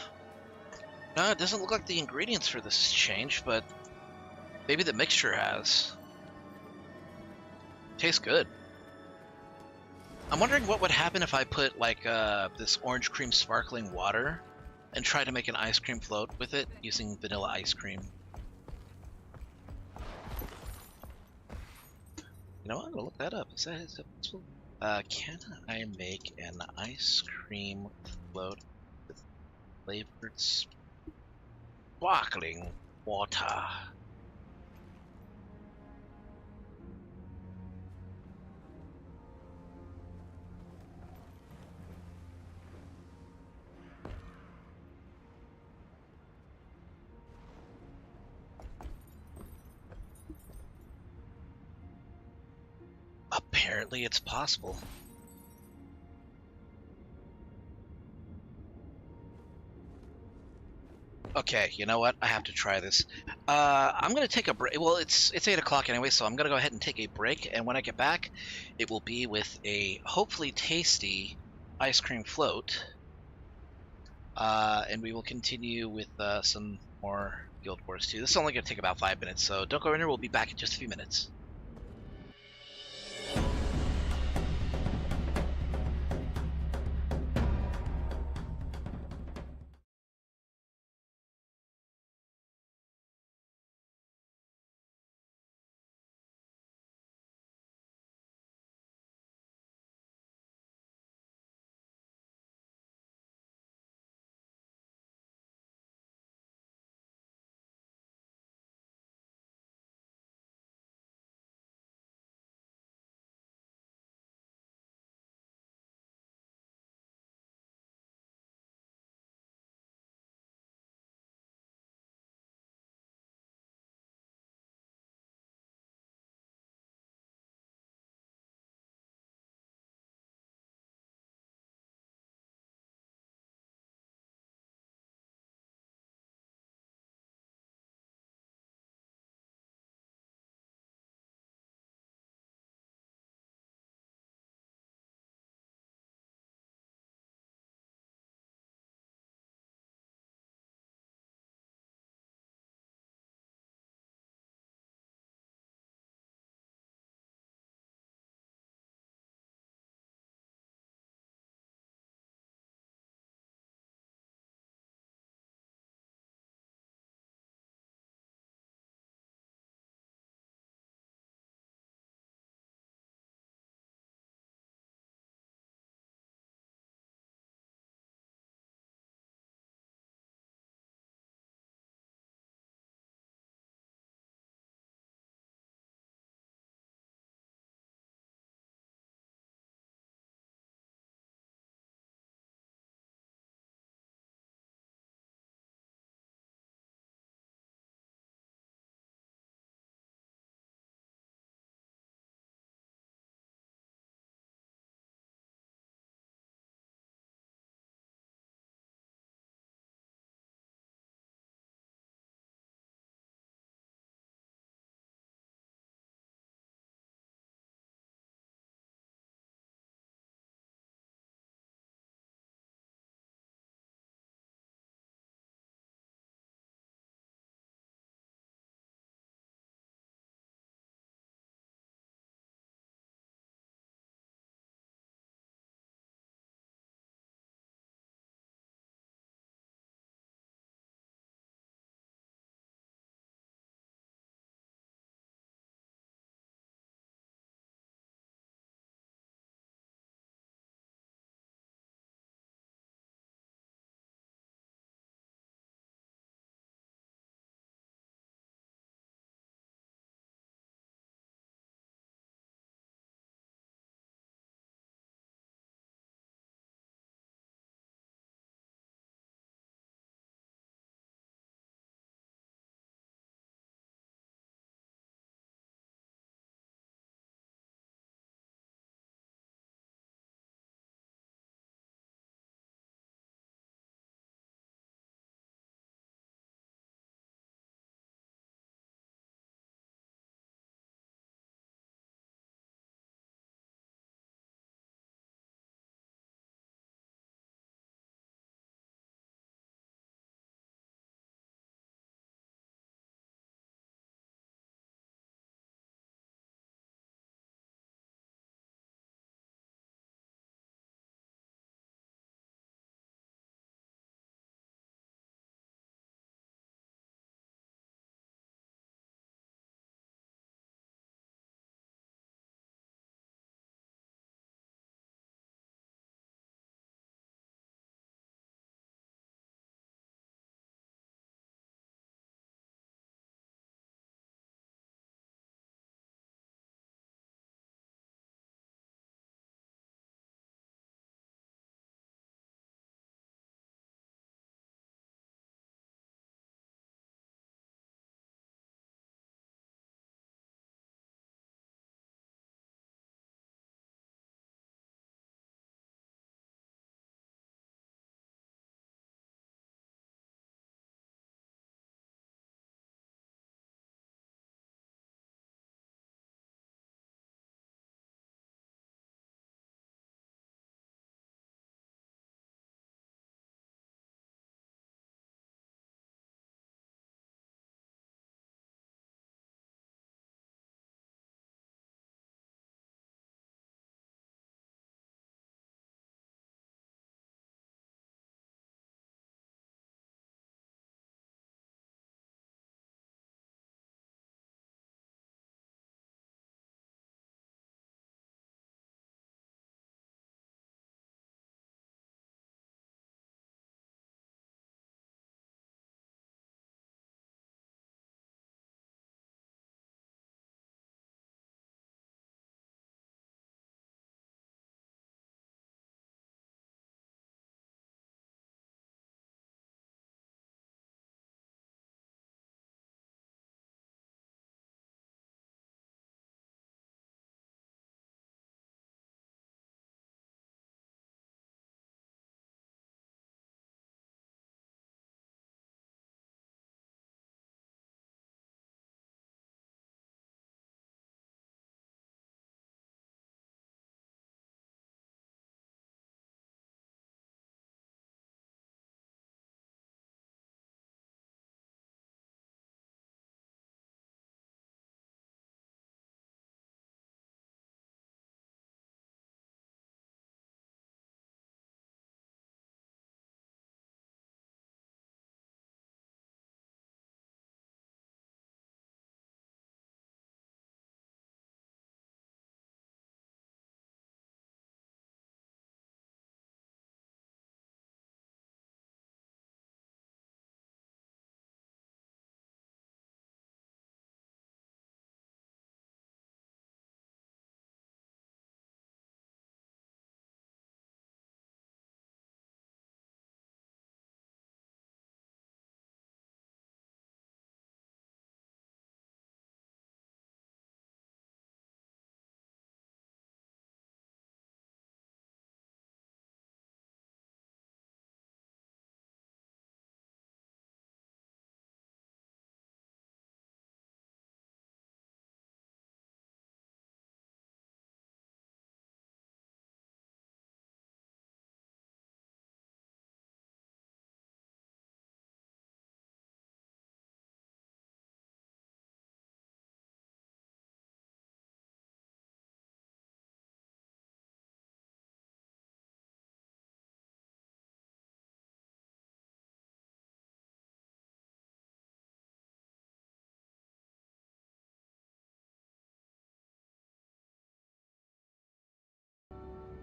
No, it doesn't look like the ingredients for this has changed, but maybe the mixture has. Tastes good. I'm wondering what would happen if I put like this orange cream sparkling water and try to make an ice cream float with it using vanilla ice cream. You know what? I'm gonna look that up. Is that possible? Can I make an ice cream float with flavored sparkling water? Apparently it's possible. Okay, you know what? I have to try this. I'm gonna take a break. Well, it's 8 o'clock anyway, so I'm gonna go ahead and take a break. And when I get back, it will be with a hopefully tasty ice cream float. And we will continue with some more Guild Wars 2. This is only gonna take about 5 minutes, so don't go anywhere. We'll be back in just a few minutes.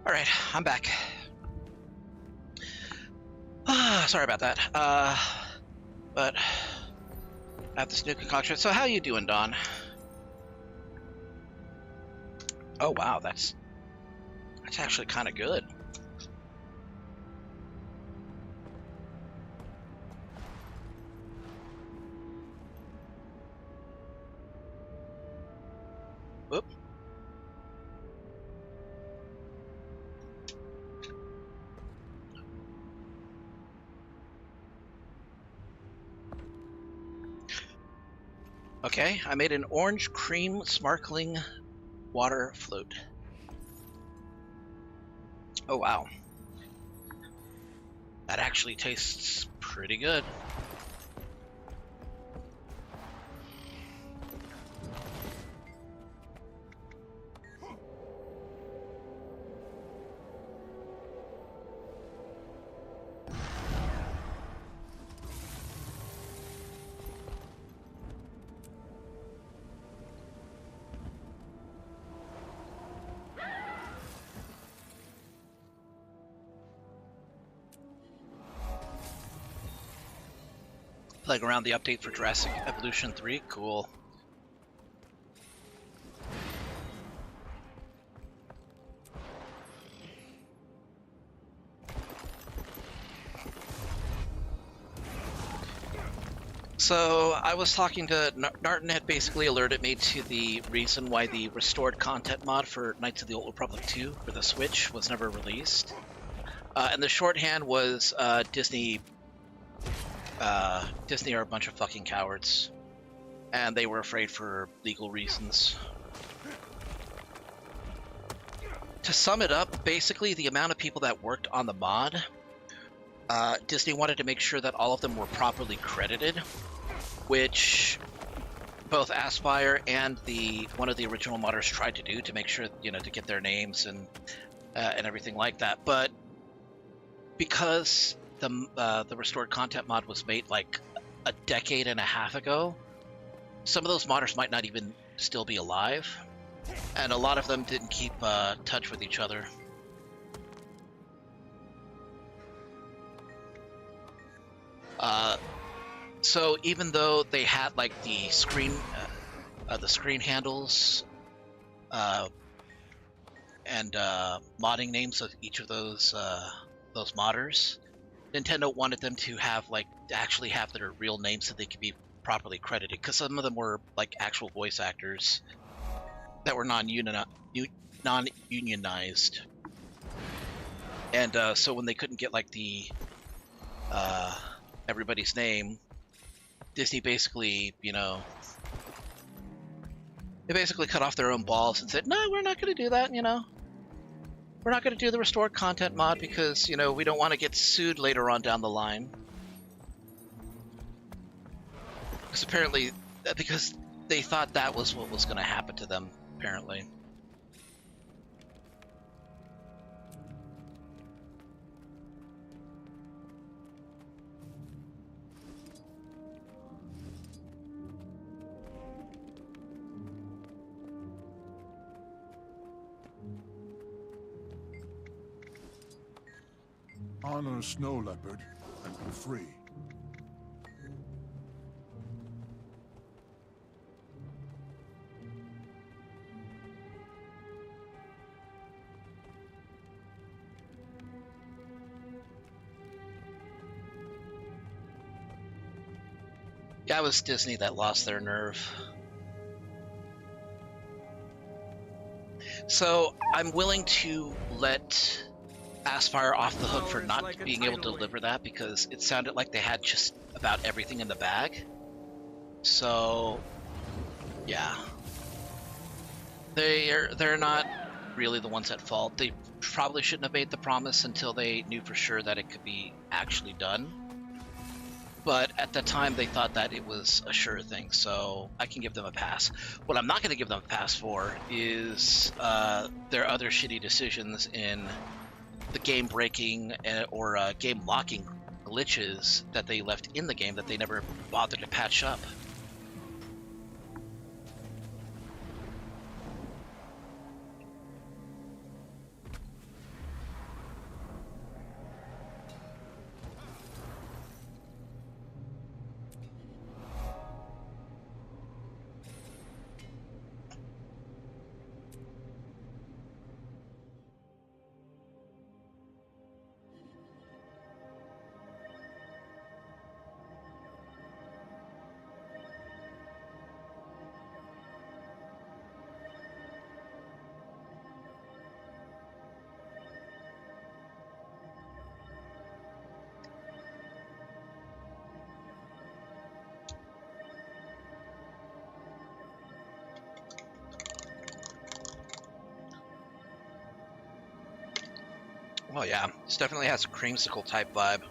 Alright, I'm back. Sorry about that. But I have this new concoction. So how you doing, Don? Oh wow, that's actually kind of good. Whoop. Okay, I made an orange cream sparkling water float. Oh wow. That actually tastes pretty good. Like around the update for Jurassic Evolution 3, cool. So I was talking to Narton had basically alerted me to the reason why the restored content mod for Knights of the Old Republic 2 for the Switch was never released. And the shorthand was Disney are a bunch of fucking cowards, and they were afraid for legal reasons. To sum it up, basically the amount of people that worked on the mod, Disney wanted to make sure that all of them were properly credited, which both Aspire and one of the original modders tried to do to make sure, to get their names and everything like that. But because the restored content mod was made like a decade and a half ago, some of those modders might not even still be alive, and a lot of them didn't keep touch with each other. So even though they had like the screen handles and modding names of each of those modders, Nintendo wanted them to actually have their real names so they could be properly credited, because some of them were like actual voice actors that were non-unionized, and so when they couldn't get like the everybody's name, Disney basically, they basically cut off their own balls and said, no, we're not going to do that, We're not going to do the restored content mod because, we don't want to get sued later on down the line. Because they thought that was what was going to happen to them, apparently. Honor Snow Leopard and be free. Yeah, it was Disney that lost their nerve. So I'm willing to let Aspire off the hook for not being able to deliver that, because it sounded like they had just about everything in the bag. So yeah, they're not really the ones at fault. They probably shouldn't have made the promise until they knew for sure that it could be actually done. But at the time, they thought that it was a sure thing, so I can give them a pass. What I'm not going to give them a pass for is their other shitty decisions in the game breaking or game locking glitches that they left in the game that they never bothered to patch up. Oh yeah, this definitely has a creamsicle type vibe.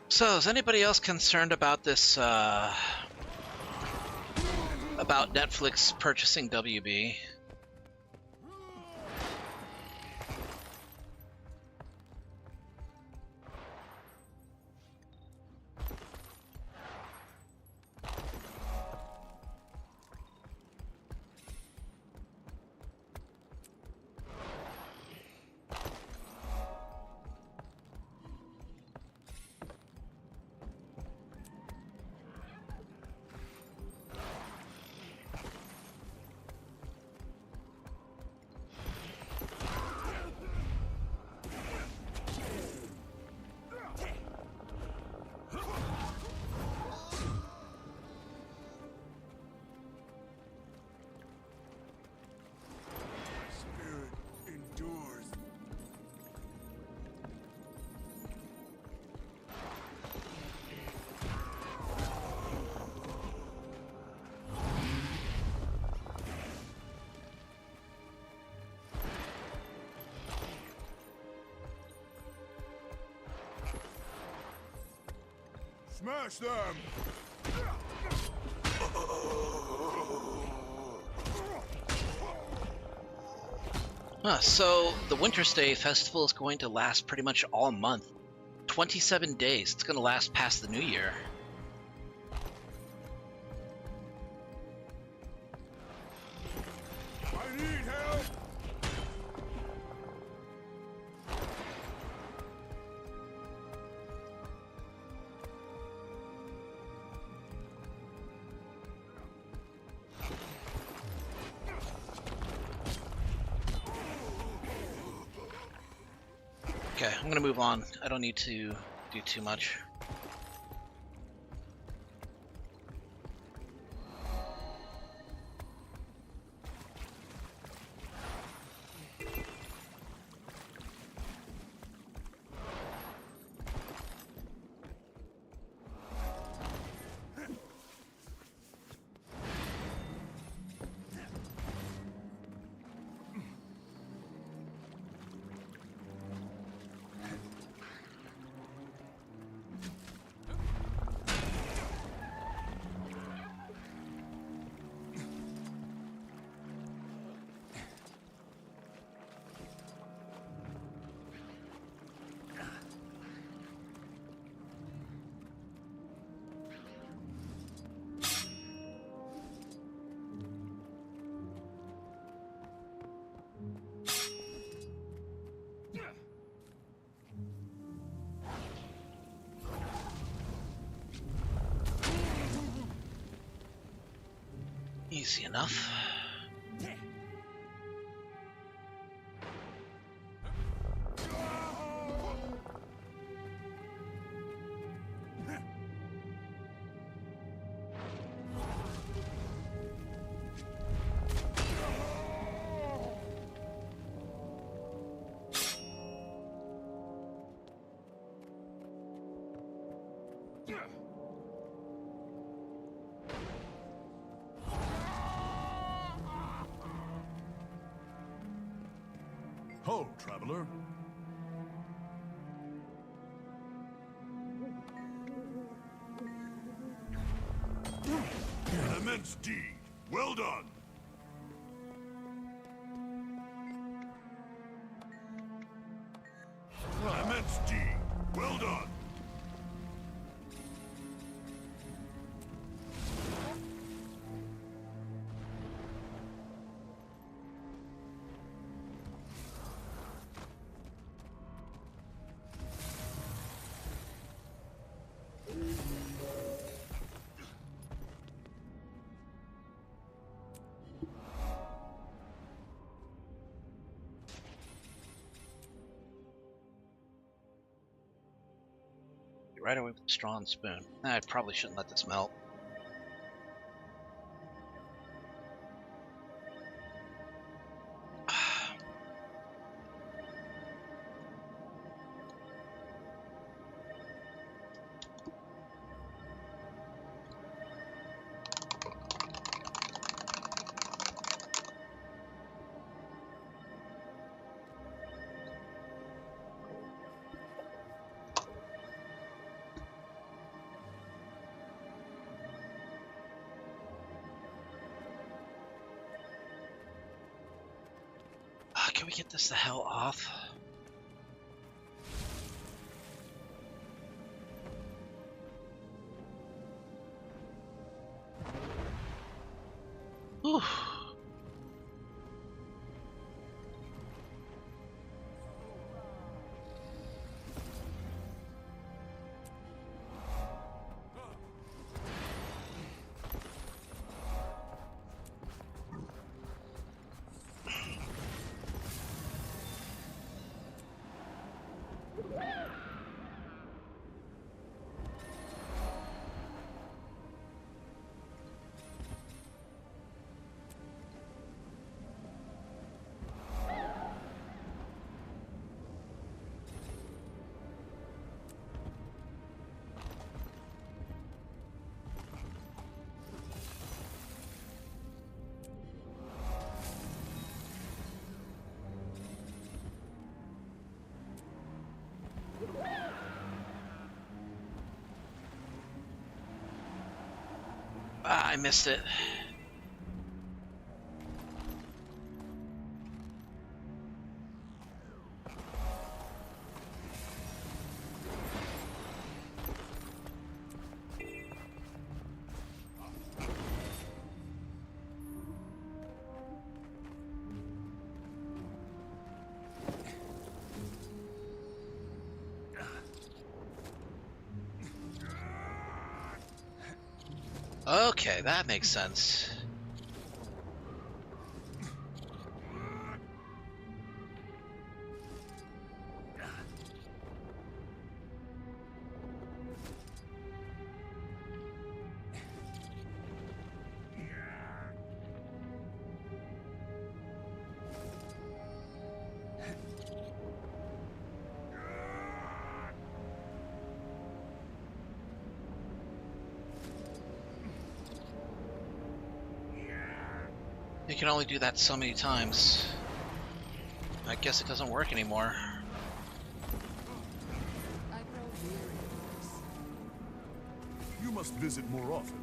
So, is anybody else concerned about this, about Netflix purchasing WB? Smash them! So, the Wintersday festival is going to last pretty much all month. 27 days. It's going to last past the new year. I need help! Okay, I'm gonna move on. I don't need to do too much. Easy enough. Ho, traveler. An immense deed. Well done. An immense deed. Well done. right away with the straw and spoon. I probably shouldn't let this melt. Can we get this the hell off? Whew. I missed it. Okay, that makes sense. You can only do that so many times. I guess it doesn't work anymore. You must visit more often.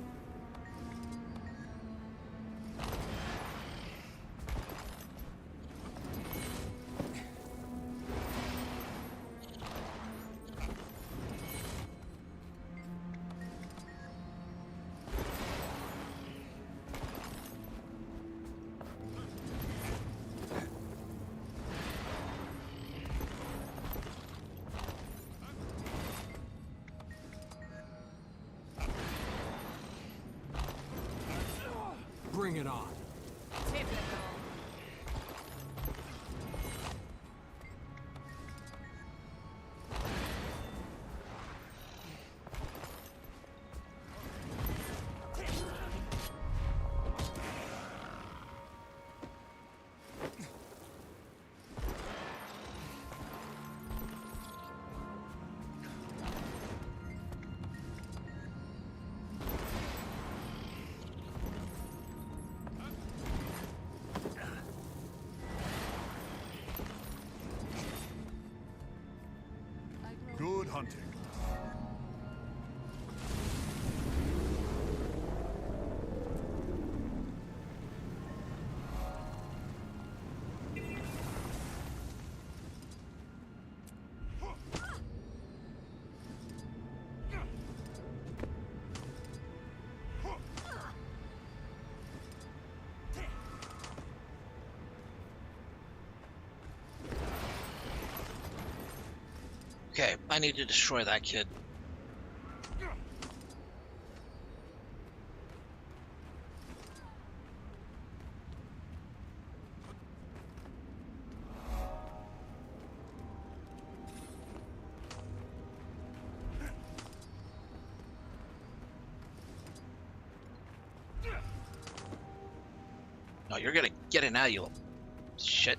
Bring it on. Good hunting. Okay, I need to destroy that kid. No, you're gonna get it now, you little shit.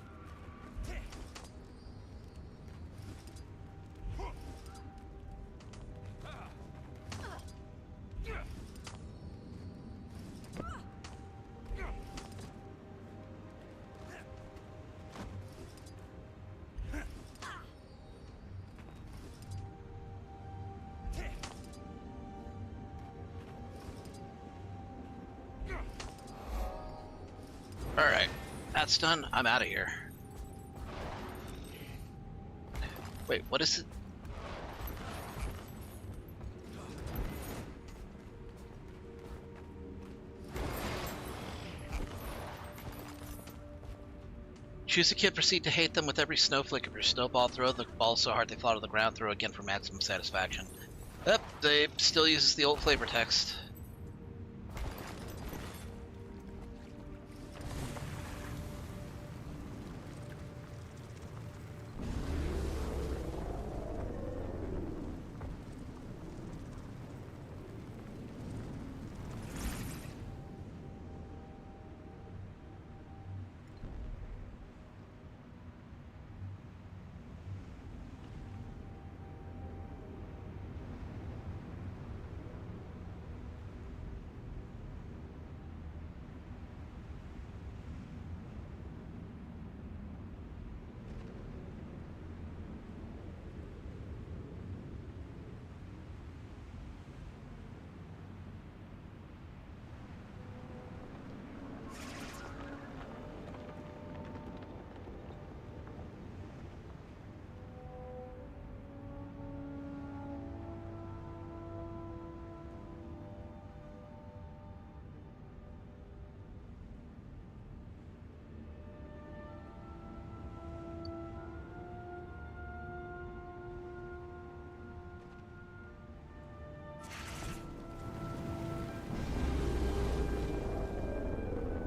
Alright, that's done. I'm out of here. Wait, what is it? Choose a kid, proceed to hate them with every snowflake of your snowball. Throw the ball so hard they fall to the ground. Throw again for maximum satisfaction. Yep, they still uses the old flavor text.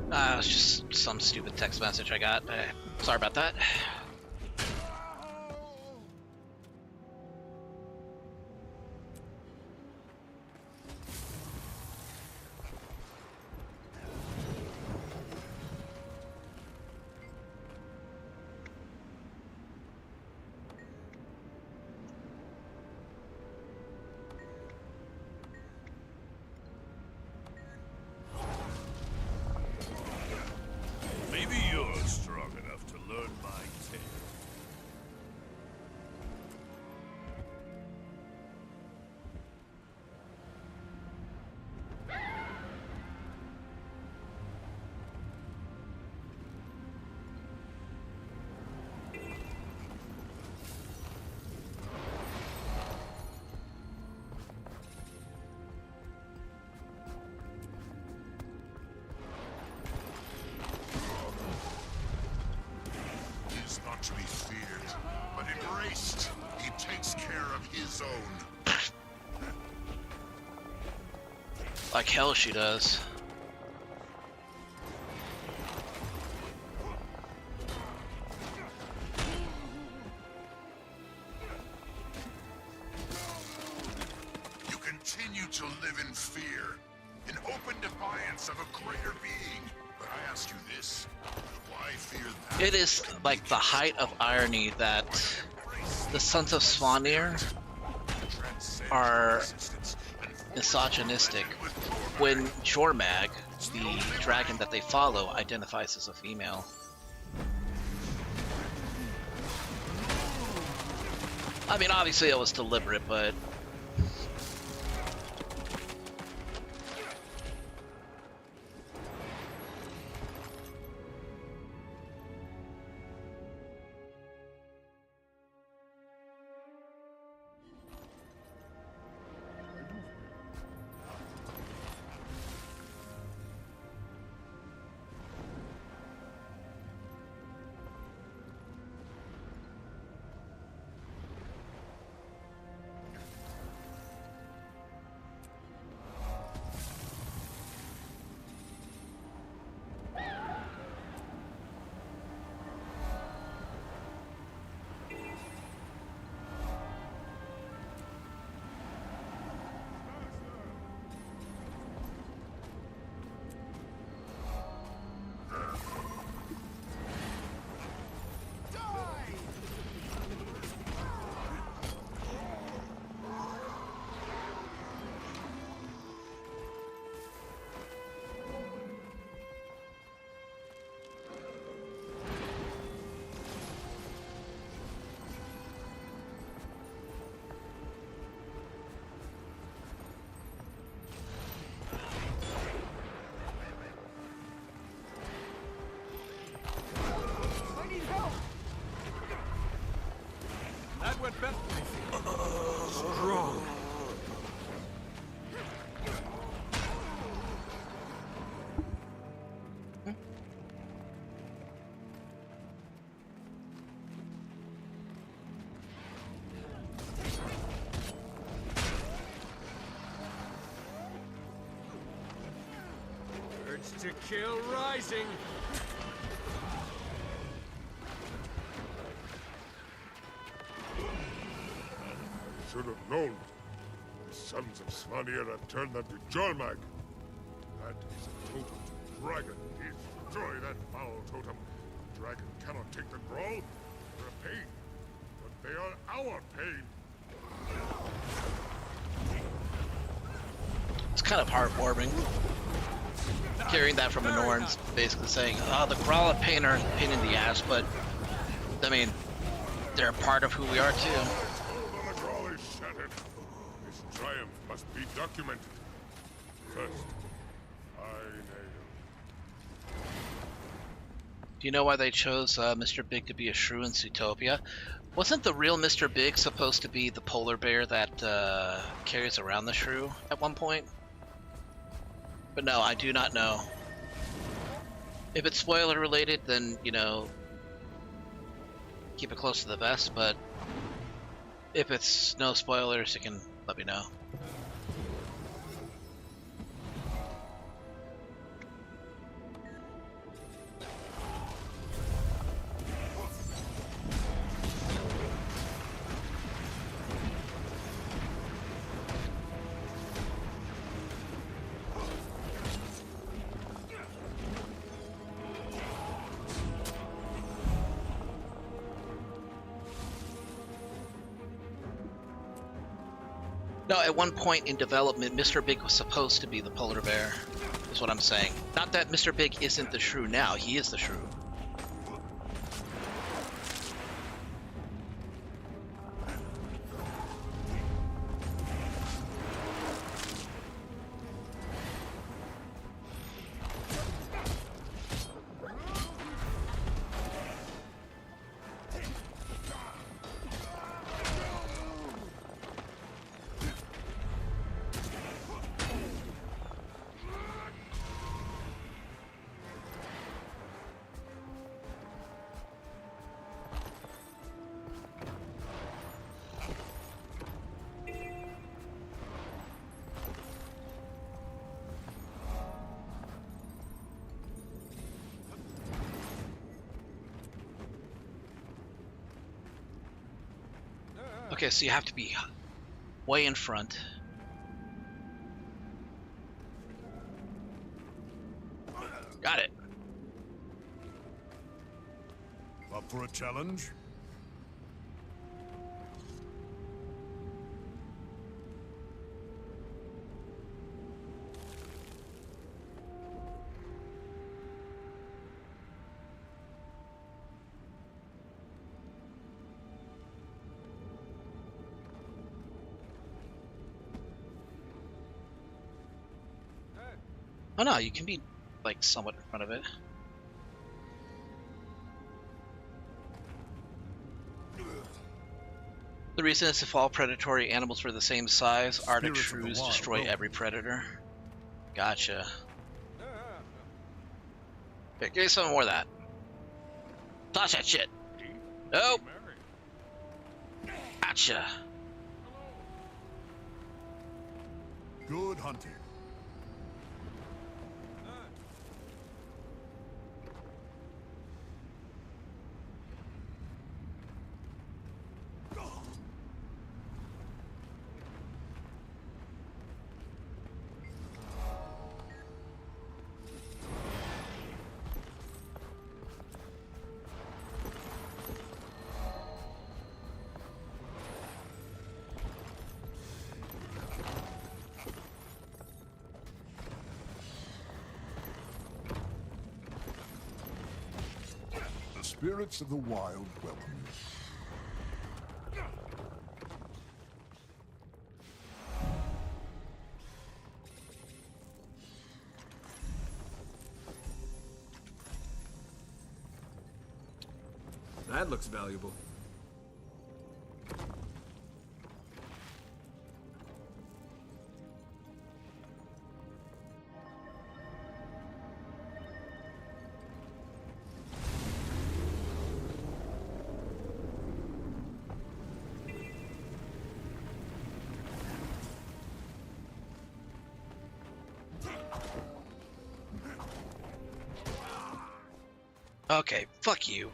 It was just some stupid text message I got. Sorry about that. Maybe you're strong enough to learn my tale. He's not to be feared, but embraced. He takes care of his own. Like hell she does. You continue to live in fear, in open defiance of a greater being. But I ask you this, why fear that? It is like the height of irony that the Sons of Svanir are misogynistic when Jormag, the dragon that they follow, identifies as a female. I mean, obviously it was deliberate, but to kill rising. I should have known. The sons of Svanir have turned them to Jormag. That is a totem to dragon. Destroy that foul totem. The dragon cannot take the Grawl. They're a pain. But they are our pain. It's kind of heartwarming. Carrying that from a Norn's basically saying, oh, the Grawl and pain are a pain in the ass, but, I mean, they're a part of who we are, too. The Grawl is shattered. This triumph must be documented. First, Do you know why they chose Mr. Big to be a shrew in Zootopia? Wasn't the real Mr. Big supposed to be the polar bear that carries around the shrew at one point? But no, I do not know. If it's spoiler related, then, you know, keep it close to the vest, but if it's no spoilers, you can let me know. No, at one point in development, Mr. Big was supposed to be the polar bear, is what I'm saying. Not that Mr. Big isn't the shrew now, he is the shrew. Okay, so you have to be way in front. Got it. Up for a challenge? Oh no, you can be, like, somewhat in front of it. The reason is if all predatory animals were the same size, Arctic shrews destroy every predator. Gotcha. Okay, give me some more of that. Toss that shit. Nope. Gotcha. Good hunting. Spirits of the wild welcome you. That looks valuable. Okay, fuck you.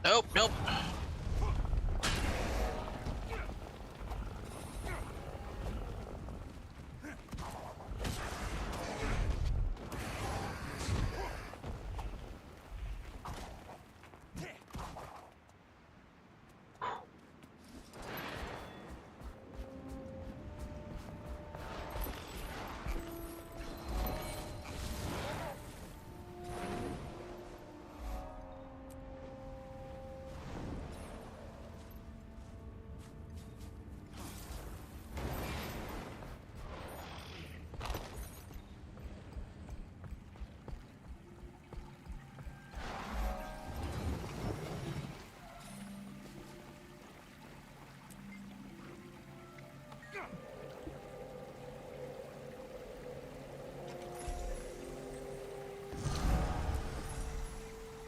Nope, nope.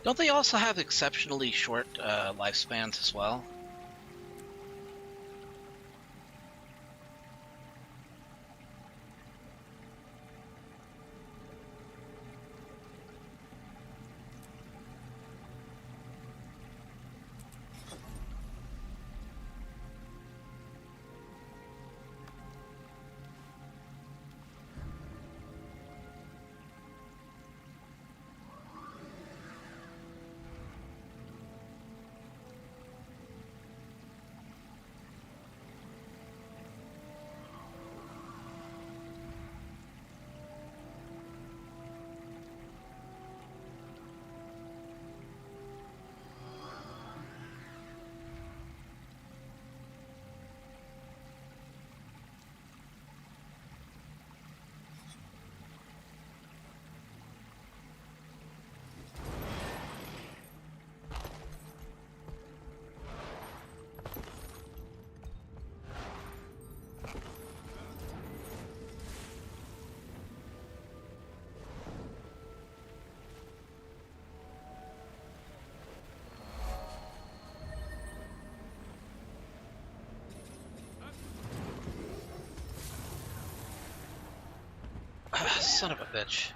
Don't they also have exceptionally short lifespans as well? Son of a bitch.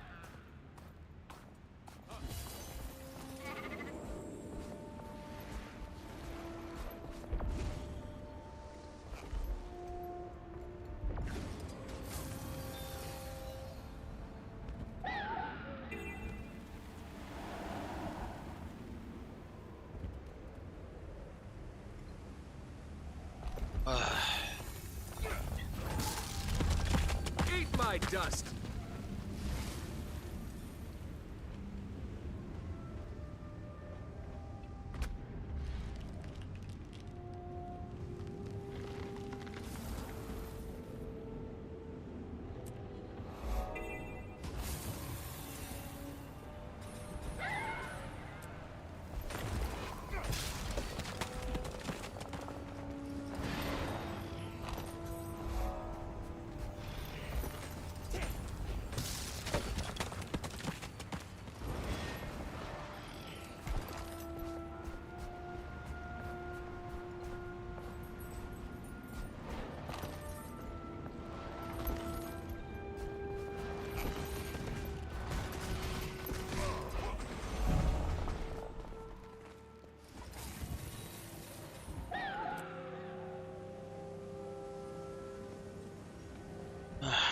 Eat my dust!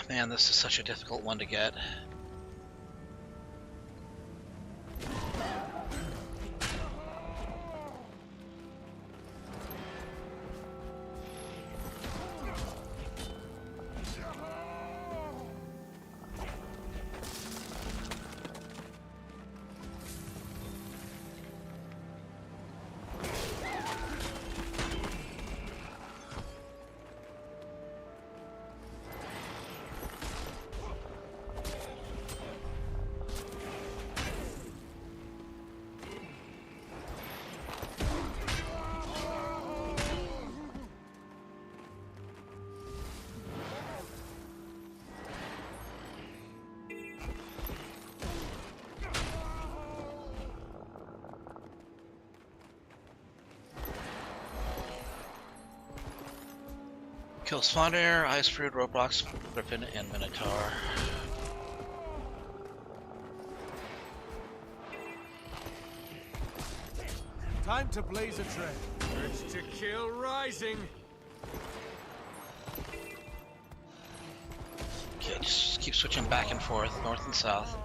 Man, this is such a difficult one to get. Kill Spawner, Ice Fruit, Roblox, Griffin, and Minotaur. Time to blaze a trail. Urge to kill rising. Okay, just keep switching back and forth, north and south.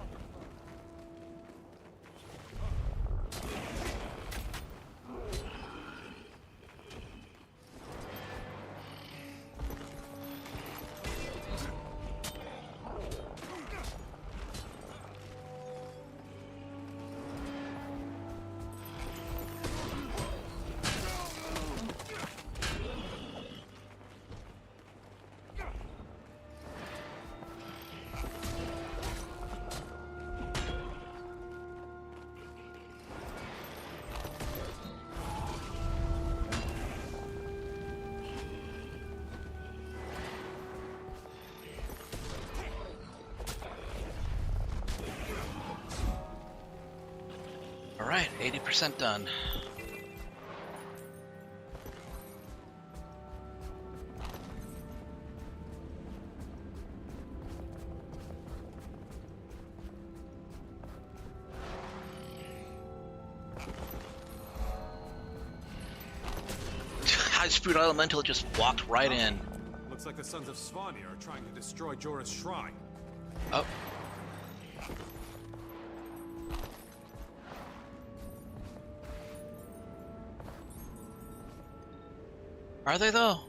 Alright, 80% done. High-Spoot Elemental just walked right in. Looks like the Sons of Svanir are trying to destroy Jorah's shrine. Oh. Are they though?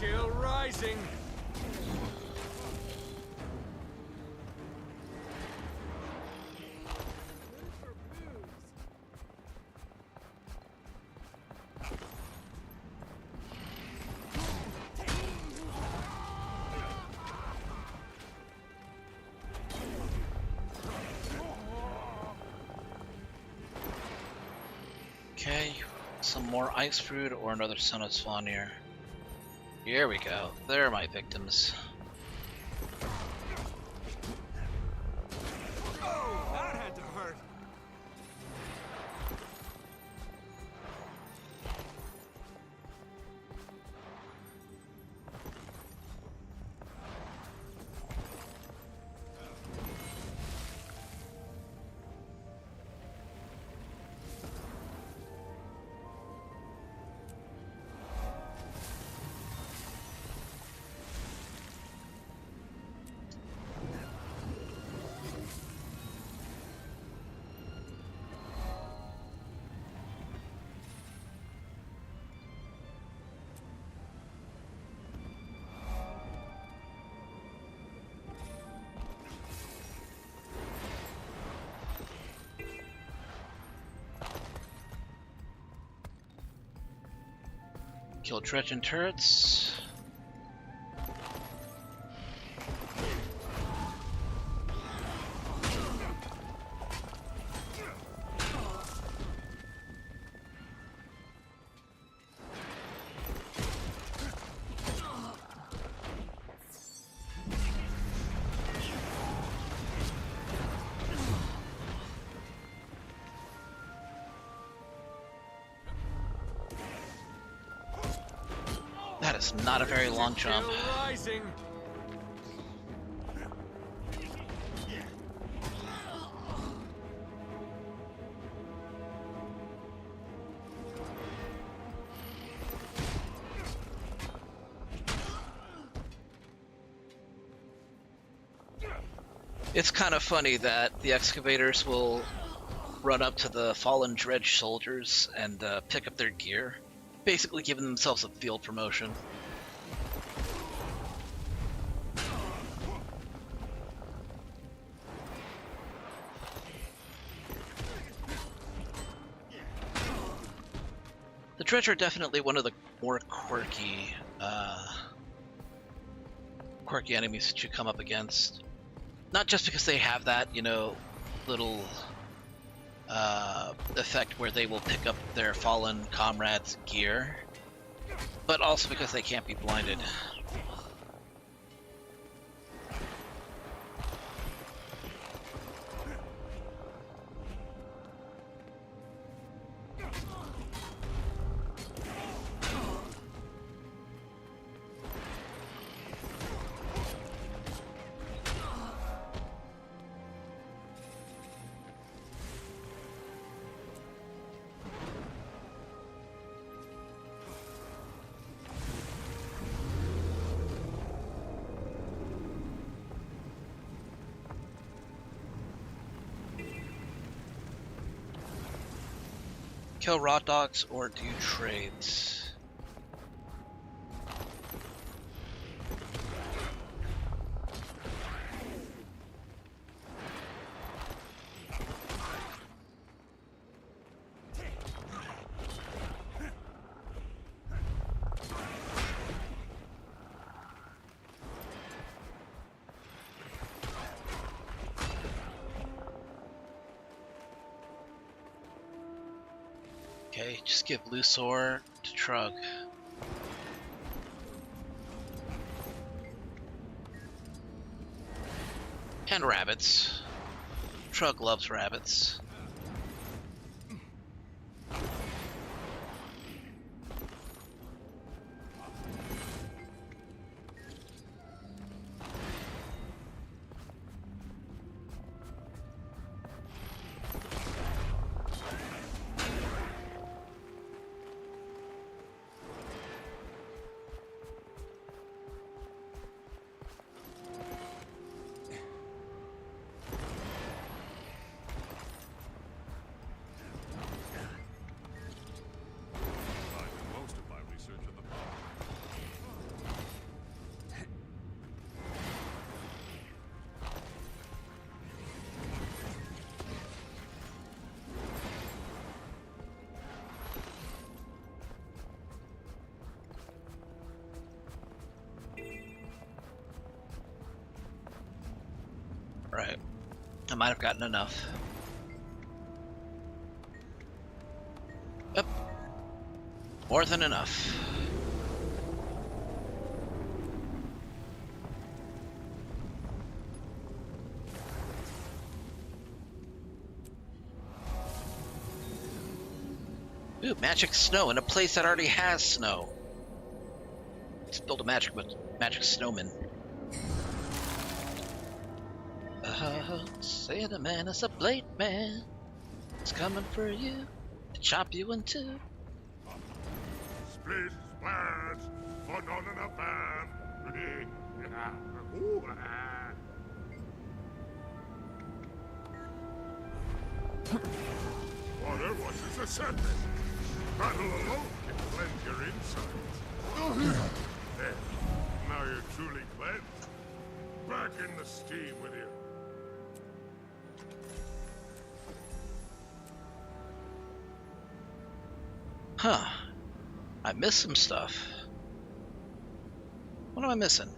Kill rising. Okay, some more Ice Fruit or another Son of Svanir. Here we go. They're my victims. Oh, that had to hurt. Kill Dredge and turrets. That is not a very long jump. Rising. It's kind of funny that the excavators will run up to the fallen dredge soldiers and pick up their gear, basically giving themselves a field promotion. Dredge are definitely one of the more quirky enemies that you come up against. Not just because they have that, you know, little effect where they will pick up their fallen comrades' gear, but also because they can't be blinded. Kill raw dogs or do trades? Okay, just give Lusor to Trug. And rabbits. Trug loves rabbits. Right. I might have gotten enough. Yep. More than enough. Ooh, magic snow in a place that already has snow. Let's build a magic snowman. Santa man is a blade man. It's coming for you to chop you in two. Split, splash, fun on in a band. Ooh, Water washes the surface. Battle alone can cleanse your insides. There, now you're truly cleansed. Back in the steam with you. Huh. I missed some stuff. What am I missing?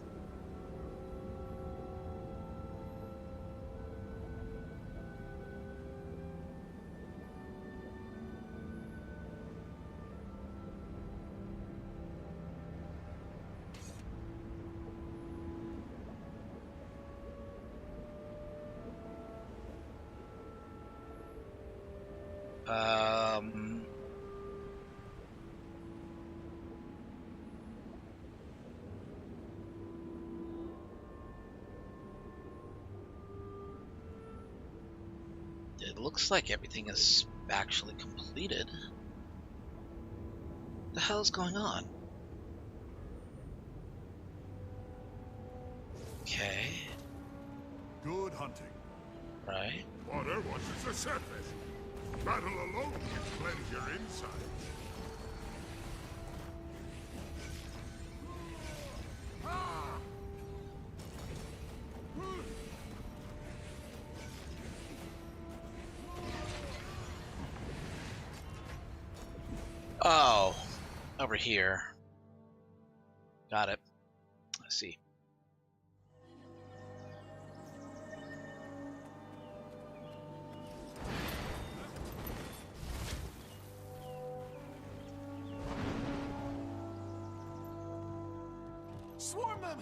It looks like everything is actually completed. What the hell is going on? Okay. Good hunting. Right. Water washes the surface. Battle alone can cleanse your insides. Oh. Over here. Got it. I see. Swarm them!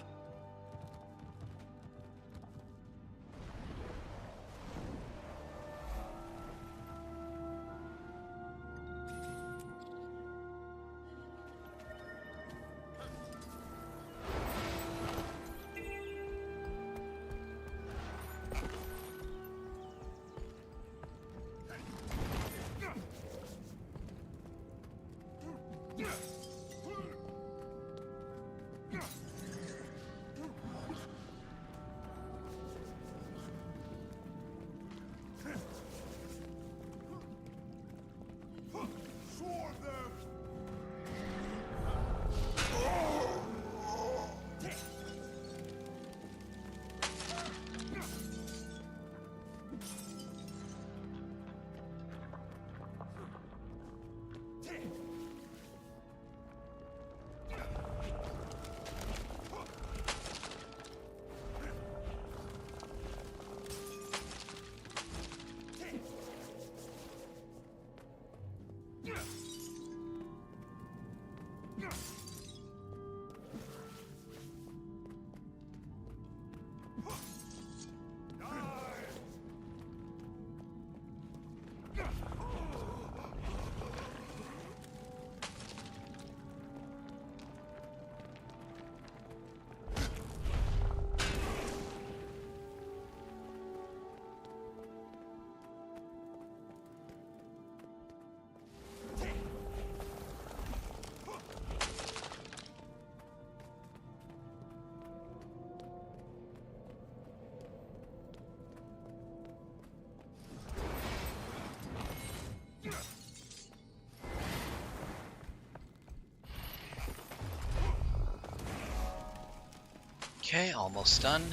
Okay, almost done.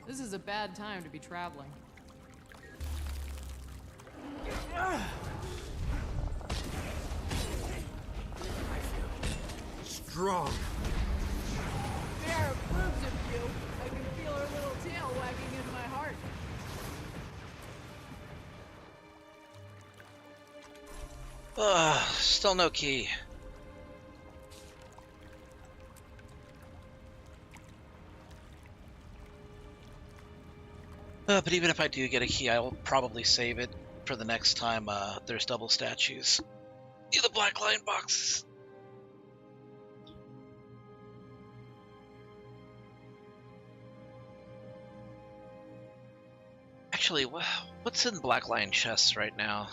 This is a bad time to be traveling. Strong. There approves of you. I can feel her little tail wagging in my heart. Still no key. But even if I do get a key, I will probably save it for the next time there's double statues in the Black Lion boxes. Actually, what's in Black Lion chests right now?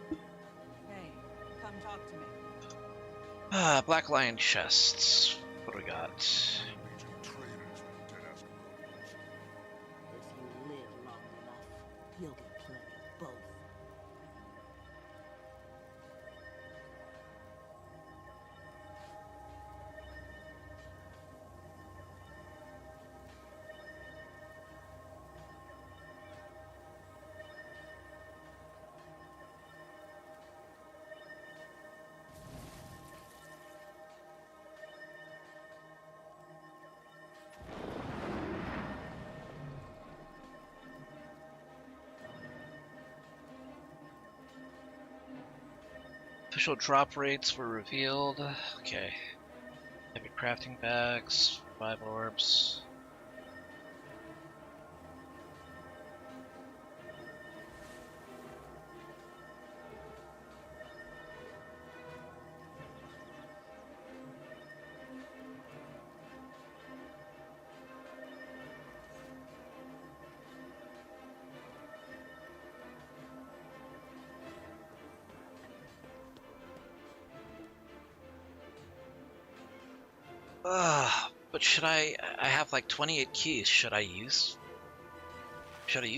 Hey, come talk to me. Black Lion chests. What do we got? If you live long enough, you'll get plenty of both. Official drop rates were revealed. Okay. Heavy crafting bags, 5 orbs. But should I have like 28 keys. Should I use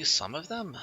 some of them?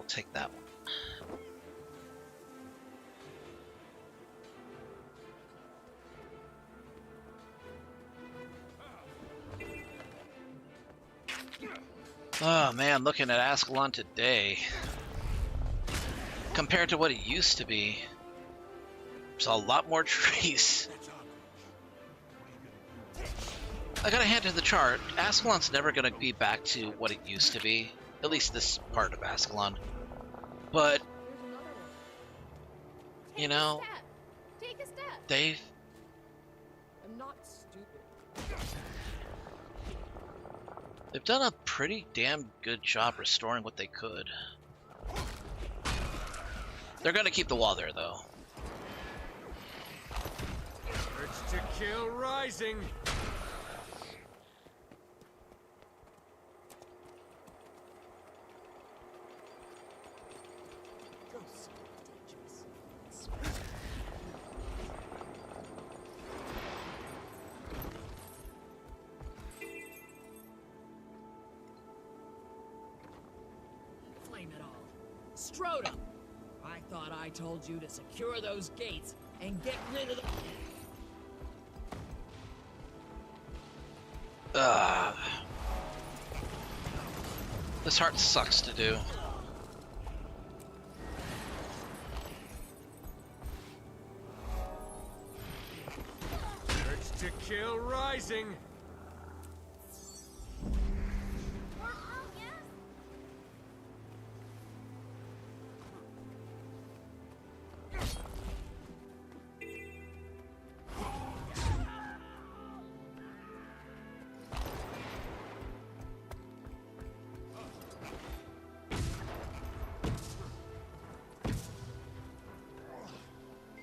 Take that one. Oh man, looking at Ascalon today, compared to what it used to be, there's a lot more trees. I gotta hand to the chart, Ascalon's never gonna be back to what it used to be, at least this part of Ascalon. But, you know, Take a step. they've... I'm not stupid. They've done a pretty damn good job restoring what they could. They're gonna keep the wall there, though. Urge to kill rising. Flame it all. Strota! I thought I told you to secure those gates and get rid of the... This heart sucks to do. Urge to kill rising.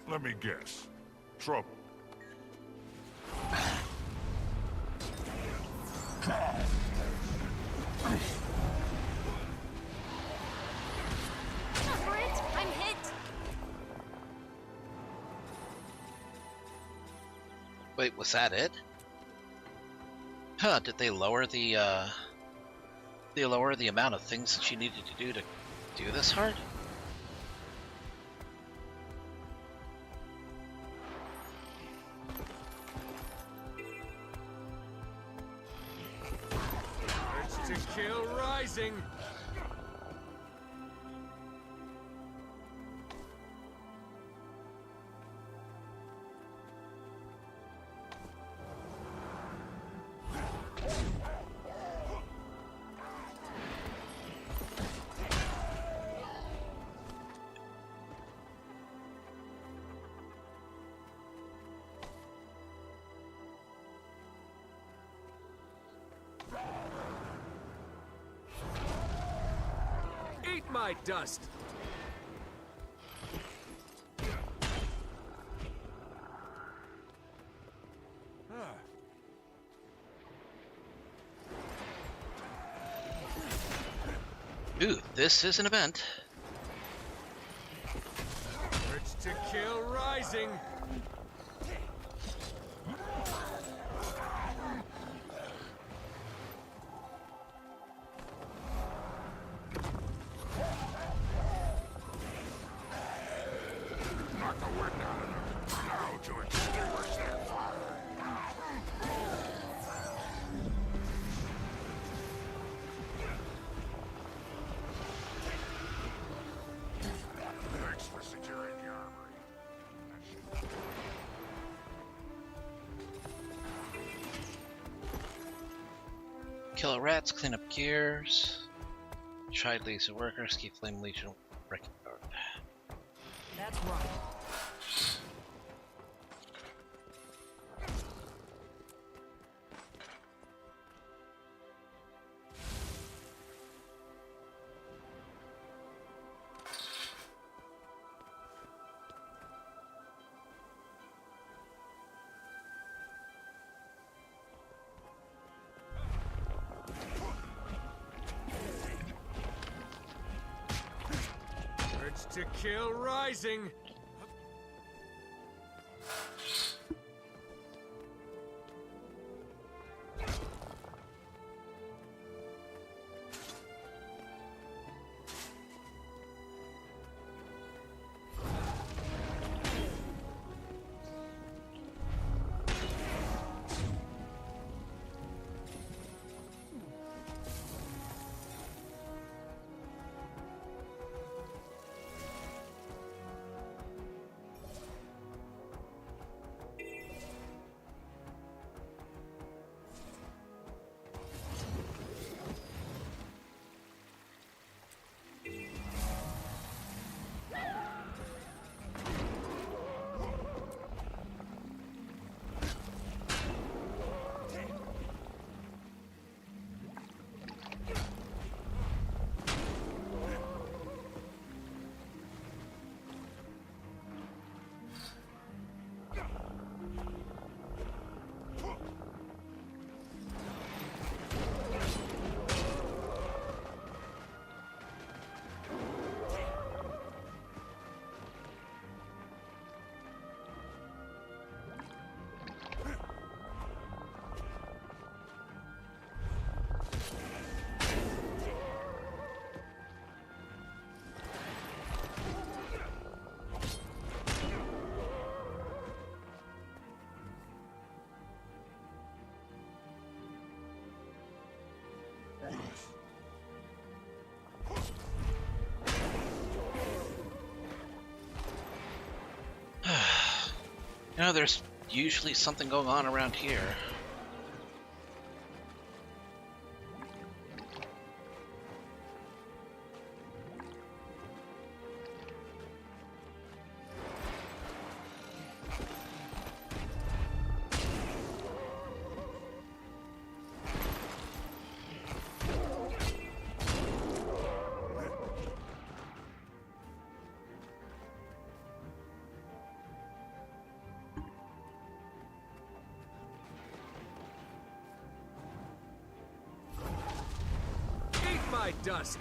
Let me guess. Trouble. Brent, I'm hit. Wait, was that it? Huh, did they lower the amount of things that you needed to do this hard? Urge to kill rising. Eat my dust. Ooh, this is an event. Urge to kill rising. Knock the wind out of them. Now to extinguish their fire. Thanks for securing the armory. Kill rats, clean up gears. Child laser workers, keep flame legion wrecking guard. That's right. Urge to kill rising. You know, there's usually something going on around here. My dust.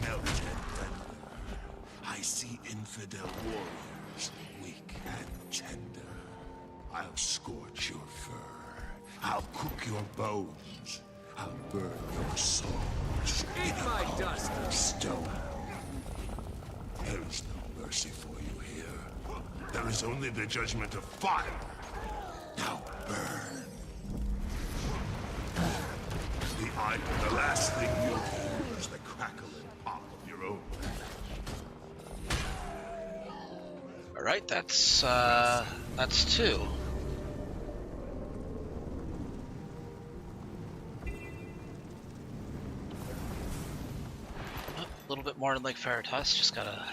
Melted thunder. I see infidel warriors, weak and tender. I'll scorch your fur. I'll cook your bones. I'll burn your souls in a dust of stone. There is no mercy for you here. There is only the judgment of fire. Now burn. The last thing you'll hear is the crackle and pop of your own. All right, that's two. Oh, a little bit more than Lake Veritas. Just gotta.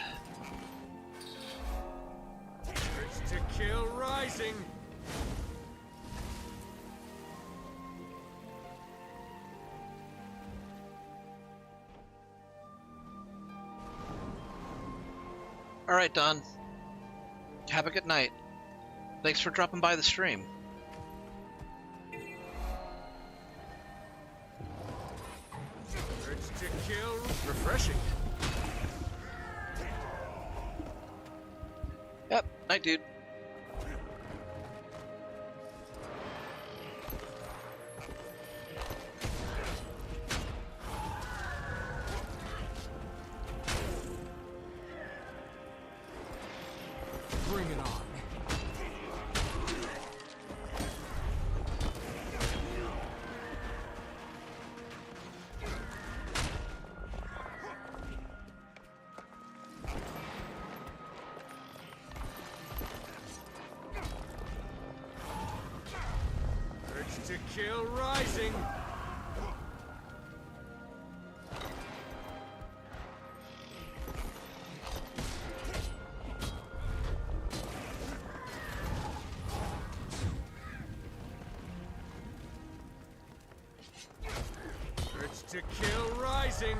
Urge to kill rising. All right, Don. Have a good night. Thanks for dropping by the stream. Urge to kill. Refreshing. Yep. Night, dude. Bring it on. Urge to kill rising. Urge to kill rising.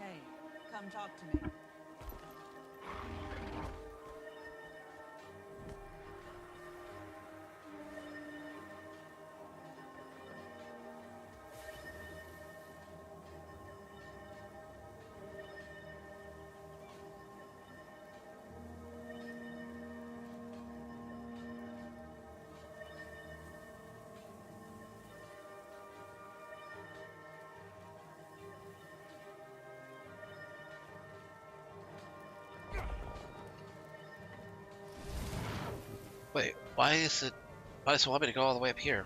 Hey, come talk to me. Wait, why does it want me to go all the way up here?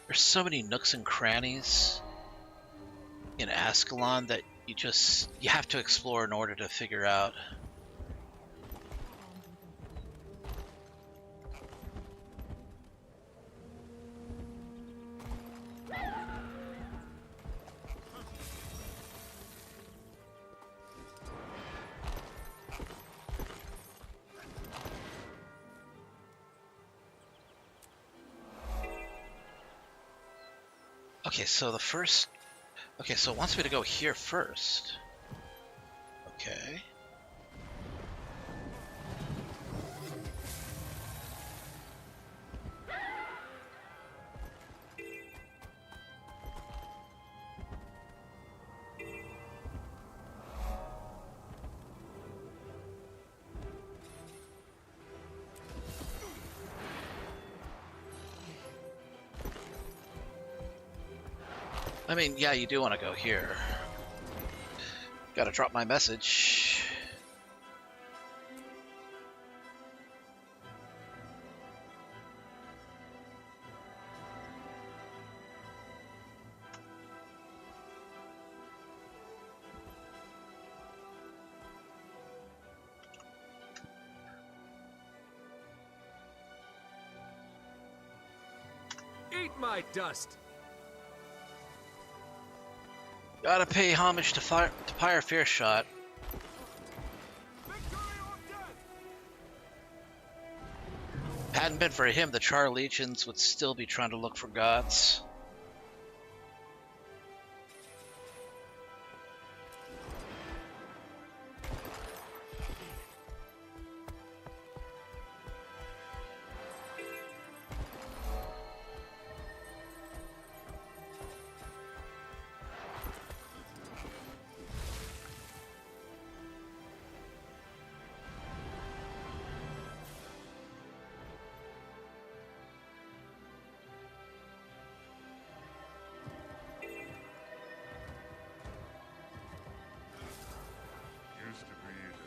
There's so many nooks and crannies in Ascalon that you have to explore in order to figure out. Okay, so so it wants me to go here first. Okay. I mean, yeah, you do want to go here. Gotta drop my message. Eat my dust! Gotta pay homage to Pyre Fearshot. Hadn't been for him, the Char Legions would still be trying to look for gods.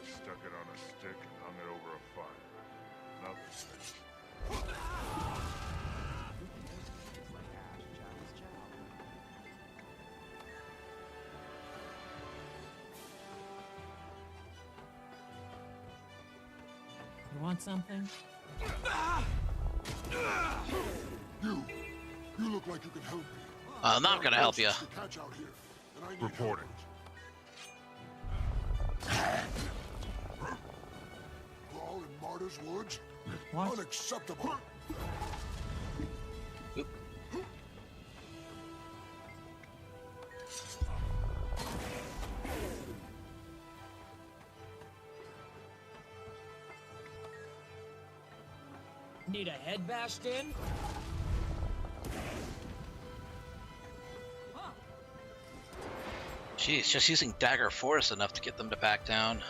Stuck it on a stick and hung it over a fire. Nothing. You want something? You look like you can help me. I'm not gonna help you. Reporting. Brawl in Martyr's Woods? What? Unacceptable. Need a head bashed in? Jeez, just using Dagger 4 is enough to get them to back down.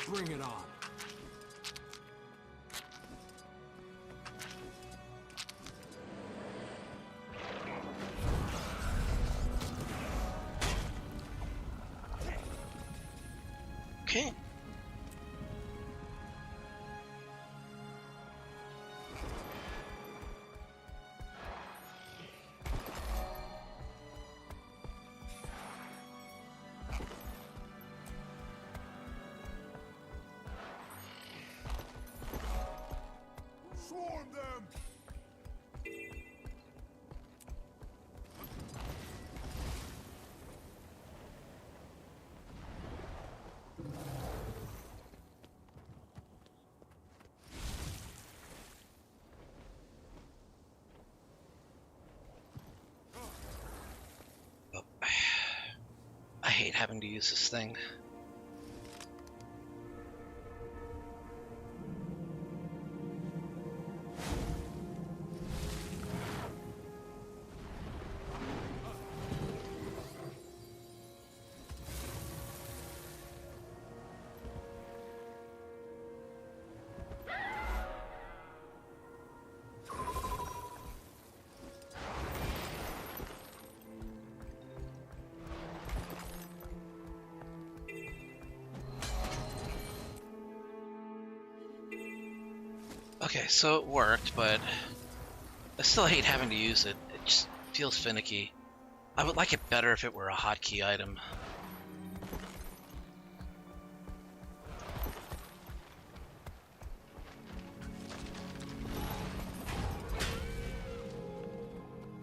Bring it on. Okay. Swarm them! I hate having to use this thing. Okay, so it worked, but I still hate having to use it. It just feels finicky. I would like it better if it were a hotkey item.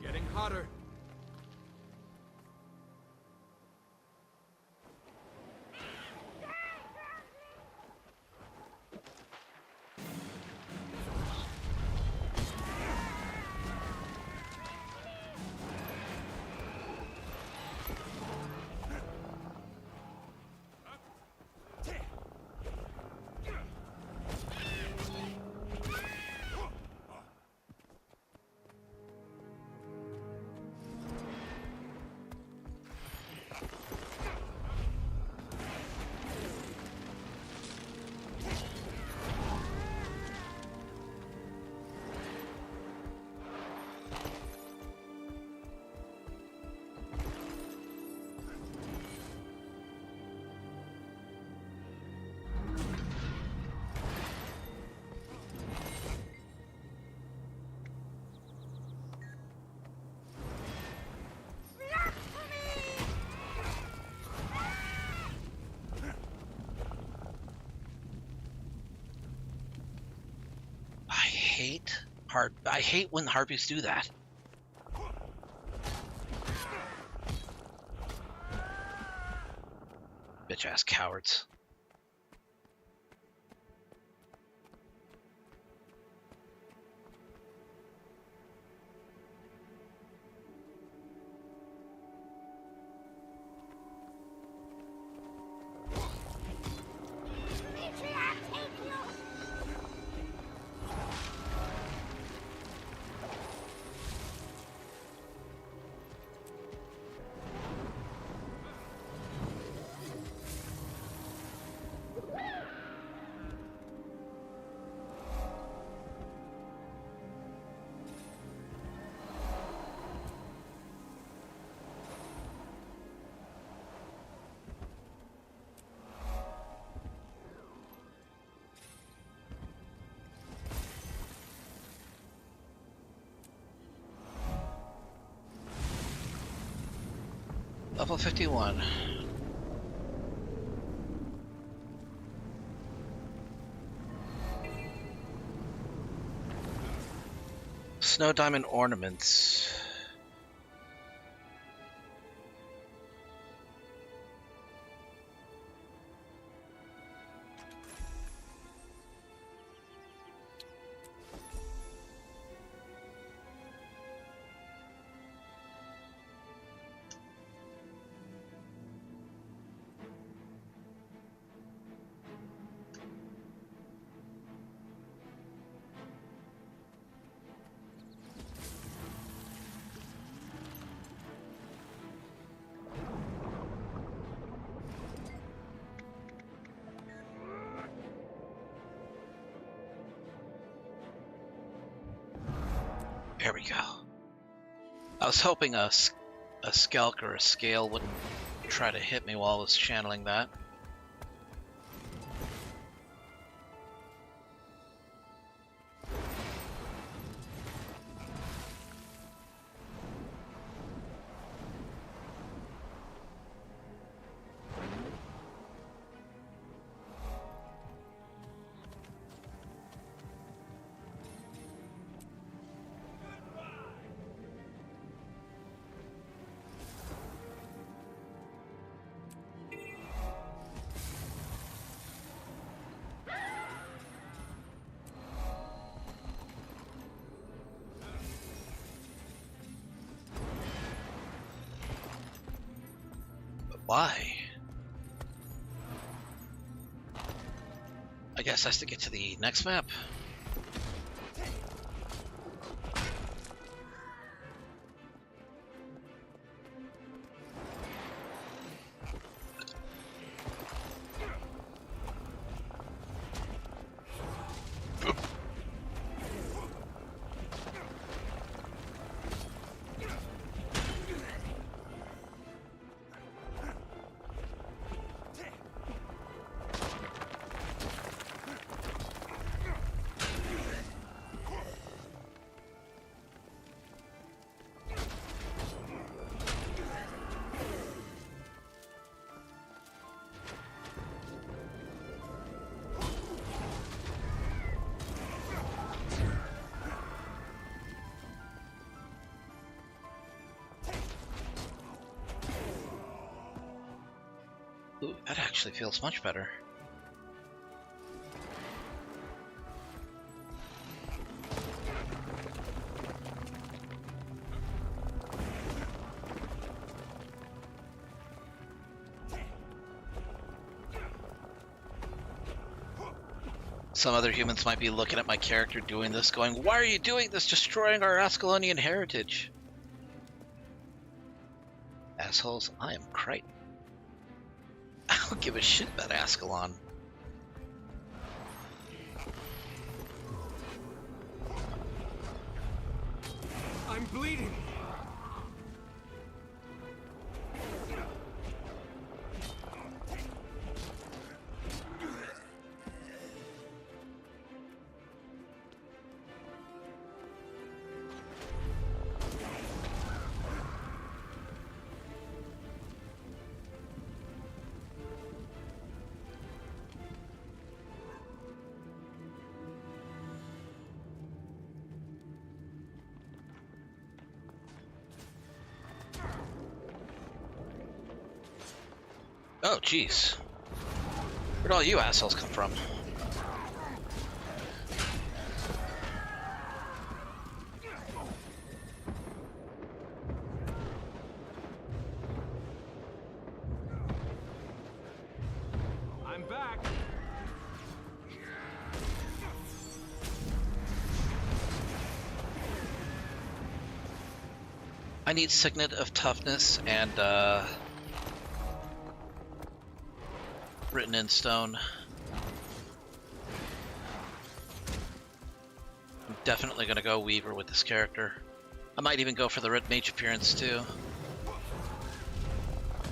Getting hotter. I hate when harpies do that. Bitch ass cowards. Level 51. Snow diamond ornaments. There we go. I was hoping a skelk or a scale wouldn't try to hit me while I was channeling that. Why? I guess I have to get to the next map. Ooh, that actually feels much better. Some other humans might be looking at my character doing this, going, "Why are you doing this? Destroying our Ascalonian heritage." Assholes, I am Crichton. I don't give a shit about Ascalon. I'm bleeding. Oh, jeez. Where'd all you assholes come from? I'm back. I need Signet of Toughness and, written in stone. I'm definitely gonna go Weaver with this character. I might even go for the Red Mage appearance too.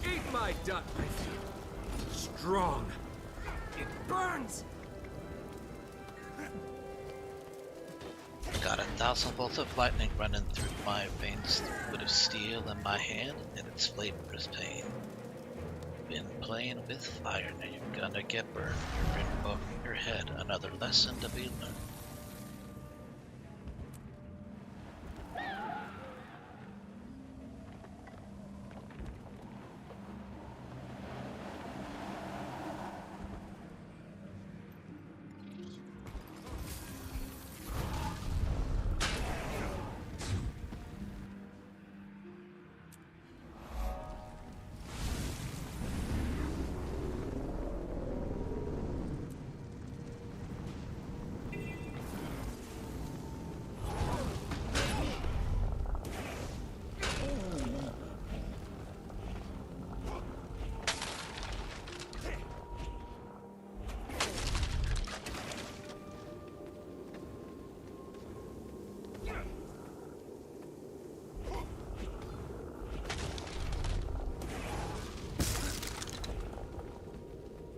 Eat my dust. I feel strong. It burns. Got 1,000 bolts of lightning running through my veins, the wood of steel in my hand, and its flavor is pain. Been playing with fire, now you're gonna get burned. You're in over your head, another lesson to be learned.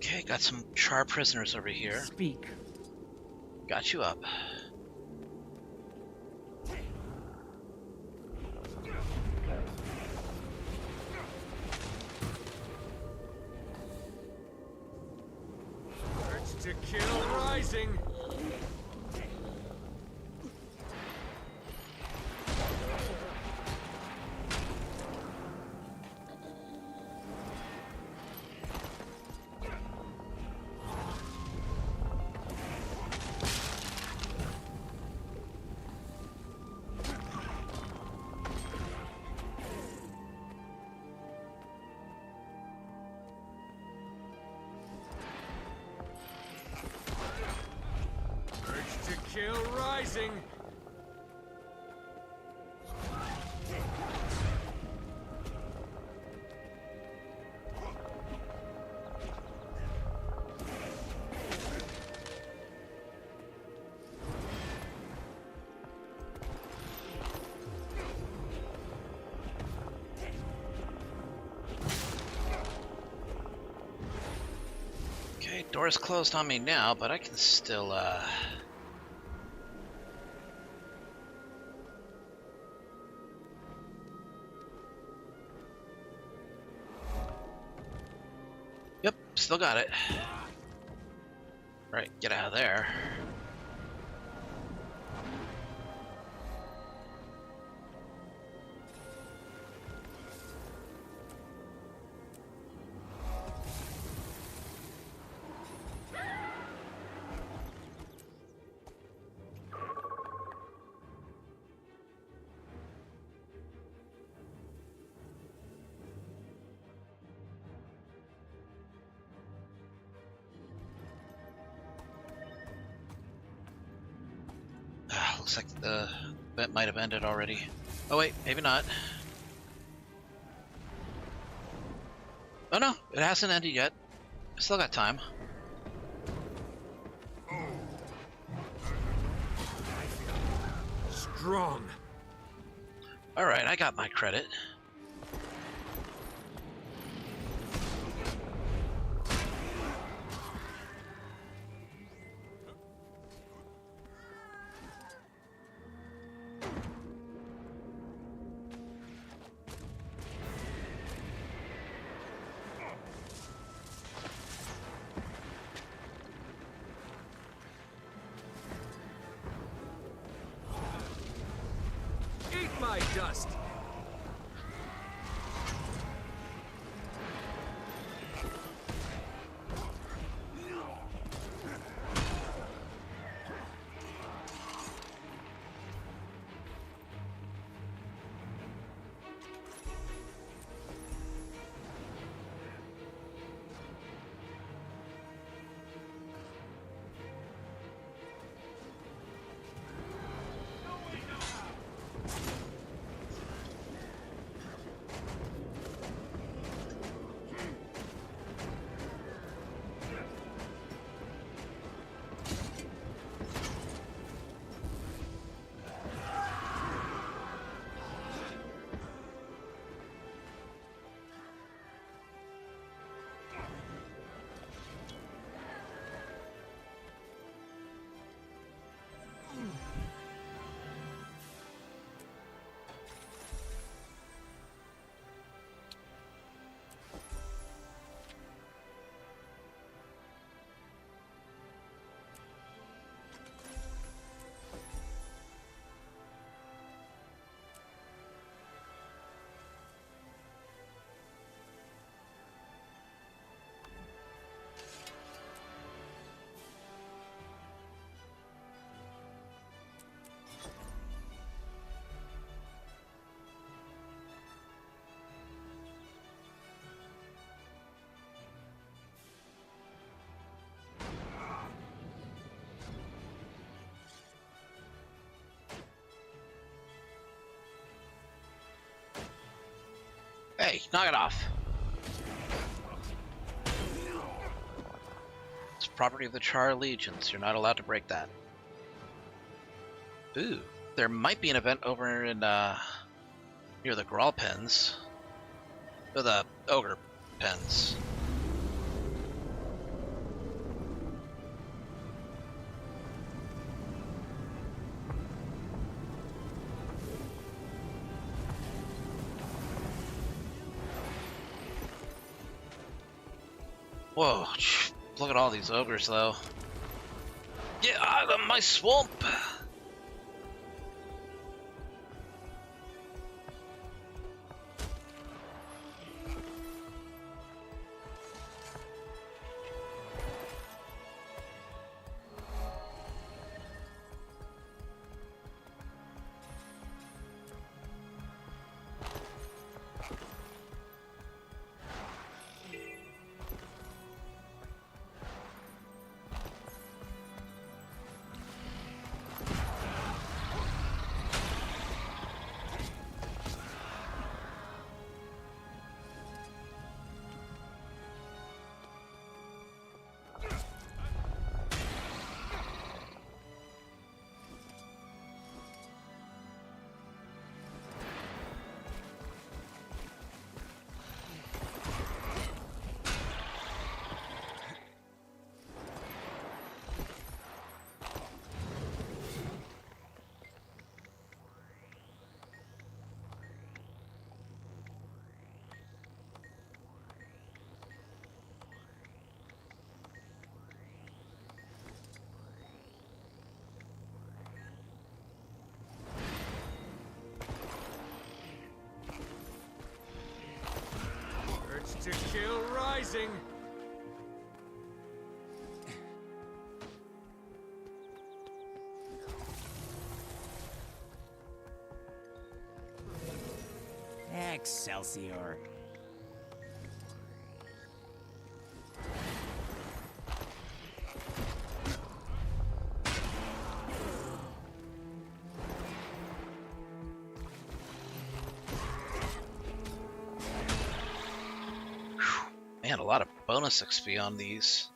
Okay, got some char prisoners over here. Speak. Got you up. Urge to kill rising. Chill rising. Okay, door's closed on me now, but I can still, Yep, still got it. Right, get out of there. Looks like the event might have ended already. Oh wait, maybe not. Oh no, it hasn't ended yet. Still got time. Strong. Alright, I got my credit. Eat my dust. Hey, knock it off. It's property of the Char Legions. You're not allowed to break that. Ooh, there might be an event over in, near the Grawl pens. Or the Ogre pens. Whoa, look at all these ogres, though. Get out of my swamp! rising! Excelsior. Man, a lot of bonus XP on these.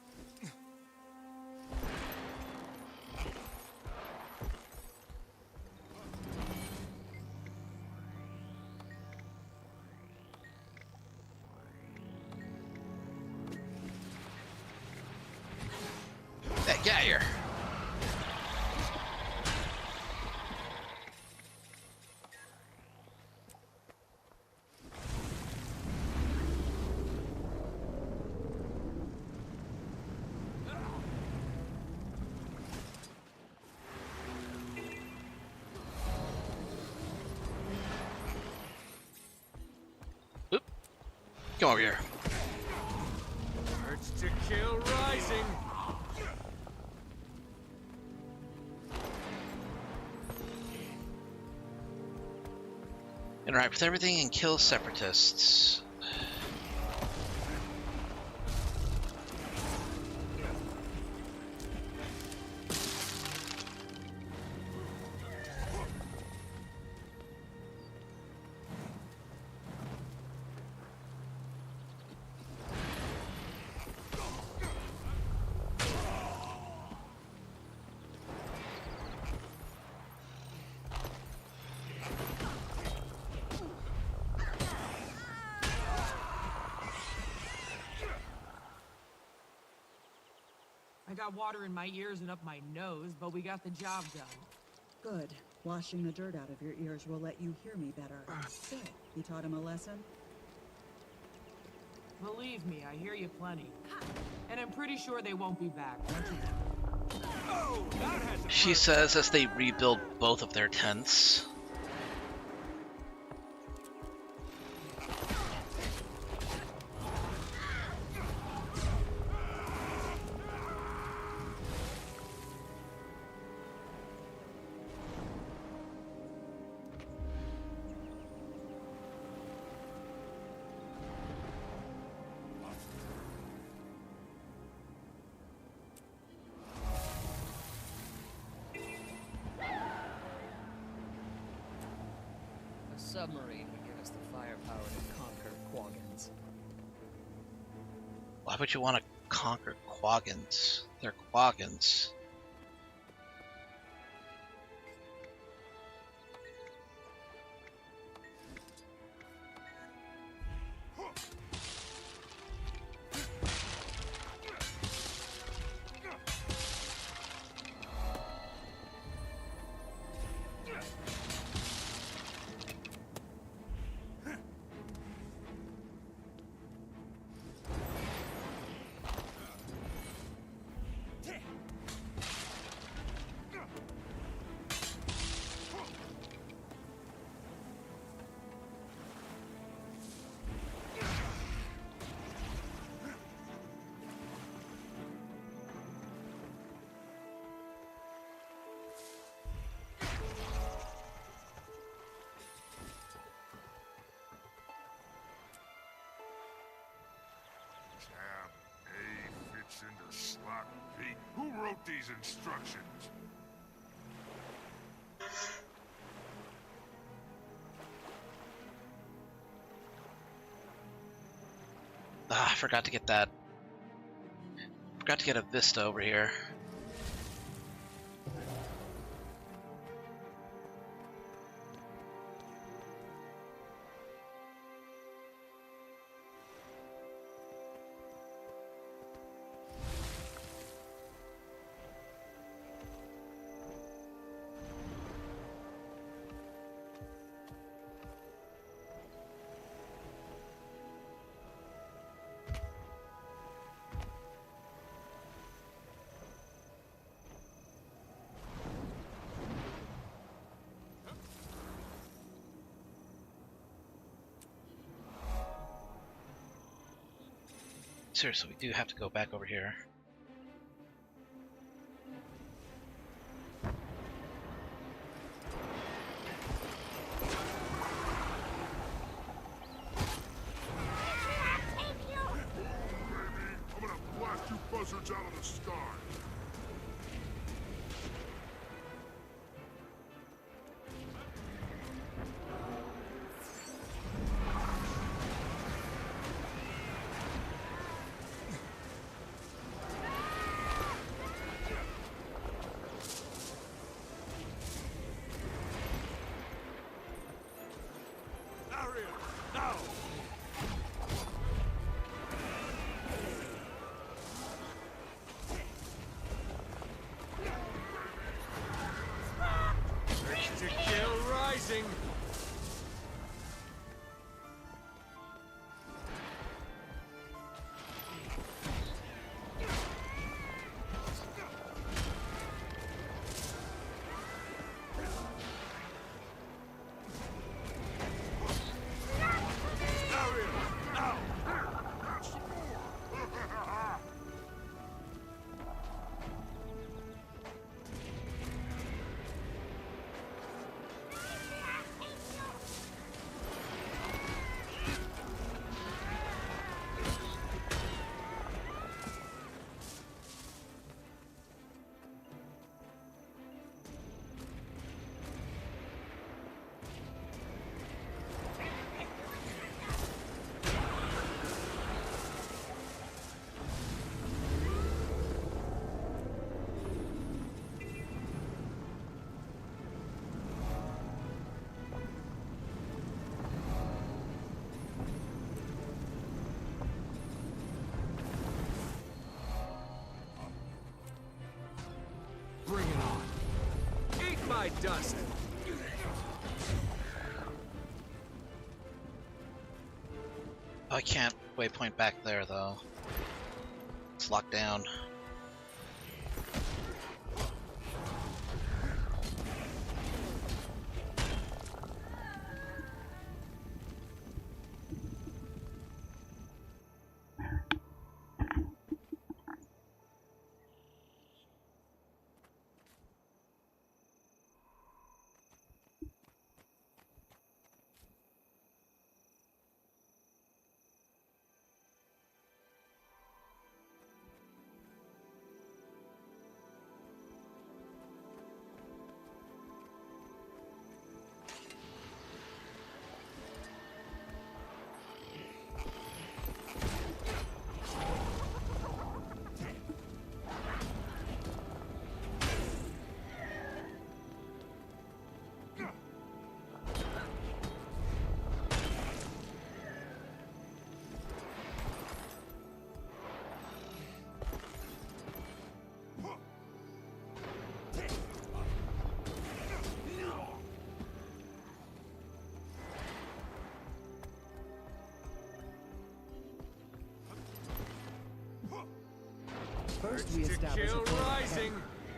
Hey, get out of here. Oop. Come over here. Urge to kill rising! Interact with everything and kill separatists. I got water in my ears and up my nose, but we got the job done. Good. Washing the dirt out of your ears will let you hear me better. So, you taught him a lesson? Believe me, I hear you plenty. And I'm pretty sure they won't be back, don't you know? She says as they rebuild both of their tents. Submarine would give us the firepower to conquer Quaggins. Why would you want to conquer Quaggins? They're Quaggins. Tab A fits into slot B. Who wrote these instructions? Ah, I forgot to get that. Forgot to get a vista over here. Seriously, we do have to go back over here. I'm gonna blast you buzzards out of the sky! To kill rising. Bring it on. Eat my dust. I can't waypoint back there though. It's locked down. First we establish a rising.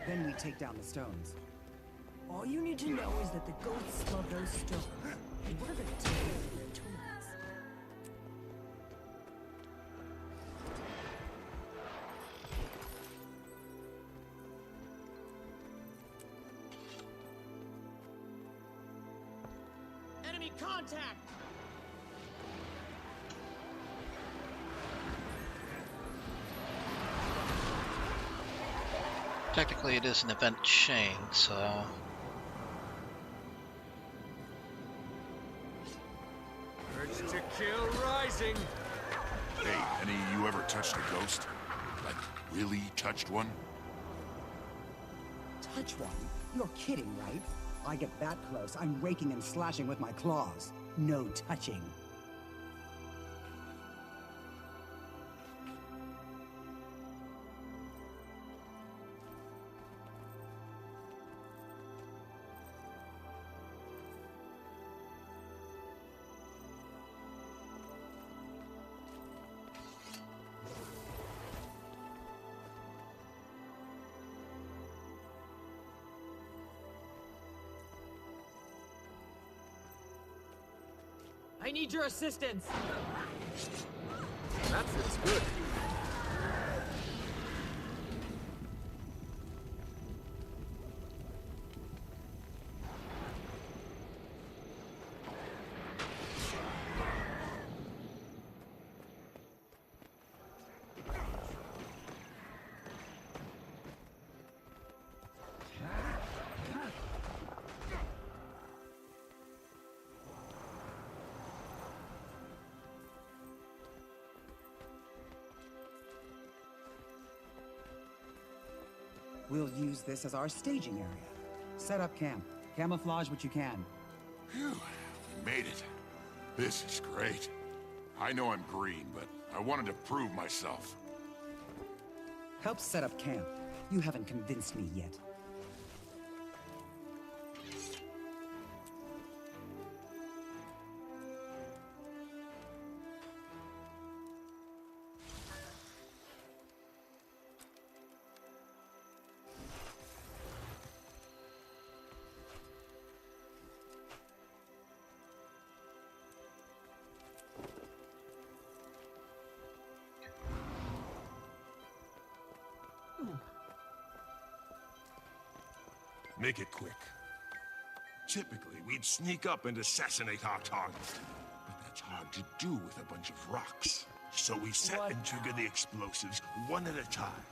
Then we take down the stones. All you need to know is that the ghosts love those stones. And we're gonna take over their tombs. Enemy contact! Technically it is an event chain, so... Urge to kill rising. Hey, any of you ever touched a ghost? Like, really touched one? Touch one? You're kidding, right? I get that close, I'm raking and slashing with my claws. No touching. I need your assistance. That feels good. We'll use this as our staging area. Set up camp. Camouflage what you can. Phew, we made it. This is great. I know I'm green, but I wanted to prove myself. Help set up camp. You haven't convinced me yet. Make it quick. Typically, we'd sneak up and assassinate our target. But that's hard to do with a bunch of rocks. So we set and trigger the explosives one at a time.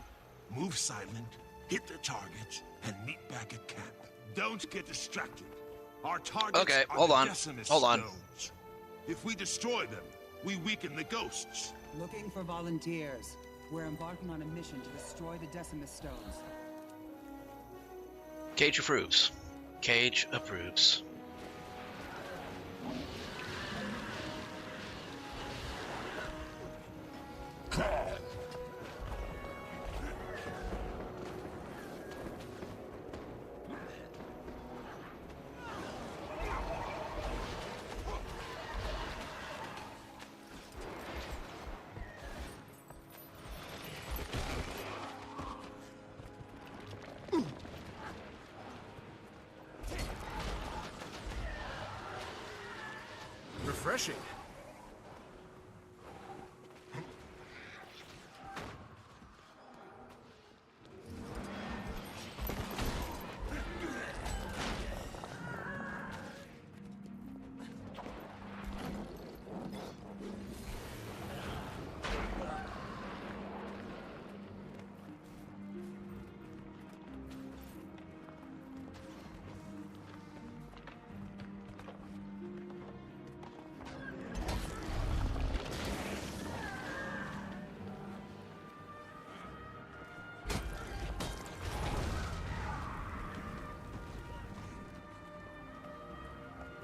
Move silent, hit the targets, and meet back at camp. Don't get distracted. Our targets are the Decimus stones. If we destroy them, we weaken the ghosts. Looking for volunteers. We're embarking on a mission to destroy the Decimus stones. Cage approves. Cage approves. Refreshing.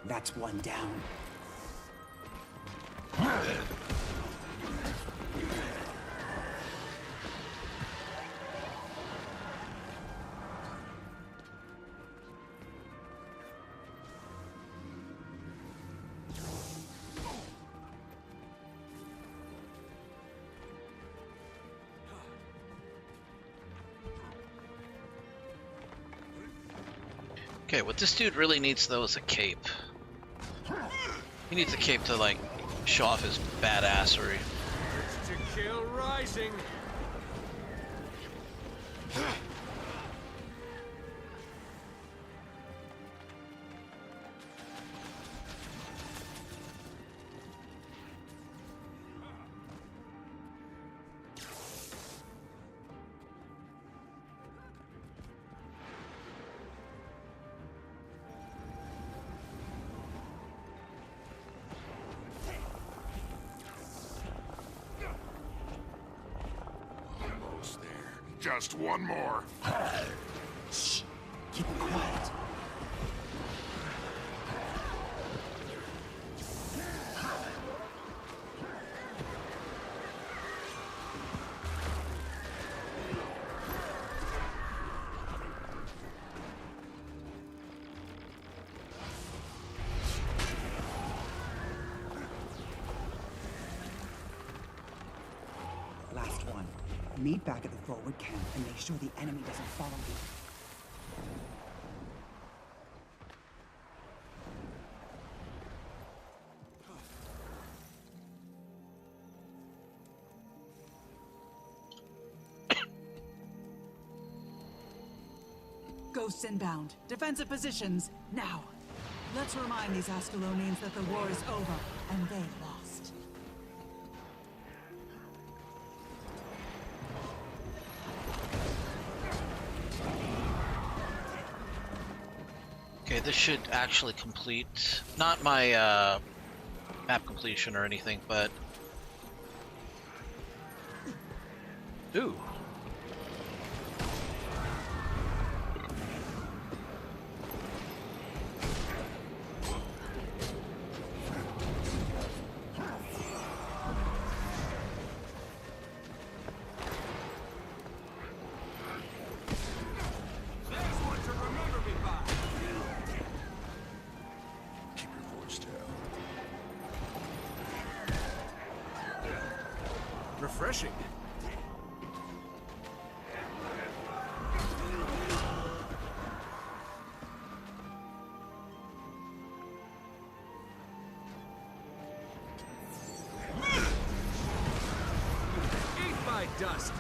That's one down. Okay, what this dude really needs though is a cape. He needs a cape to like show off his badassery. It's to kill rising. Just one more. Shh. Keep it quiet. Last one. Meet back at the forward camp and make sure the enemy doesn't follow you. Ghosts inbound. Defensive positions, now. Let's remind these Ascalonians that the war is over, and they lost. Okay, this should actually complete, not my map completion or anything, but... Ooh. refreshing. Eat my dust.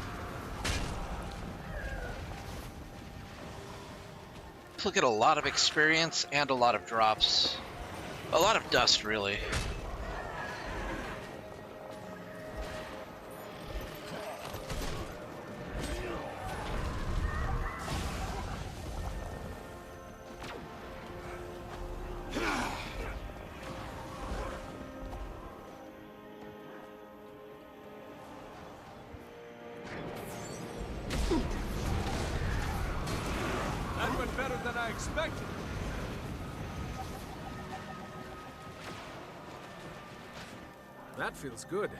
Look at a lot of experience and a lot of drops. A lot of dust, really. That went better than I expected. That feels good.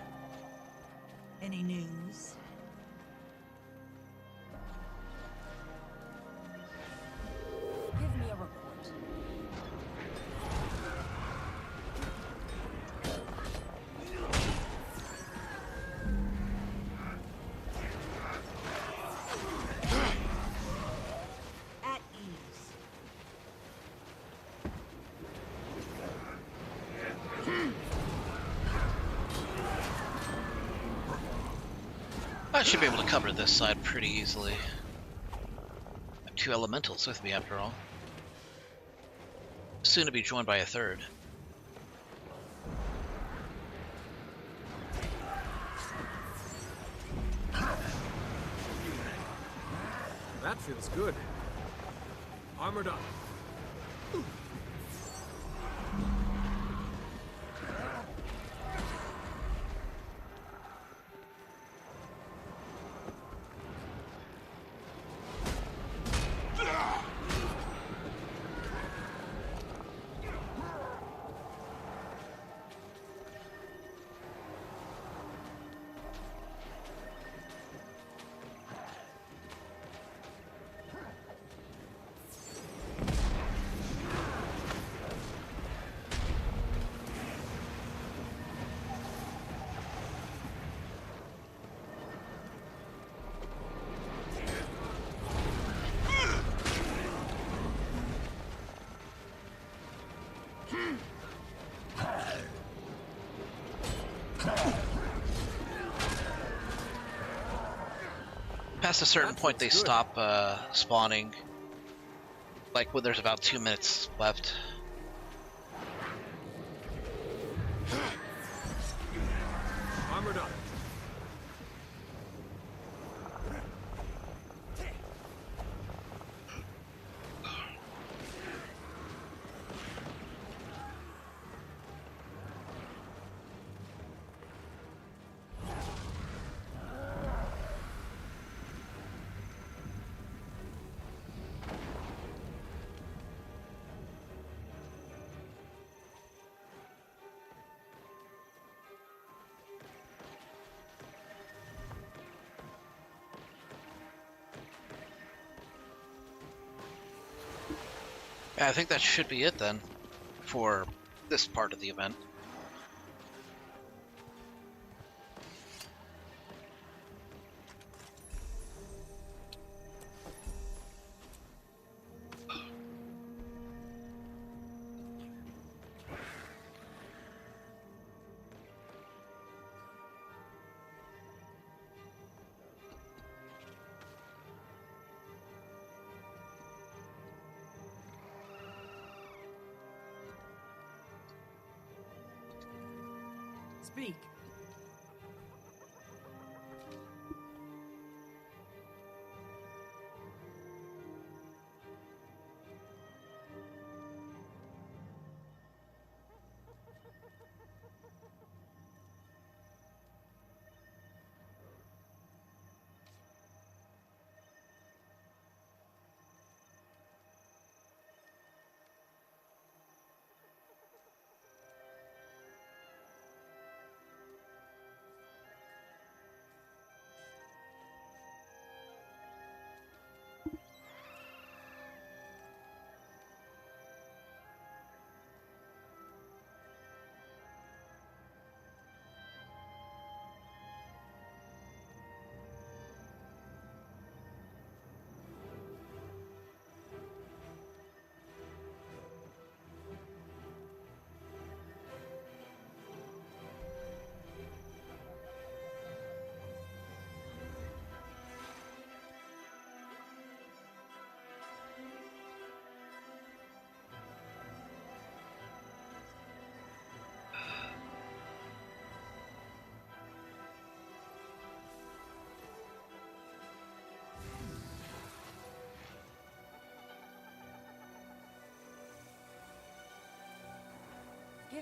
Any news? Give me a report. At ease. I should be able to cover this side pretty easily. I have 2 elementals with me, after all. Soon to be joined by a third. That feels good. Armored up. Past a certain point, they stop spawning. Like when there's about 2 minutes left. Armored up. Yeah, I think that should be it then, for this part of the event. Speak.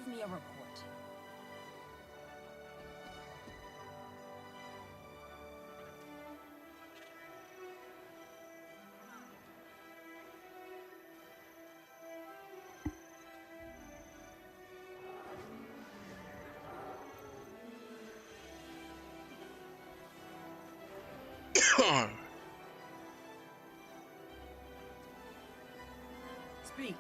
give me a report. Speak.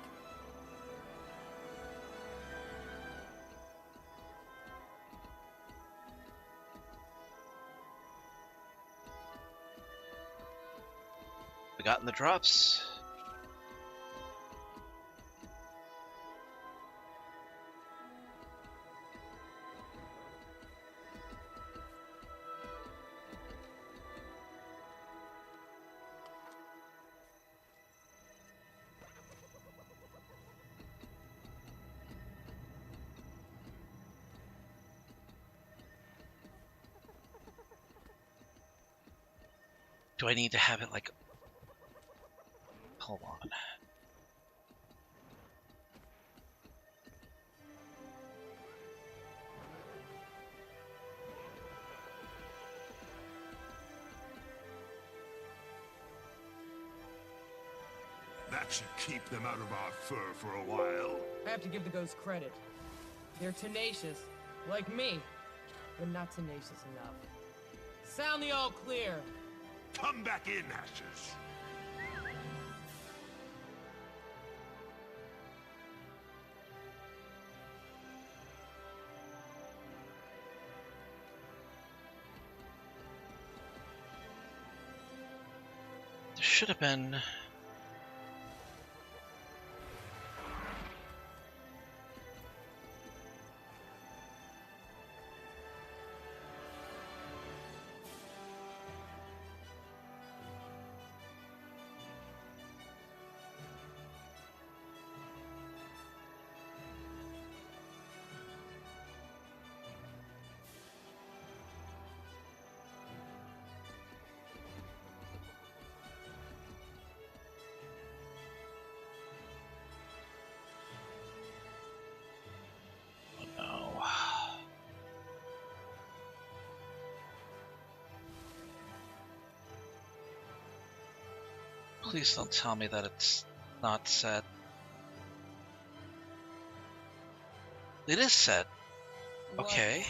We got in the drops. Do I need to have it like... Hold on. That should keep them out of our fur for a while. I have to give the ghosts credit. They're tenacious, like me, but not tenacious enough. Sound the all clear. Come back in, Ashes. There should have been... Please don't tell me that it's not set. It is set. Okay.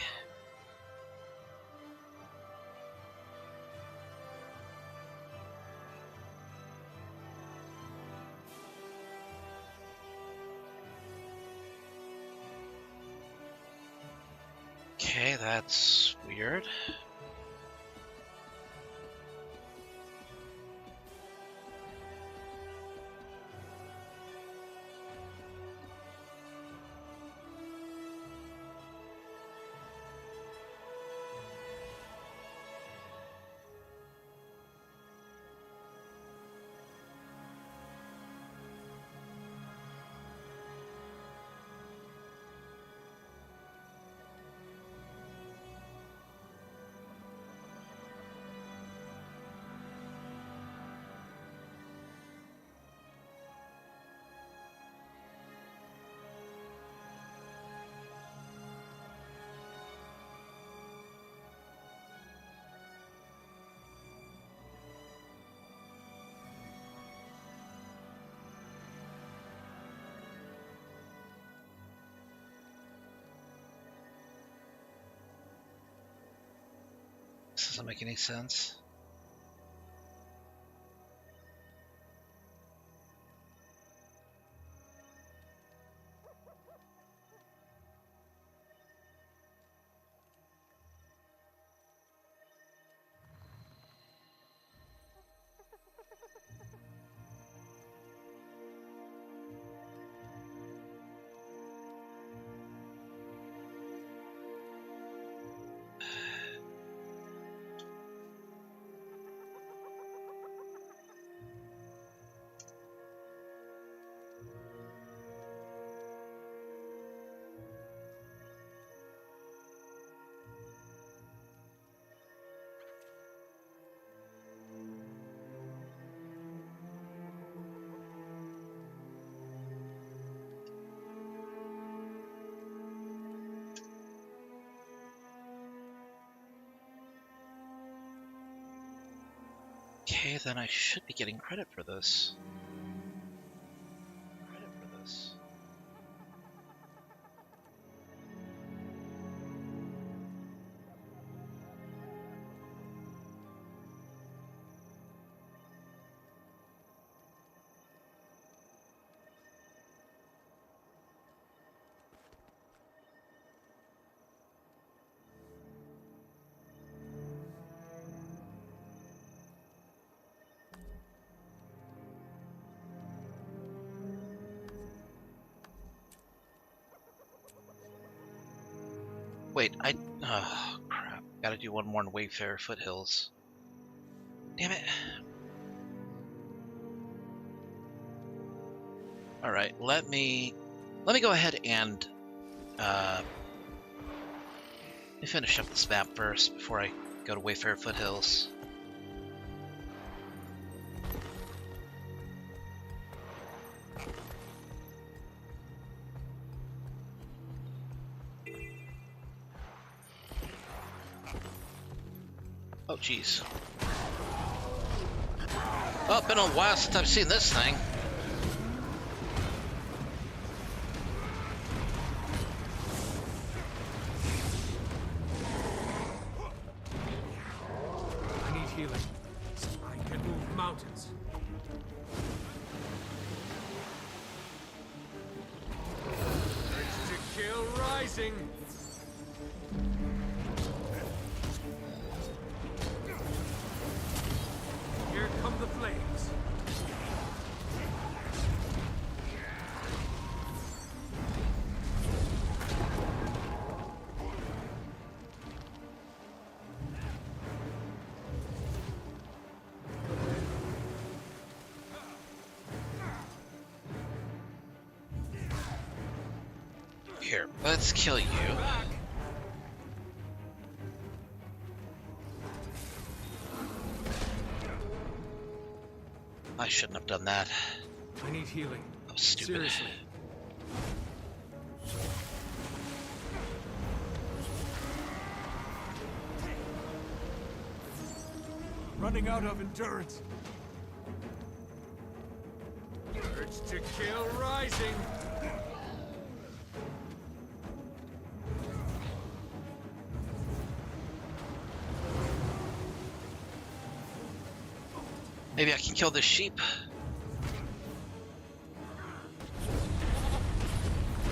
Okay, that's weird. This doesn't make any sense. Okay, then I should be getting credit for this. Wait, oh, crap. Gotta do one more in Wayfarer Foothills. Damn it. Alright, let me go ahead and let me finish up this map first before I go to Wayfarer Foothills. Oh, jeez. Oh, it's been a while since I've seen this thing. I need healing. I can move mountains. Urge to kill rising. Here come the flames. Here, let's kill you. I shouldn't have done that. I need healing. I was stupid. Seriously. Running out of endurance. Urge to kill rising. Maybe I can kill this sheep.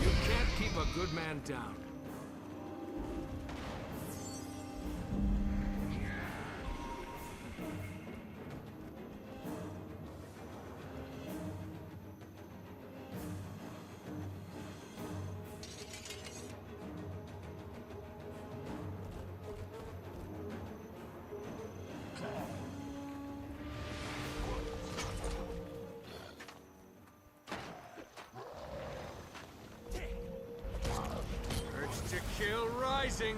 You can't keep a good man down. To kill rising.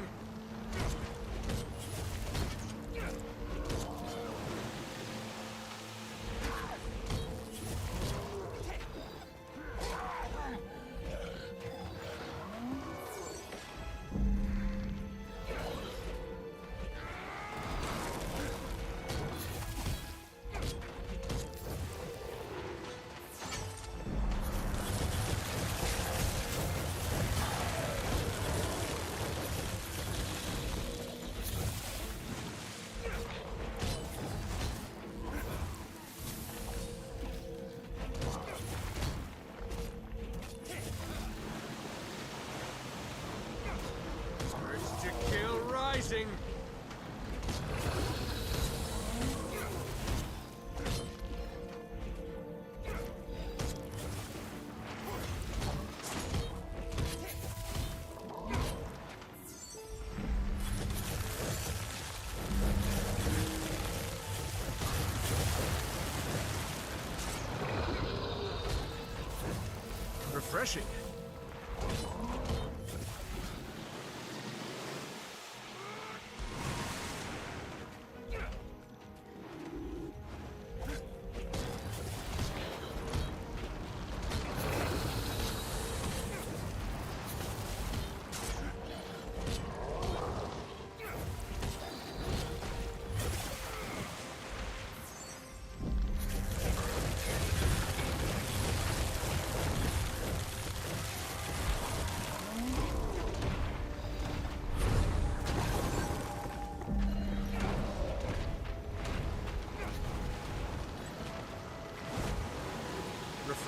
To kill rising. Refreshing.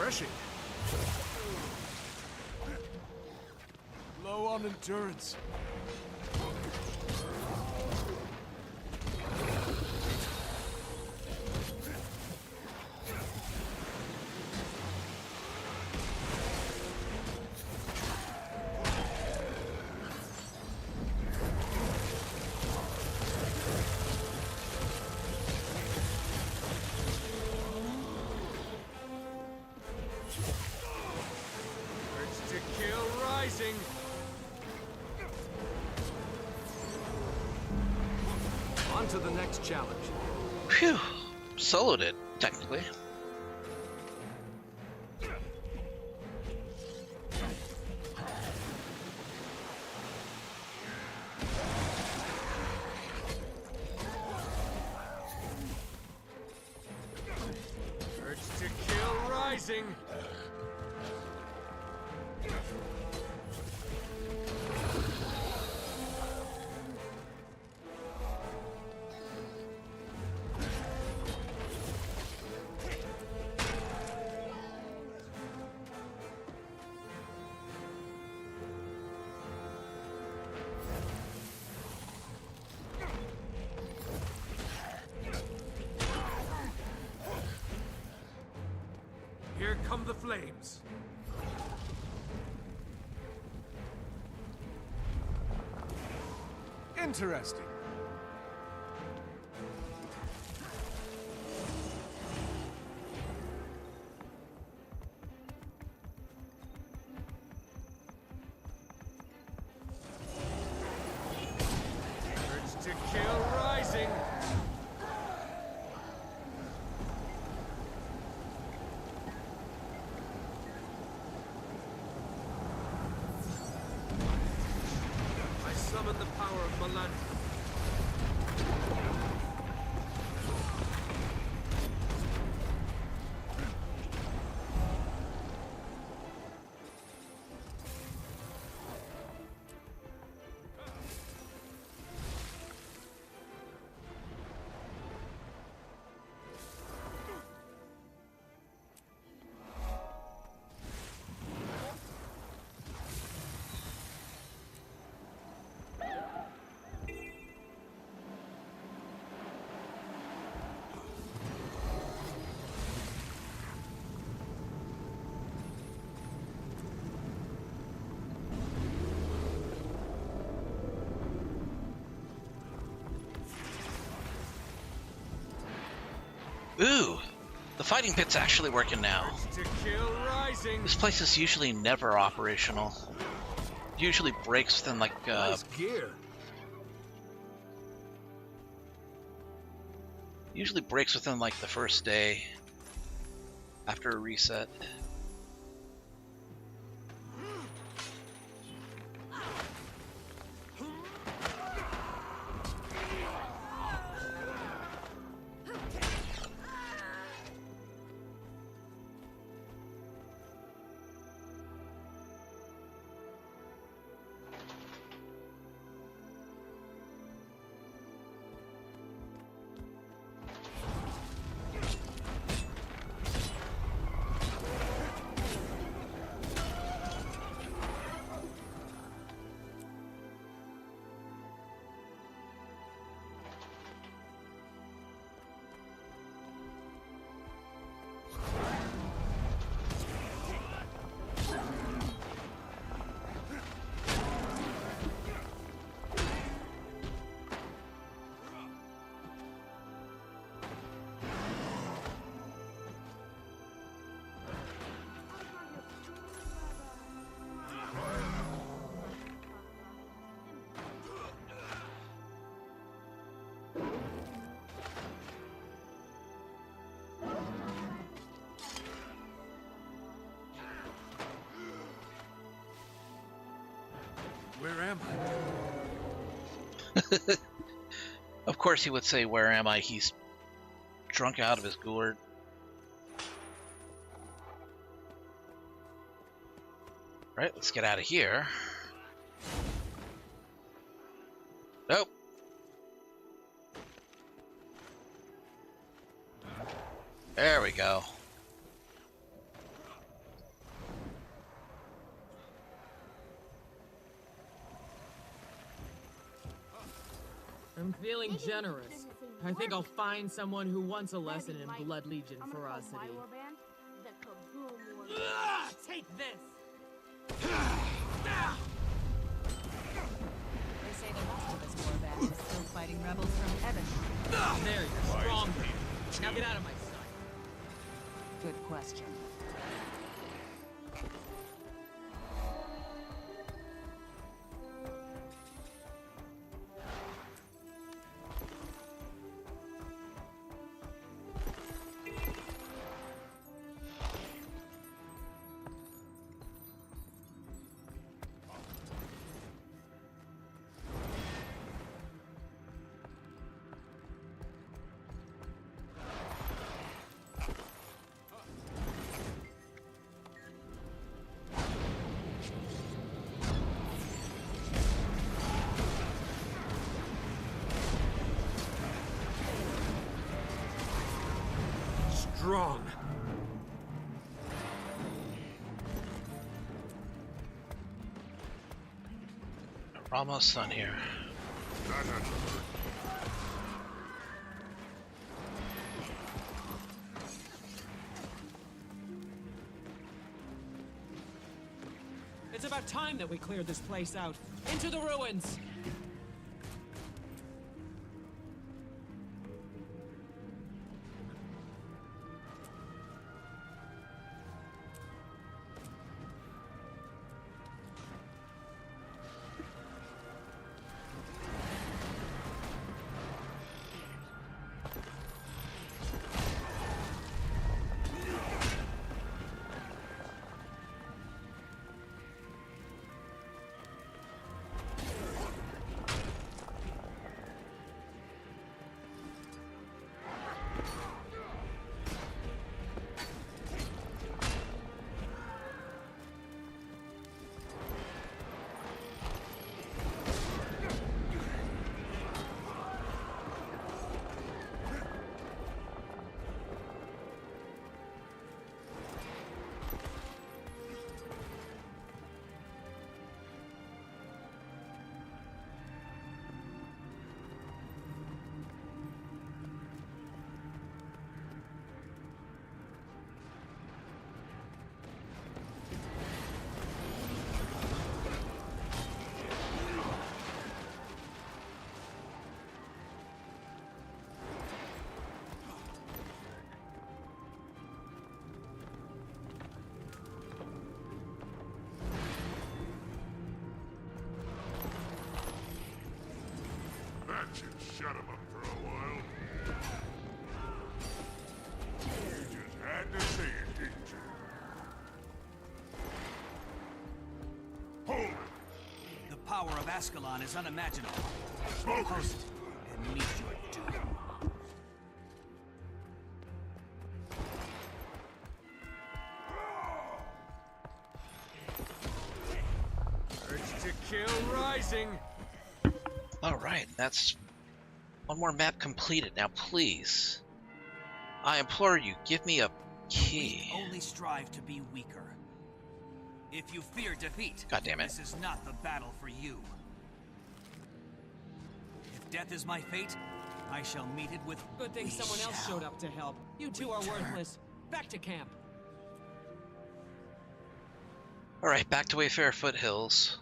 refreshing. Low on endurance. On to the next challenge. Phew. Soloed it, technically. Urge to kill rising. Here come the flames. Interesting. Urge to kill rising. I summon the power of Milan. Ooh, the fighting pit's actually working now. To kill rising. This place is usually never operational. Usually breaks within like Nice gear. usually breaks within like the first day after a reset. Where am I? Of course he would say, "Where am I?" He's drunk out of his gourd. Right, let's get out of here. Nope. There we go. I'm feeling generous. I think I'll find someone who wants a lesson in Blood Legion ferocity. Take this! They say the rest of us warband is still fighting rebels from heaven. There, you're stronger. Now get out of my sight. Good question. Strong. We're almost done here. It's about time that we cleared this place out. Into the ruins! That should shut him up for a while. You just had to say it, didn't you? Hold it! The power of Ascalon is unimaginable. Smoke Post and meet your doom. Urge to kill rising. Alright, that's one more map completed. Now please, I implore you, give me a key. We only strive to be weaker. If you fear defeat, God damn it. This is not the battle for you. If death is my fate, I shall meet it with... Good thing someone else showed up to help. You two are worthless. Back to camp. Alright, back to Wayfarer Foothills.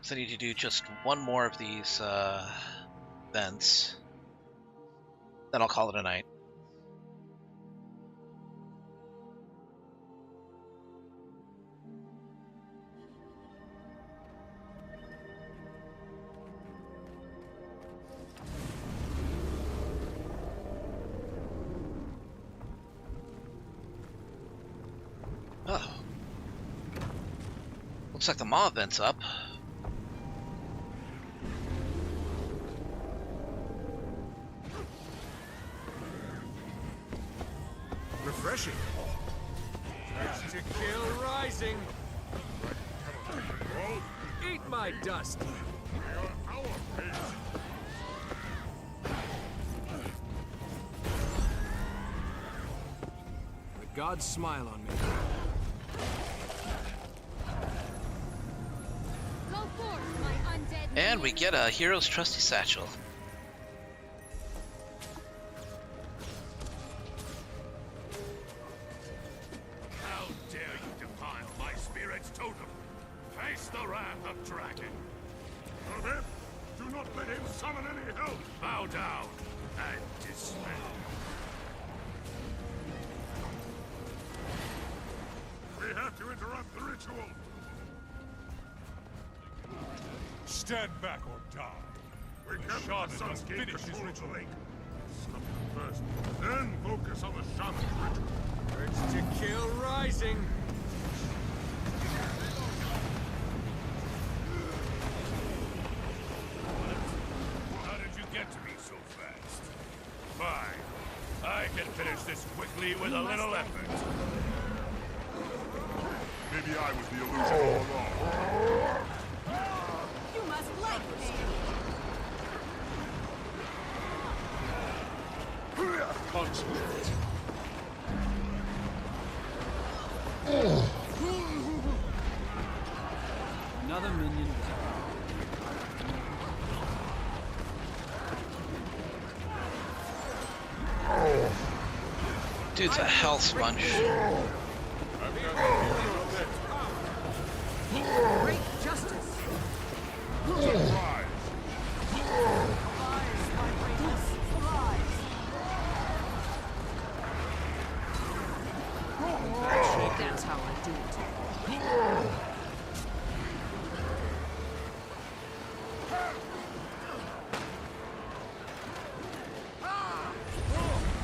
So I need to do just one more of these events. Then I'll call it a night. Oh. Looks like the Maw event's up. Refreshing. Urge to kill rising. Eat my dust. The gods smile on me. Go forth, my undead And we get a hero's trusty satchel. Face the wrath of Dragon. Hermit, do not let him summon any help. Bow down and dismay. We have to interrupt the ritual. Stand back or die. We The can't shaman let must gain finish his control of ritual. the lake. Stop it first, then focus on the shaman's ritual. Urge to kill rising. How did you get to me so fast? Fine. I can finish this quickly with a little effort. Maybe I was the illusion all along. You must like pain. Concentrate. Another minion down. Dude's a health sponge. Great justice. Surprise! Rise, my greatness. Rise. That's how I do it.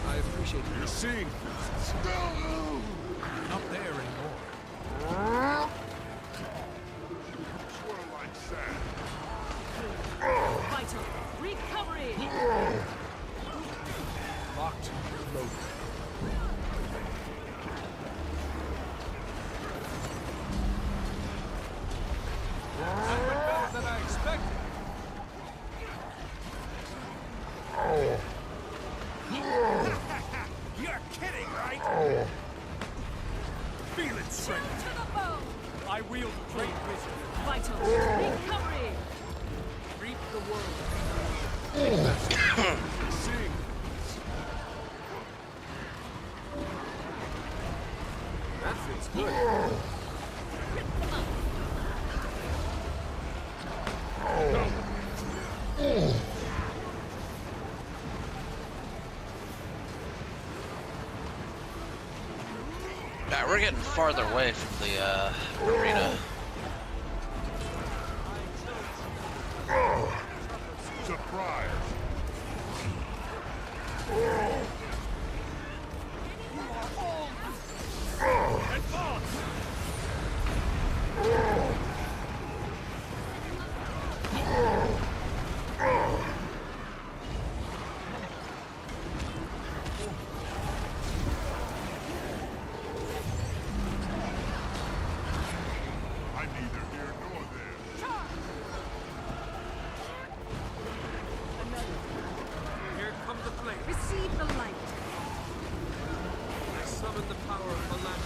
I appreciate You're seeing things. Not there anymore. Swirl like sand. Vital. Recovery. Locked. Loaded. That went better than I expected. You're kidding, right? Feel it, strength. To the bone. I wield great wisdom. Vital. Recovery. Reap the world. You're seeing That feels good. Yeah, we're getting farther away from the arena. surprise. I'm neither here nor there. Here comes the flame. Receive the light. I summon the power of the lamp.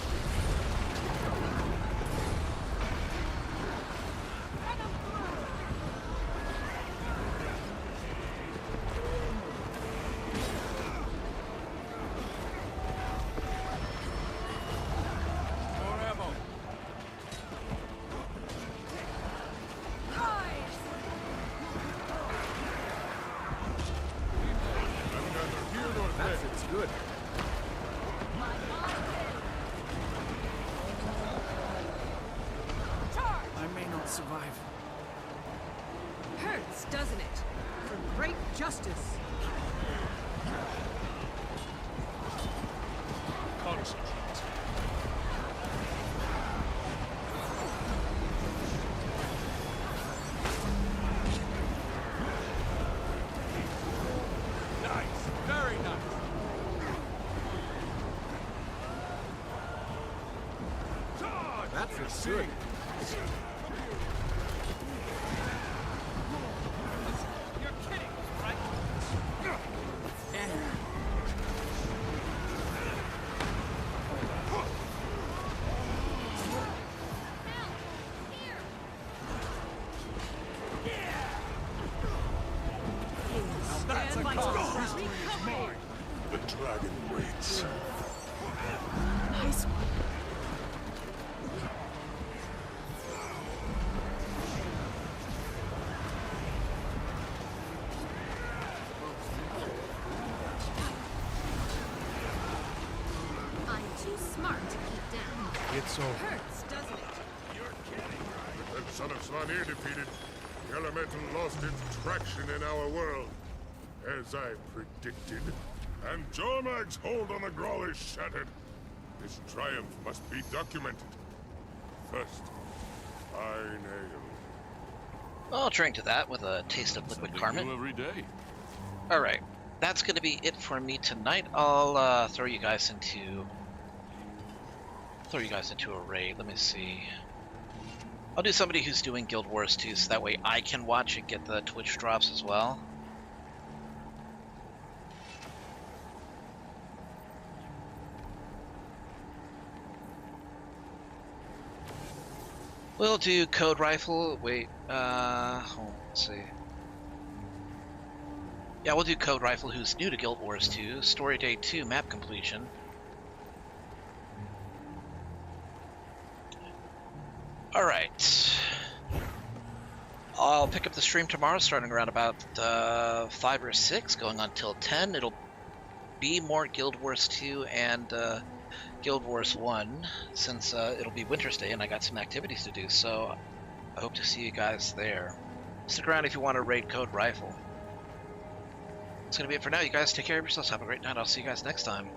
More ammo. I'm neither here nor That there. fits good. I may not survive. Hurts, doesn't it? For great justice. Concentrate. Nice. Very nice. That feels good. You're kidding, right? That's a Stand by cost. your History is mine. The dragon waits. Nice one. so... Hurts, doesn't it? With that son of Svanir defeated, the elemental lost its traction in our world, as I predicted. And Jormag's hold on the Grawl is shattered. This triumph must be documented. First, I nail. I'll drink to that with a taste of liquid Carmen. Every day. Alright, that's going to be it for me tonight. I'll throw you guys into a raid. Let me see. I'll do somebody who's doing Guild Wars 2, so that way I can watch and get the Twitch drops as well. We'll do Code Rifle. Wait, let's see. Yeah, we'll do Code Rifle, who's new to Guild Wars 2. Story Day 2, map completion. Alright. I'll pick up the stream tomorrow, starting around about 5 or 6, going on till 10. It'll be more Guild Wars 2 and Guild Wars 1, since it'll be Wintersday and I got some activities to do, so I hope to see you guys there. Stick around if you want to raid Code Rifle. That's going to be it for now. You guys take care of yourselves. Have a great night. I'll see you guys next time.